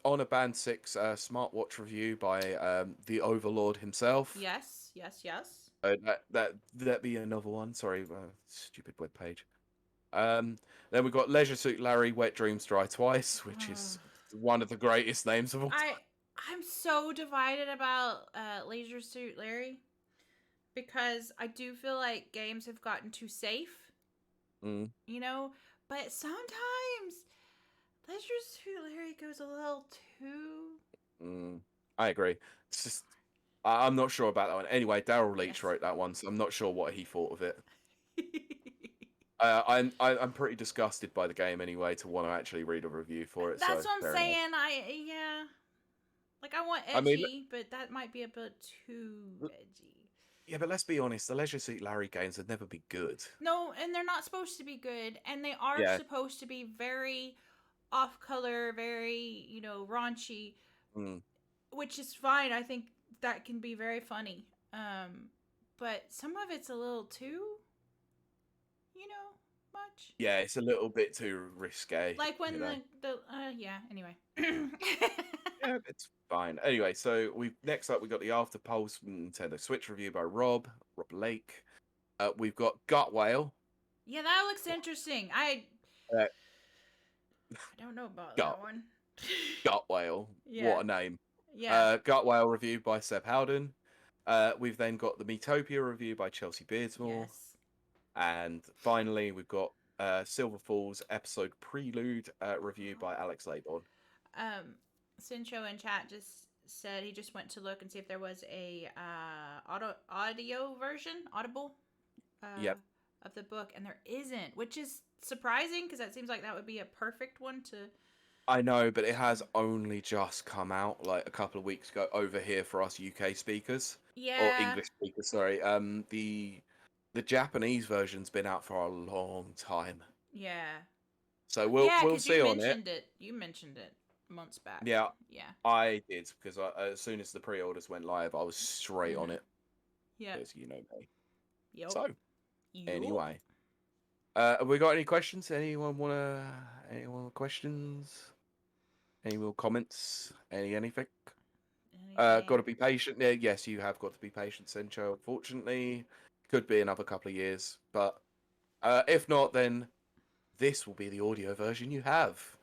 Honor Band 6 smartwatch review by the Overlord himself. Yes. Yes. Yes. That be another one. Sorry, stupid web page. Then we've got Leisure Suit Larry, Wet Dreams Dry Twice, which is one of the greatest names of all time. I'm so divided about Leisure Suit Larry because I do feel like games have gotten too safe, Mm, you know, but sometimes Leisure Suit Larry goes a little too. I agree. It's just I'm not sure about that one. Anyway, Daryl Leach Yes. wrote that one, so I'm not sure what he thought of it. I'm pretty disgusted by the game anyway to want to actually read a review for it. That's So what I'm fair enough. saying. Yeah. Like I want I mean, edgy, but that might be a bit too edgy. yeah, but let's be honest. The Leisure Suit Larry games would never be good. No, and they're not supposed to be good, and they are Yeah. supposed to be very off color, very, raunchy, Mm. which is fine. I think that can be very funny. But some of it's a little too, much. Yeah, it's a little bit too risque, Like you when know. yeah, anyway. Yeah, it's fine. Anyway, so we next up we got the After Pulse Nintendo Switch review by Rob Lake. We've got Gut Whale. Yeah, that looks interesting. I Uh, don't know about Gut that one. Gut Whale. Yeah. What a name. Yeah. Gut Whale review by Seb Howden. We've then got the Metopia review by Chelsea Beardsmore. Yes. And finally, we've got Silver Falls episode prelude review by Alex Laybourne. Sincho in chat just said he just went to look and see if there was a audible Yep. of the book, and there isn't, which is surprising because that seems like that would be a perfect one to. I know, but it has only just come out like a couple of weeks ago over here for us UK speakers or Yeah. English speakers. Sorry. The Japanese version's been out for a long time, Yeah. so Yeah, we'll because you see on it. mentioned it. You mentioned it months back. Yeah, Yeah. I did because as soon as the pre-orders went live, I was straight on it. Yeah. Because you know me. Yep. So Yep. anyway, have we got any questions? Anyone with questions? Any more comments? Anything? Got to be patient. Yeah, yes, you have got to be patient, Sencho. Unfortunately, could be another couple of years, but if not, then this will be the audio version you have.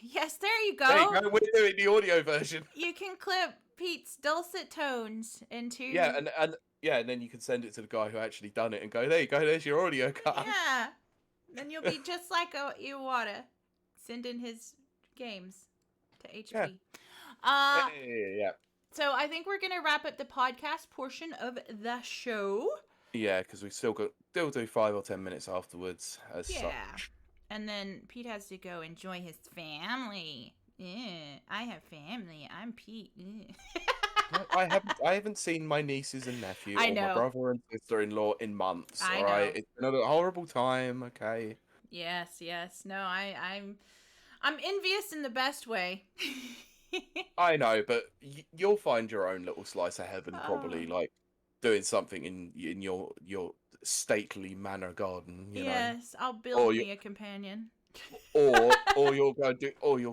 Yes, there you There you go. go. We're doing the audio version. You can clip Pete's dulcet tones into. Yeah, and then you can send it to the guy who actually done it and go, there you go. There's your audio cut. Yeah. Then you'll be just like Iwata, sending his games to HP. Yeah. So I think we're gonna wrap up the podcast portion of the show. Yeah, because we still do 5 or 10 minutes afterwards as such. And then Pete has to go enjoy his family. Yeah, I have family. I'm Pete. I haven't seen my nieces and nephew I or my know. brother and sister-in-law in months. I All right, know. it's been a horrible time. Okay. Yes. No, I'm envious in the best way. I know, but you'll find your own little slice of heaven probably, Oh. like doing something in your stately manor garden. You know, I'll build me a companion. or you're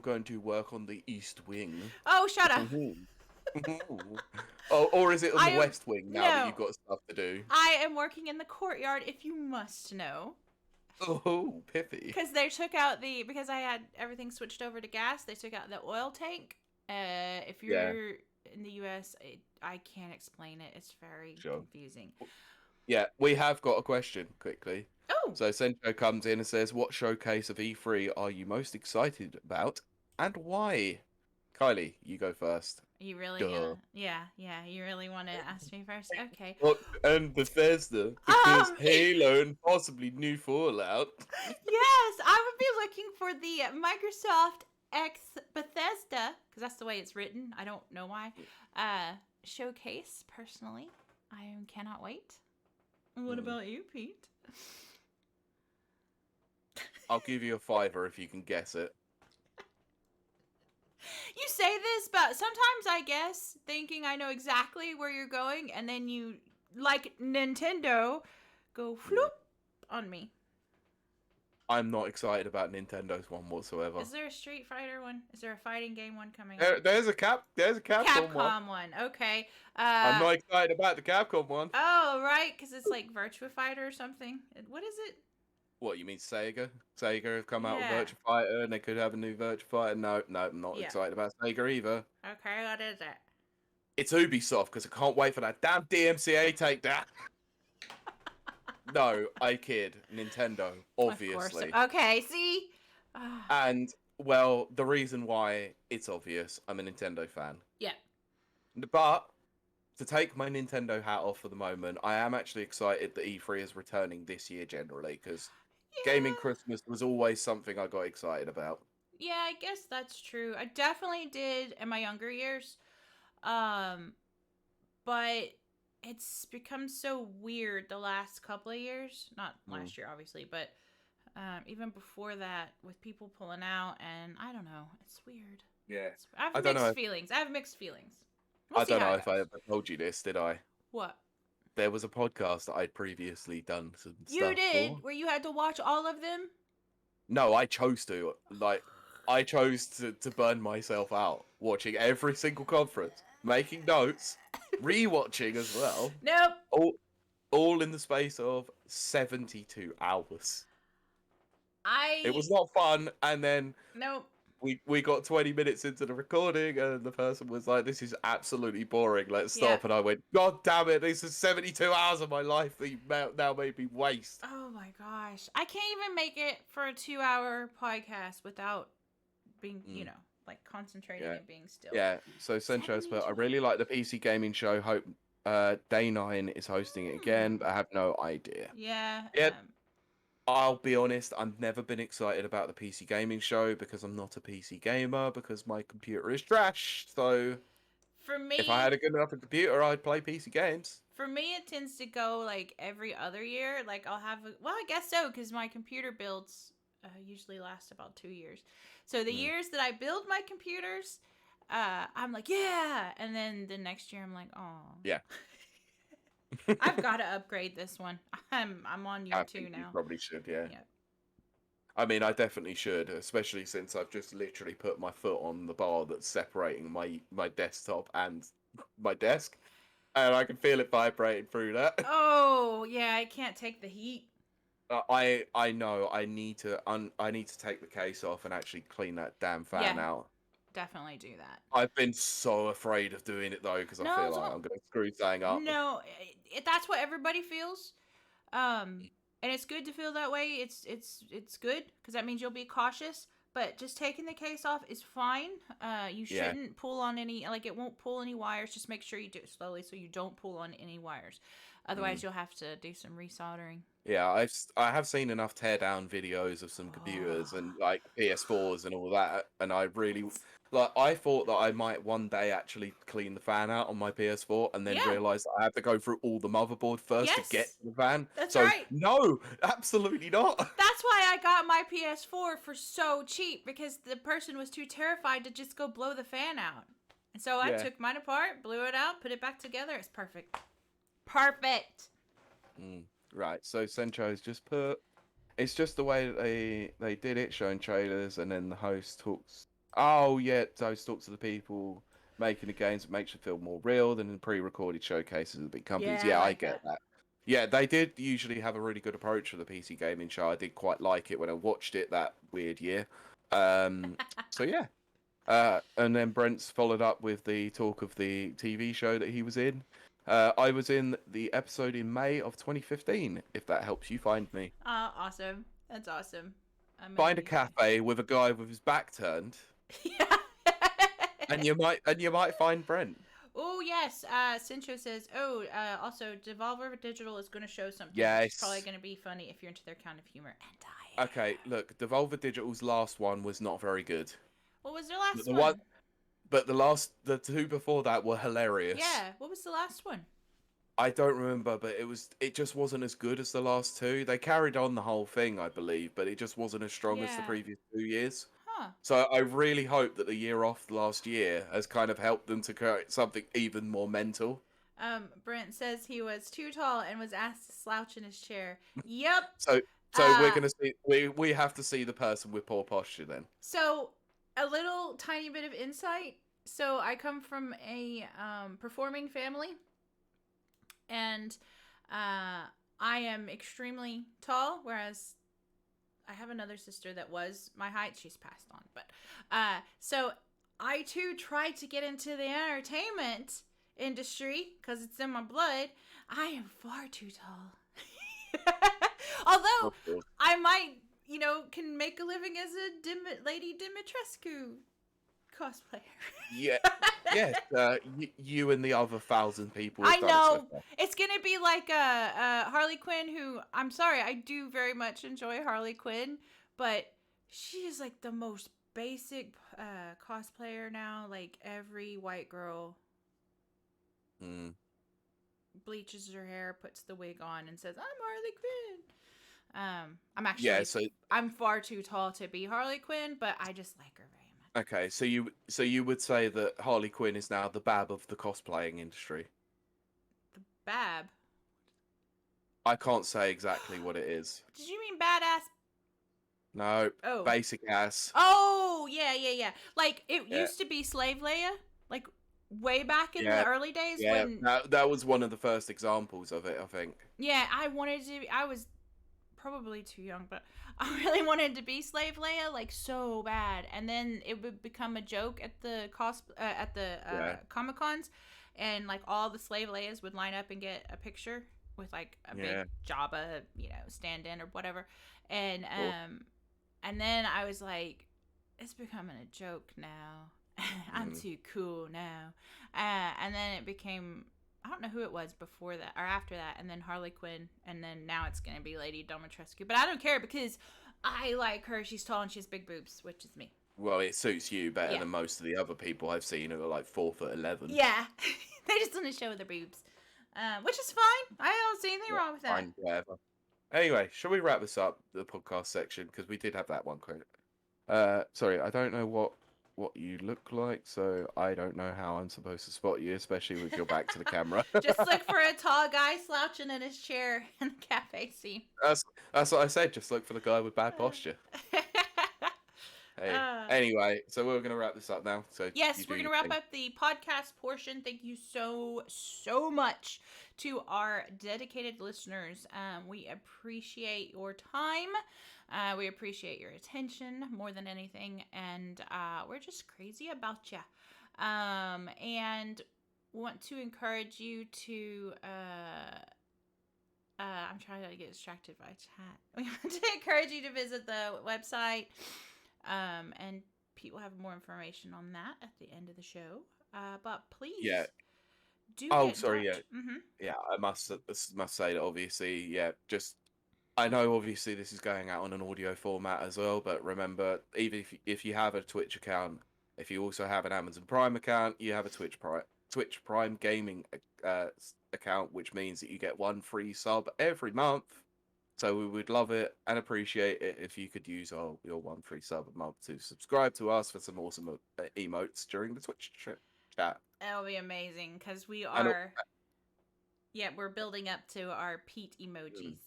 going to work on the East Wing. Oh, shut up. Or is it on the West Wing now that you've got stuff to do? I am working in the courtyard, if you must know. Oh, piffy. Because they took out because I had everything switched over to gas, they took out the oil tank. If you're in the US, I can't explain it. It's very confusing. Yeah, we have got a question quickly. Oh. So Sencho comes in and says, what showcase of E3 are you most excited about and why? Kylie, you go first. You really Duh. gonna? Yeah, yeah. You really want to ask me first? Okay. What and Bethesda because Um. Halo and possibly new Fallout. Yes, I would be looking for the Microsoft X Bethesda because that's the way it's written. I don't know why. Uh, Showcase personally. Cannot wait. What Mm. about you, Pete? I'll give you a fiver if you can guess it. You say this, but sometimes I guess thinking I know exactly where you're going, and then you, like Nintendo, go floop on me. I'm not excited about Nintendo's one whatsoever. Is there a Street Fighter one? Is there a fighting game one coming up? There's a Capcom one. Capcom one. Okay. I'm not excited about the Capcom one. Oh, right, because it's like Virtua Fighter or something. What is it? What, you mean Sega? Sega have come out with Yeah. Virtua Fighter and they could have a new Virtua Fighter. No, I'm not Yeah. excited about Sega either. Okay, what is it? It's Ubisoft because I can't wait for that damn DMCA takedown. No, I kid. Nintendo, obviously. Of course. Okay, see? And, well, the reason why it's obvious, I'm a Nintendo fan. Yeah. But to take my Nintendo hat off for the moment, I am actually excited that E3 is returning this year generally because gaming Christmas was always something I got excited about. Yeah, I guess that's true. I definitely did in my younger years. But it's become so weird the last couple of years. Not last year, obviously, but even before that, with people pulling out, and I don't know. It's weird. Yeah. I have mixed feelings. I have mixed feelings. I don't know if I ever told you this, did I? What? There was a podcast that I'd previously done some stuff You did? for. Where you had to watch all of them? No, I chose to. Like, I chose to burn myself out watching every single conference, making notes, rewatching as well. Nope. All in the space of 72 hours. It was not fun, and then Nope. we got 20 minutes into the recording, and the person was like, "This is absolutely boring. Let's stop." And I went, "God damn it! This is 72 hours of my life that you now made me waste." Oh my gosh, I can't even make it for a 2-hour podcast without being, like concentrating and being still. Yeah. So Sencho's put, I really like the PC gaming show. Hope Day 9 is hosting it again, but I have no idea. Yeah. I'll be honest, I've never been excited about the PC gaming show because I'm not a PC gamer because my computer is trash. So for me, if I had a good enough computer, I'd play PC games. For me, it tends to go like every other year. Like I'll have, I guess so, because my computer builds usually last about 2 years. So the years that I build my computers, I'm like, yeah. And then the next year I'm like, oh. Yeah. I've got to upgrade this one. I'm on year 2 now. You probably should, yeah. I mean, I definitely should, especially since I've just literally put my foot on the bar that's separating my desktop and my desk, and I can feel it vibrating through that. Oh yeah, I can't take the heat. I know. I need to take the case off and actually clean that damn fan out. Definitely do that. I've been so afraid of doing it though because I feel like I'm gonna screw something up. No, that's what everybody feels, and it's good to feel that way. It's good because that means you'll be cautious. But just taking the case off is fine. You shouldn't pull on any, like it won't pull any wires. Just make sure you do it slowly so you don't pull on any wires. Otherwise, you'll have to do some resoldering. Yeah, I have seen enough teardown videos of some computers and like PS4s and all that, and I really I thought that I might one day actually clean the fan out on my PS4 and then realize that I have to go through all the motherboard first to get to the fan. That's right. No, absolutely not. That's why I got my PS4 for so cheap because the person was too terrified to just go blow the fan out. And so I took mine apart, blew it out, put it back together. It's perfect. Perfect. Right, so Sencho's just put, it's just the way that they did it, showing trailers, and then the host talks. Oh yeah, the host talks to the people making the games. It makes you feel more real than in pre-recorded showcases of the big companies. Yeah, I get that. Yeah, they did usually have a really good approach for the PC gaming show. I did quite like it when I watched it that weird year. So yeah. And then Brent's followed up with the talk of the TV show that he was in. I was in the episode in May of 2015, if that helps you find me. Awesome. That's awesome. Find a cafe with a guy with his back turned. Yeah. and you might find Brent. Oh yes, Sincho says. Also, Devolver Digital is going to show something, which is probably Yes. going to be funny if you're into their kind of humor. And I Okay, look, Devolver Digital's last one was not very good. What was their But last the one, one? but the two before that were hilarious. Yeah, what was the last one? I don't remember, but it just wasn't as good as the last two. They carried on the whole thing, I believe, but it just wasn't as strong as the Yeah. previous 2 years. Huh. So I really hope that the year off last year has kind of helped them to create something even more mental. Brent says he was too tall and was asked to slouch in his chair. Yep. So so we're Uh, gonna see we have to see the person with poor posture then. so a little tiny bit of insight. So I come from a performing family, and I am extremely tall, whereas I have another sister that was my height. She's passed on, but so I too tried to get into the entertainment industry because it's in my blood. I am far too tall. Although Of course. I might, can make a living as a Lady Dimitrescu cosplayer. Yeah. Yes. You and the other 1,000 people I have done it so know far. it's gonna be like Harley Quinn, who I'm sorry, I do very much enjoy Harley Quinn, but she is like the most basic cosplayer now. Like every white girl Mm. bleaches her hair, puts the wig on, and says, "I'm Harley Quinn." Yeah. So I'm far too tall to be Harley Quinn, but I just like her very much. okay. So you would say that Harley Quinn is now the Bab of the cosplaying industry. The Bab. I can't say exactly what it is. Did you mean badass? No. Oh. Basic ass. Oh, yeah. Like it Yeah. used to be Slave Leia, like way back in the Yeah. early days Yeah. when That was one of the first examples of it, I think. I was probably too young, but I really wanted to be Slave Leia like so bad. And then it would become a joke at the Yeah. Comic Cons, and like all the Slave Leias would line up and get a picture with like a big Yeah. Jabba, stand in or whatever. And Cool. and then I was like, it's becoming a joke now. I'm Mm. too cool now. And then it became, I don't know who it was before that or after that, and then Harley Quinn, and then now it's going to be Lady Dimitrescu. But I don't care because I like her. She's tall and she has big boobs, which is me. Well, it suits you better Yeah. than most of the other people I've seen who are like 4'11". Yeah. They just want to show their boobs, which is fine. I don't see anything Yeah, wrong with that. fine, whatever. Anyway, shall we wrap this up, the podcast section? Because we did have that one quote. Sorry, I don't know what you look like, so I don't know how I'm supposed to spot you, especially with your back to the camera. Just look for a tall guy slouching in his chair in the cafe scene. That's what I said. Just look for the guy with bad posture. Hey. Anyway, so we're gonna wrap this up now. So Yes, you we're do going to your wrap thing. up the podcast portion. Thank you so much to our dedicated listeners. We appreciate your time. We appreciate your attention more than anything. And we're just crazy about you. And want to encourage you to. I'm trying to get distracted by chat. We want to encourage you to visit the website, and Pete will have more information on that at the end of the show. But please, Yeah. do Oh, get in sorry. touch. Yeah. Yeah. I must say that obviously. Yeah. Just I know obviously this is going out on an audio format as well, but remember, even if you have a Twitch account, if you also have an Amazon Prime account, you have a Twitch Prime gaming account, which means that you get one free sub every month. So we would love it and appreciate it if you could use your one free sub a month to subscribe to us for some awesome emotes during the Twitch chat. That'll be amazing because we And are. Yeah, we're building up to our Pete emojis.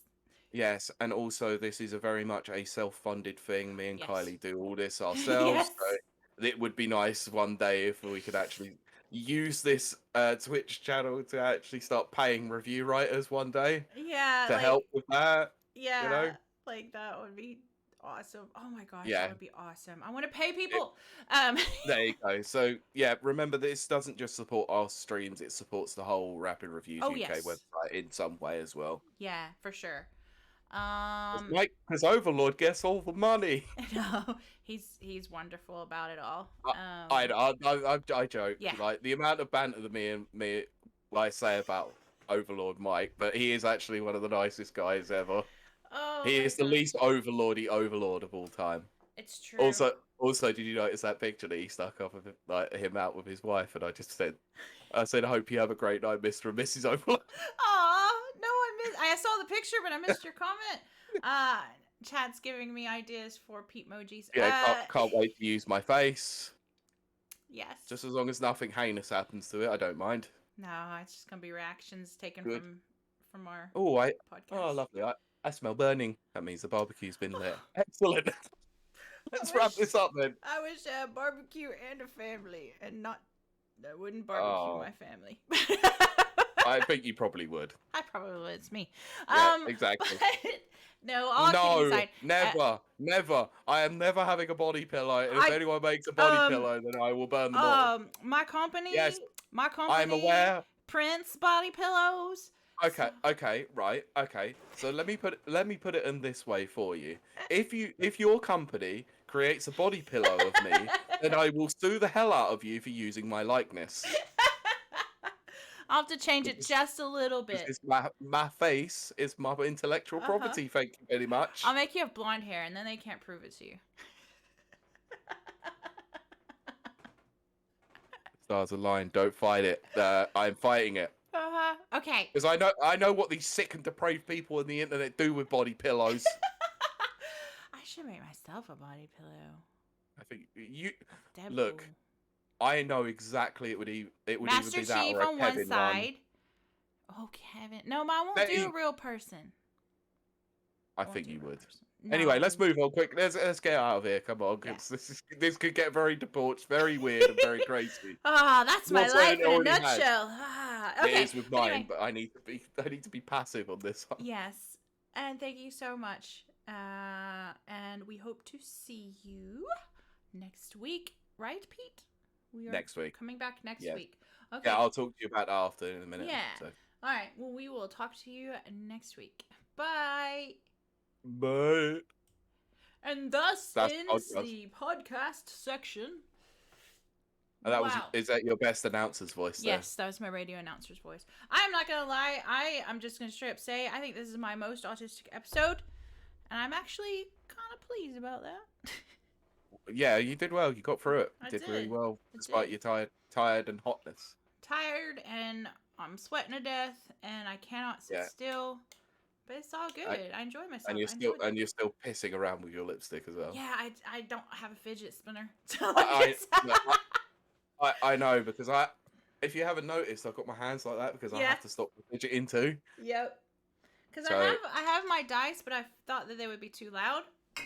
yes, and also this is a very much a self-funded thing. Me and Yes. Kylie do all this ourselves. Yes. So it would be nice one day if we could actually use this Twitch channel to actually start paying review writers one day Yeah, to help with that. yeah, You know? like that would be awesome. Oh my gosh, Yeah. that would be awesome. I want to pay It, people. there you go. So yeah, remember this doesn't just support our streams; it supports the whole Rapid Reviews Oh UK yes. website in some way as well. Yeah, for sure. Because Overlord gets all the money. No, he's wonderful about it all. I joke. Yeah. Like the amount of banter that me like say about Overlord Mike, but he is actually one of the nicest guys ever. Oh He my is the gosh. least overlordy overlord of all time. It's true. Also, did you notice that picture that he stuck up of him, like him out with his wife? And I said, I hope you have a great night, Mr. and Mrs. Overlord. Aw, no, I saw the picture, but I missed your comment. Chad's giving me ideas for Pete emojis. Yeah, can't wait to use my face. Yes. Just as long as nothing heinous happens to it, I don't mind. No, it's just gonna be reactions taken Good. from our Oh, podcast. lovely. I smell burning. That means the barbecue's been lit. Excellent. Let's wrap this up then. I wish I had barbecue and a family, and not. I wouldn't barbecue Oh. my family. I think you probably would. I probably would. It's me. Yeah, exactly. But, no, all kidding aside. Never. I am never having a body pillow. And if anyone makes a body pillow, then I will burn them all. My company. Yes, My company. I'm aware. Prince body pillows. Okay, right, okay. So let me put it in this way for you. If your company creates a body pillow of me, then I will sue the hell out of you for using my likeness. I'll have to change it just a little bit. My face is my intellectual property. Thank you very much. I'll make you have blonde hair, and then they can't prove it to you. Stars align. Don't fight it. I'm fighting it. Okay. Because I know what these sick and depraved people on the internet do with body pillows. I should make myself a body pillow. I think you Deadpool. Look. I know exactly it would either be Master that Chief or a on Kevin one side. Oh, Kevin. No, I won't do a real person. I think you would. No. Anyway, let's move on quick. Let's get out of here. Come on, because this could get very debauched, very weird, and very crazy. That's my life in a nutshell. Okay. It is with mine, but I need to be passive on this one. Yes, and thank you so much. And we hope to see you next week, right, Pete? We are next week. Coming back next week. Okay. Yeah, I'll talk to you about that after in a minute. Yeah. So. All right. Well, we will talk to you next week. Bye. Bye. And thus ends the podcast section. And is that your best announcer's voice? Yes, that was my radio announcer's voice. I'm not gonna lie. I'm just gonna straight up say I think this is my most autistic episode, and I'm actually kind of pleased about that. Yeah, you did well. You got through it. You did really well, despite your tired and hotness. Tired, and I'm sweating to death, and I cannot sit still. But it's all good. I enjoy myself. And you're still pissing around with your lipstick as well. Yeah, I don't have a fidget spinner. I know, because if you haven't noticed, I've got my hands like that because I have to stop fidgeting too. Yep. Because I have my dice, but I thought that they would be too loud.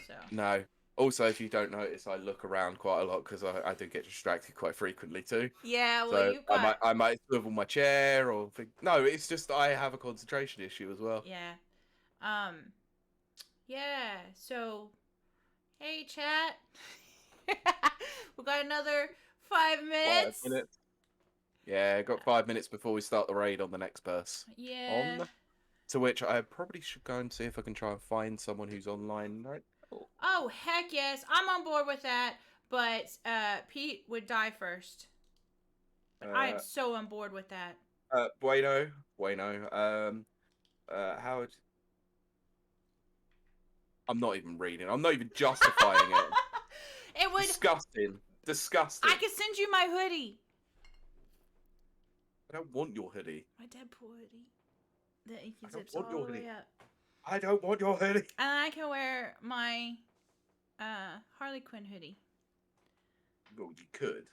So. No. Also, if you don't notice, I look around quite a lot because I do get distracted quite frequently too. Yeah, well, so you've got... I might swivel my chair or think... No, it's just I have a concentration issue as well. Yeah. Yeah. So, hey, chat. We got another 5 minutes. 5 minutes. Yeah, got 5 minutes before we start the raid on the next burst. Yeah. To which I probably should go and see if I can try and find someone who's online right. Oh, heck yes. I'm on board with that. But Pete would die first. But I am so on board with that. Bueno. Howard. I'm not even reading. I'm not even justifying it. It would... Disgusting. I could send you my hoodie. I don't want your hoodie. My Deadpool hoodie. The inky I zips don't want all your the way hoodie. up. I don't want your hoodie. And I can wear my Harley Quinn hoodie. Well, you could.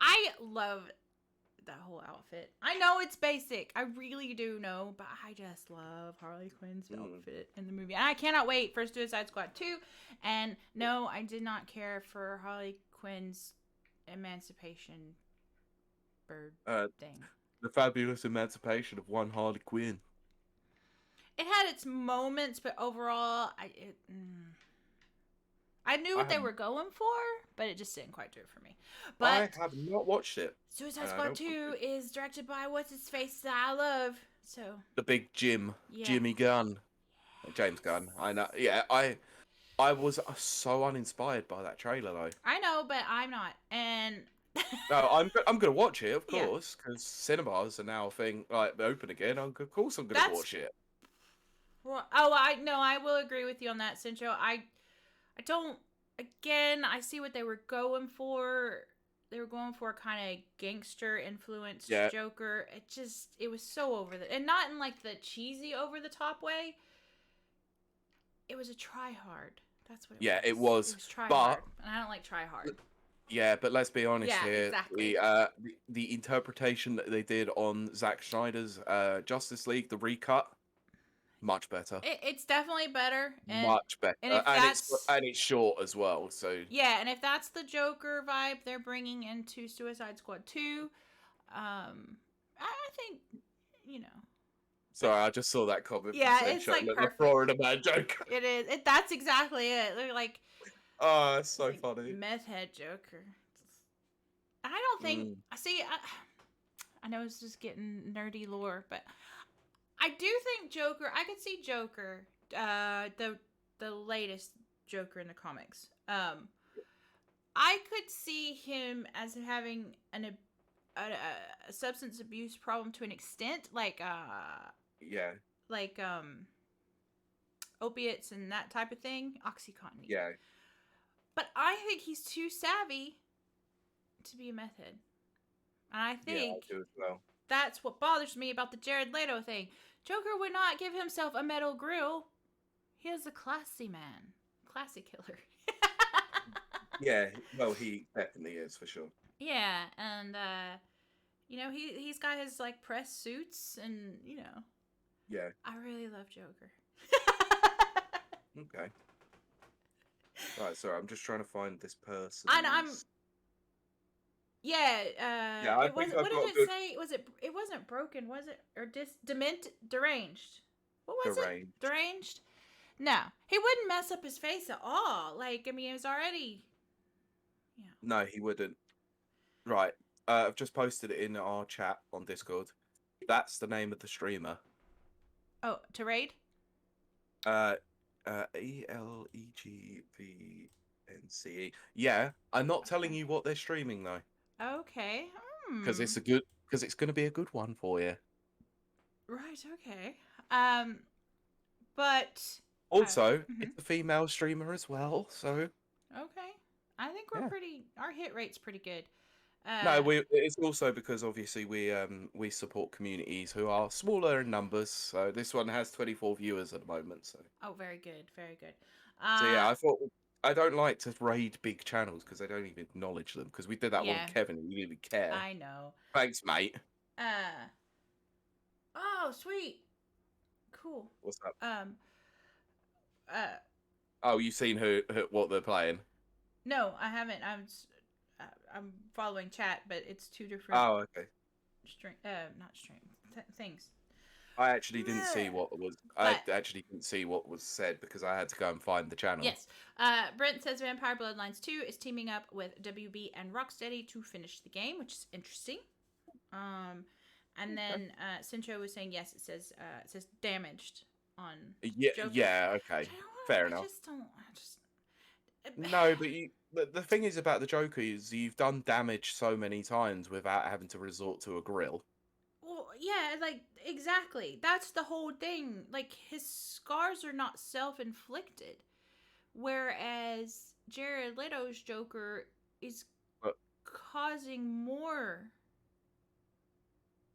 I love that whole outfit. I know it's basic. I really do know, but I just love Harley Quinn's outfit in the movie. And I cannot wait for Suicide Squad 2. And no, I did not care for Harley Quinn's emancipation bird thing. The fabulous emancipation of one Harley Quinn. It had its moments, but overall, I knew what they were going for, but it just didn't quite do it for me. But I have not watched it. Suicide Squad 2 is directed by what's-his-face that I love. So the big Jimmy Gunn. James Gunn. I know. Yeah, I was so uninspired by that trailer though. I know, but I'm not. And No, I'm gonna watch it, of yeah, course, because cinemas are now a thing like open again. Of course, I'm gonna that's watch it. oh, I no, I will agree with you on that, Cincho. I don't. Again, I see what they were going for. They were going for a kind of gangster influenced Yeah, Joker. It was so over the, and not in like the cheesy over the top way. It was a try hard. That's what it yeah, it was. It was, was try but hard, and I don't like try hard. yeah, but let's be honest Yeah, here. exactly. The interpretation that they did on Zack Snyder's Justice League, the recut, much better, It's definitely better, much better, and if that's and it's short as well. So yeah, and if that's the Joker vibe they're bringing into Suicide Squad 2, I think you know. sorry, I just saw that comment from Yeah, it's Sencho, like the perfect. Florida Man Joker. It is. That's exactly it. They're like Oh, it's it's so like funny. meth head Joker. I don't think. Mm, I see. I know it's just getting nerdy lore, but I do think Joker. I could see Joker. The latest Joker in the comics. I could see him as having a substance abuse problem to an extent, yeah, like opiates and that type of thing, OxyContin even. yeah, But I think he's too savvy to be a meth head. And I yeah, I think do as well. that's what bothers me about the Jared Leto thing. Joker would not give himself a metal grill. He is a classy man. Classy killer. Yeah, well, he definitely is for sure. Yeah, and he's got his like press suits and Yeah, I really love Joker. okay. Right, sorry, I'm just trying to find this And I'm person's. yeah, Yeah, I it think wasn't I've what did got a it good say? It wasn't broken, was it? Or deranged. What was it? range. Deranged? No. He wouldn't mess up his face at all. Like, I mean, it was already yeah. No, he wouldn't. Right, I've just posted it in our chat on Discord. That's the name of the streamer. Oh, to raid? Uh, ELEGVNCE. Yeah, I'm not telling Okay. you what they're streaming though, Okay. because Hmm. it's going to be a good one for you. Right, okay. Um but Also, mhm. it's a female streamer as well, so Okay. I think yeah. our hit rate's pretty good. No, it's also because obviously we support communities who are smaller in numbers. So this one has 24 viewers at the moment. Oh, very good. Very good. Yeah, I thought I don't like to raid big channels because I don't even acknowledge them because we did that one with Yeah, Kevin and he didn't even care. I know. Thanks, mate. Uh oh, sweet. Cool. What's up? Um uh Oh, you've seen what they're playing? no, I haven't. I'm following chat, but it's two different Oh, okay. string not string things. I actually didn't see Bleh. what was. I But actually didn't see what was said because I had to go and find the channel. yes, Brent says Vampire Bloodlines 2 is teaming up with WB and Rocksteady to finish the game, which is interesting. And Okay. then Sincho was saying yes. It says damaged on Yeah, Joker. yeah, okay, fair I enough. just don't. I just. No, but the thing is about the Joker is you've done damage so many times without having to resort to a grill. Well, yeah, like exactly. That's the whole thing. Like his scars are not self-inflicted, whereas Jared Leto's Joker is But causing more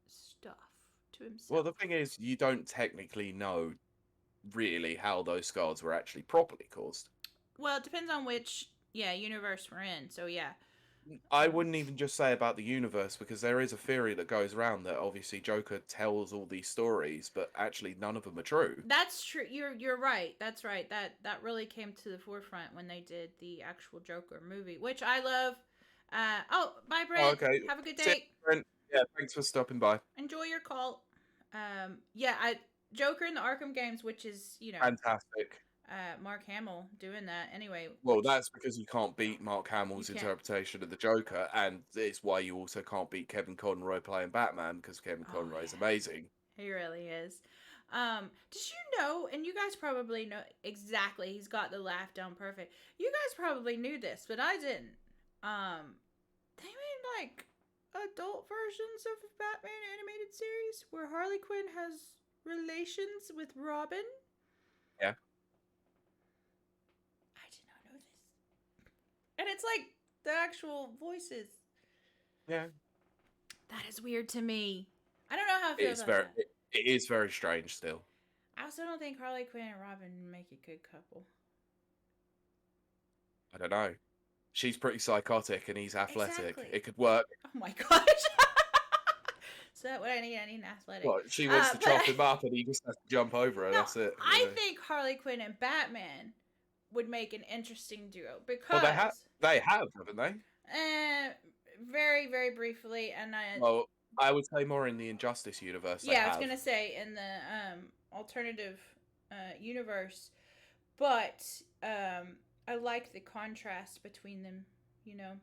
stuff to well, himself. the thing is, you don't technically know really how those scars were actually properly caused. Well, it depends on which universe we're in. So yeah. I wouldn't even just say about the universe because there is a theory that goes around that obviously Joker tells all these stories, but actually none of them are true. That's true. You're right. That's right. That really came to the forefront when they did the actual Joker movie, which I love. Bye, Oh, Brent. okay. Have a good See you, day. Brent. Yeah, thanks for stopping by. Enjoy your call. I Joker in the Arkham games, which is Fantastic. Mark Hamill doing that anyway. Well, Which that's because you can't beat Mark you Hamill's can't. interpretation of the Joker, and it's why you also can't beat Kevin Conroy playing Batman because Kevin Oh Conroy is yeah, amazing. he really is. Did you know, and you guys probably know exactly, he's got the laugh down perfect. You guys probably knew this, but I didn't. They made like adult versions of Batman animated series where Harley Quinn has relations with Robin. Yeah. I did not know this. And it's like the actual voices. Yeah. That is weird to me. I don't know how I feel It's about very that. it is very strange still. I also don't think Harley Quinn and Robin make a good couple. I don't know. She's pretty psychotic and he's athletic. Exactly. It could work. Oh my gosh. So that what I need an athletic. Well, she wants to chop him But up and he just has to jump over her. no, That's it. I think Harley Quinn and Batman would make an interesting duo Well, because they have, haven't they? very very briefly, and Well, I would say more in the Injustice universe. yeah, I was gonna say in the alternative universe, but I like the contrast between them. You know,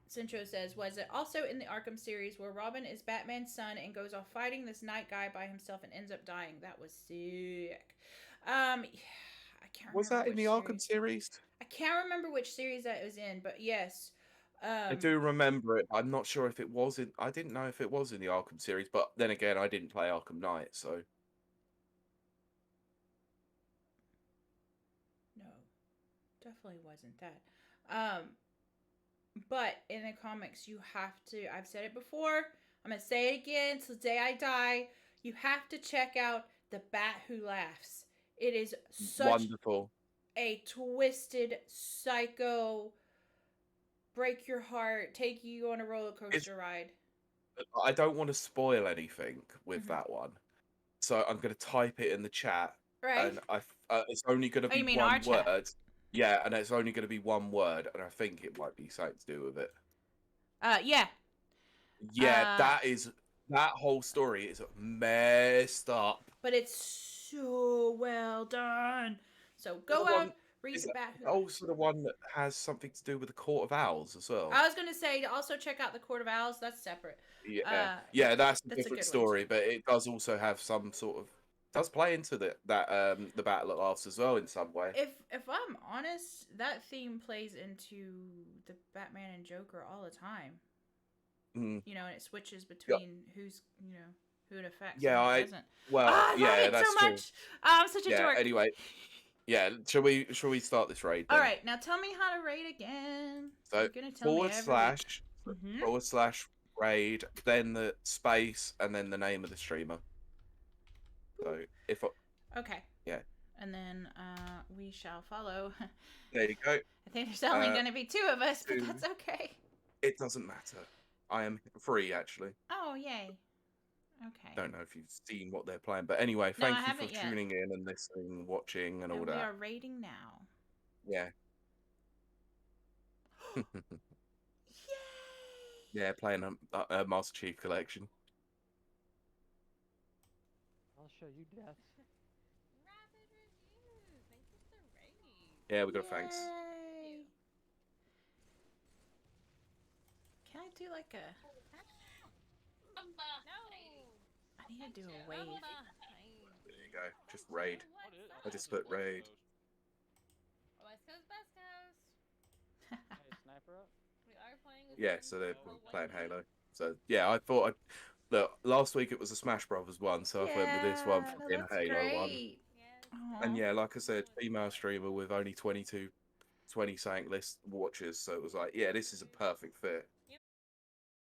Centro says, was it also in the Arkham series where Robin is Batman's son and goes off fighting this night guy by himself and ends up dying? That was sick. I can't remember. Was that in the Arkham series? I can't remember which series that was in, but yes. I do remember it. I'm not sure if it was in. I didn't know if it was in the Arkham series, but then again, I didn't play Arkham Knight, so. No, definitely wasn't that. But in the comics, you have to. I've said it before. I'm gonna say it again till the day I die. You have to check out The Bat Who Laughs. It is such Wonderful. a twisted, psycho, break your heart, take you on a roller coaster ride. I don't want to spoil anything with that one, so I'm going to type it in the chat. Right. And it's only going to be you mean one our chat? word. Yeah, and it's only going to be one word, and I think it might be something to do with it. Yeah. Yeah, that whole story is messed up. But it's so well done. So go out, read The Bat Who Laughs. Also the one that has something to do with the Court of Owls as well. I was gonna say to also check out the Court of Owls. That's separate. Yeah, that's a different story, but it does also have some sort of does play into the Battle at Laughs as well in some way. If I'm honest, that theme plays into the Batman and Joker all the time. You know, and it switches between who's who it affects. Yeah, and who doesn't. Well, I yeah, love it that's so true. much. I'm such a dork. Anyway, yeah, shall we start this raid? Then? All right, now tell me how to raid again. So You're gonna tell me / raid, then the space, and then the name of the streamer. So if okay, yeah, and then we shall follow. There you go. I think there's only going to be 2 of us, but that's okay. It doesn't matter. I am free, actually. Oh, yay. Okay. Don't know if you've seen what they're playing, but anyway, thank you for tuning in and listening, watching, and all that. We are raiding now. Yeah. Yay! Yeah, playing a Master Chief Collection. I'll show you death. Rapid review. Thank you for the raid. Yeah, we got thanks. Can I do like a... No. I need to do a wave. There you go. Just raid. I just put raid. West Coast, West Coast. Hey, sniper up. We are playing with Yeah, so they're playing Halo. So yeah, I thought look, last week it was a Smash Brothers one, so I went with this one for being a Halo one. Yes. And yeah, like I said, female streamer with only 20 something list watchers, so it was like, yeah, this is a perfect fit.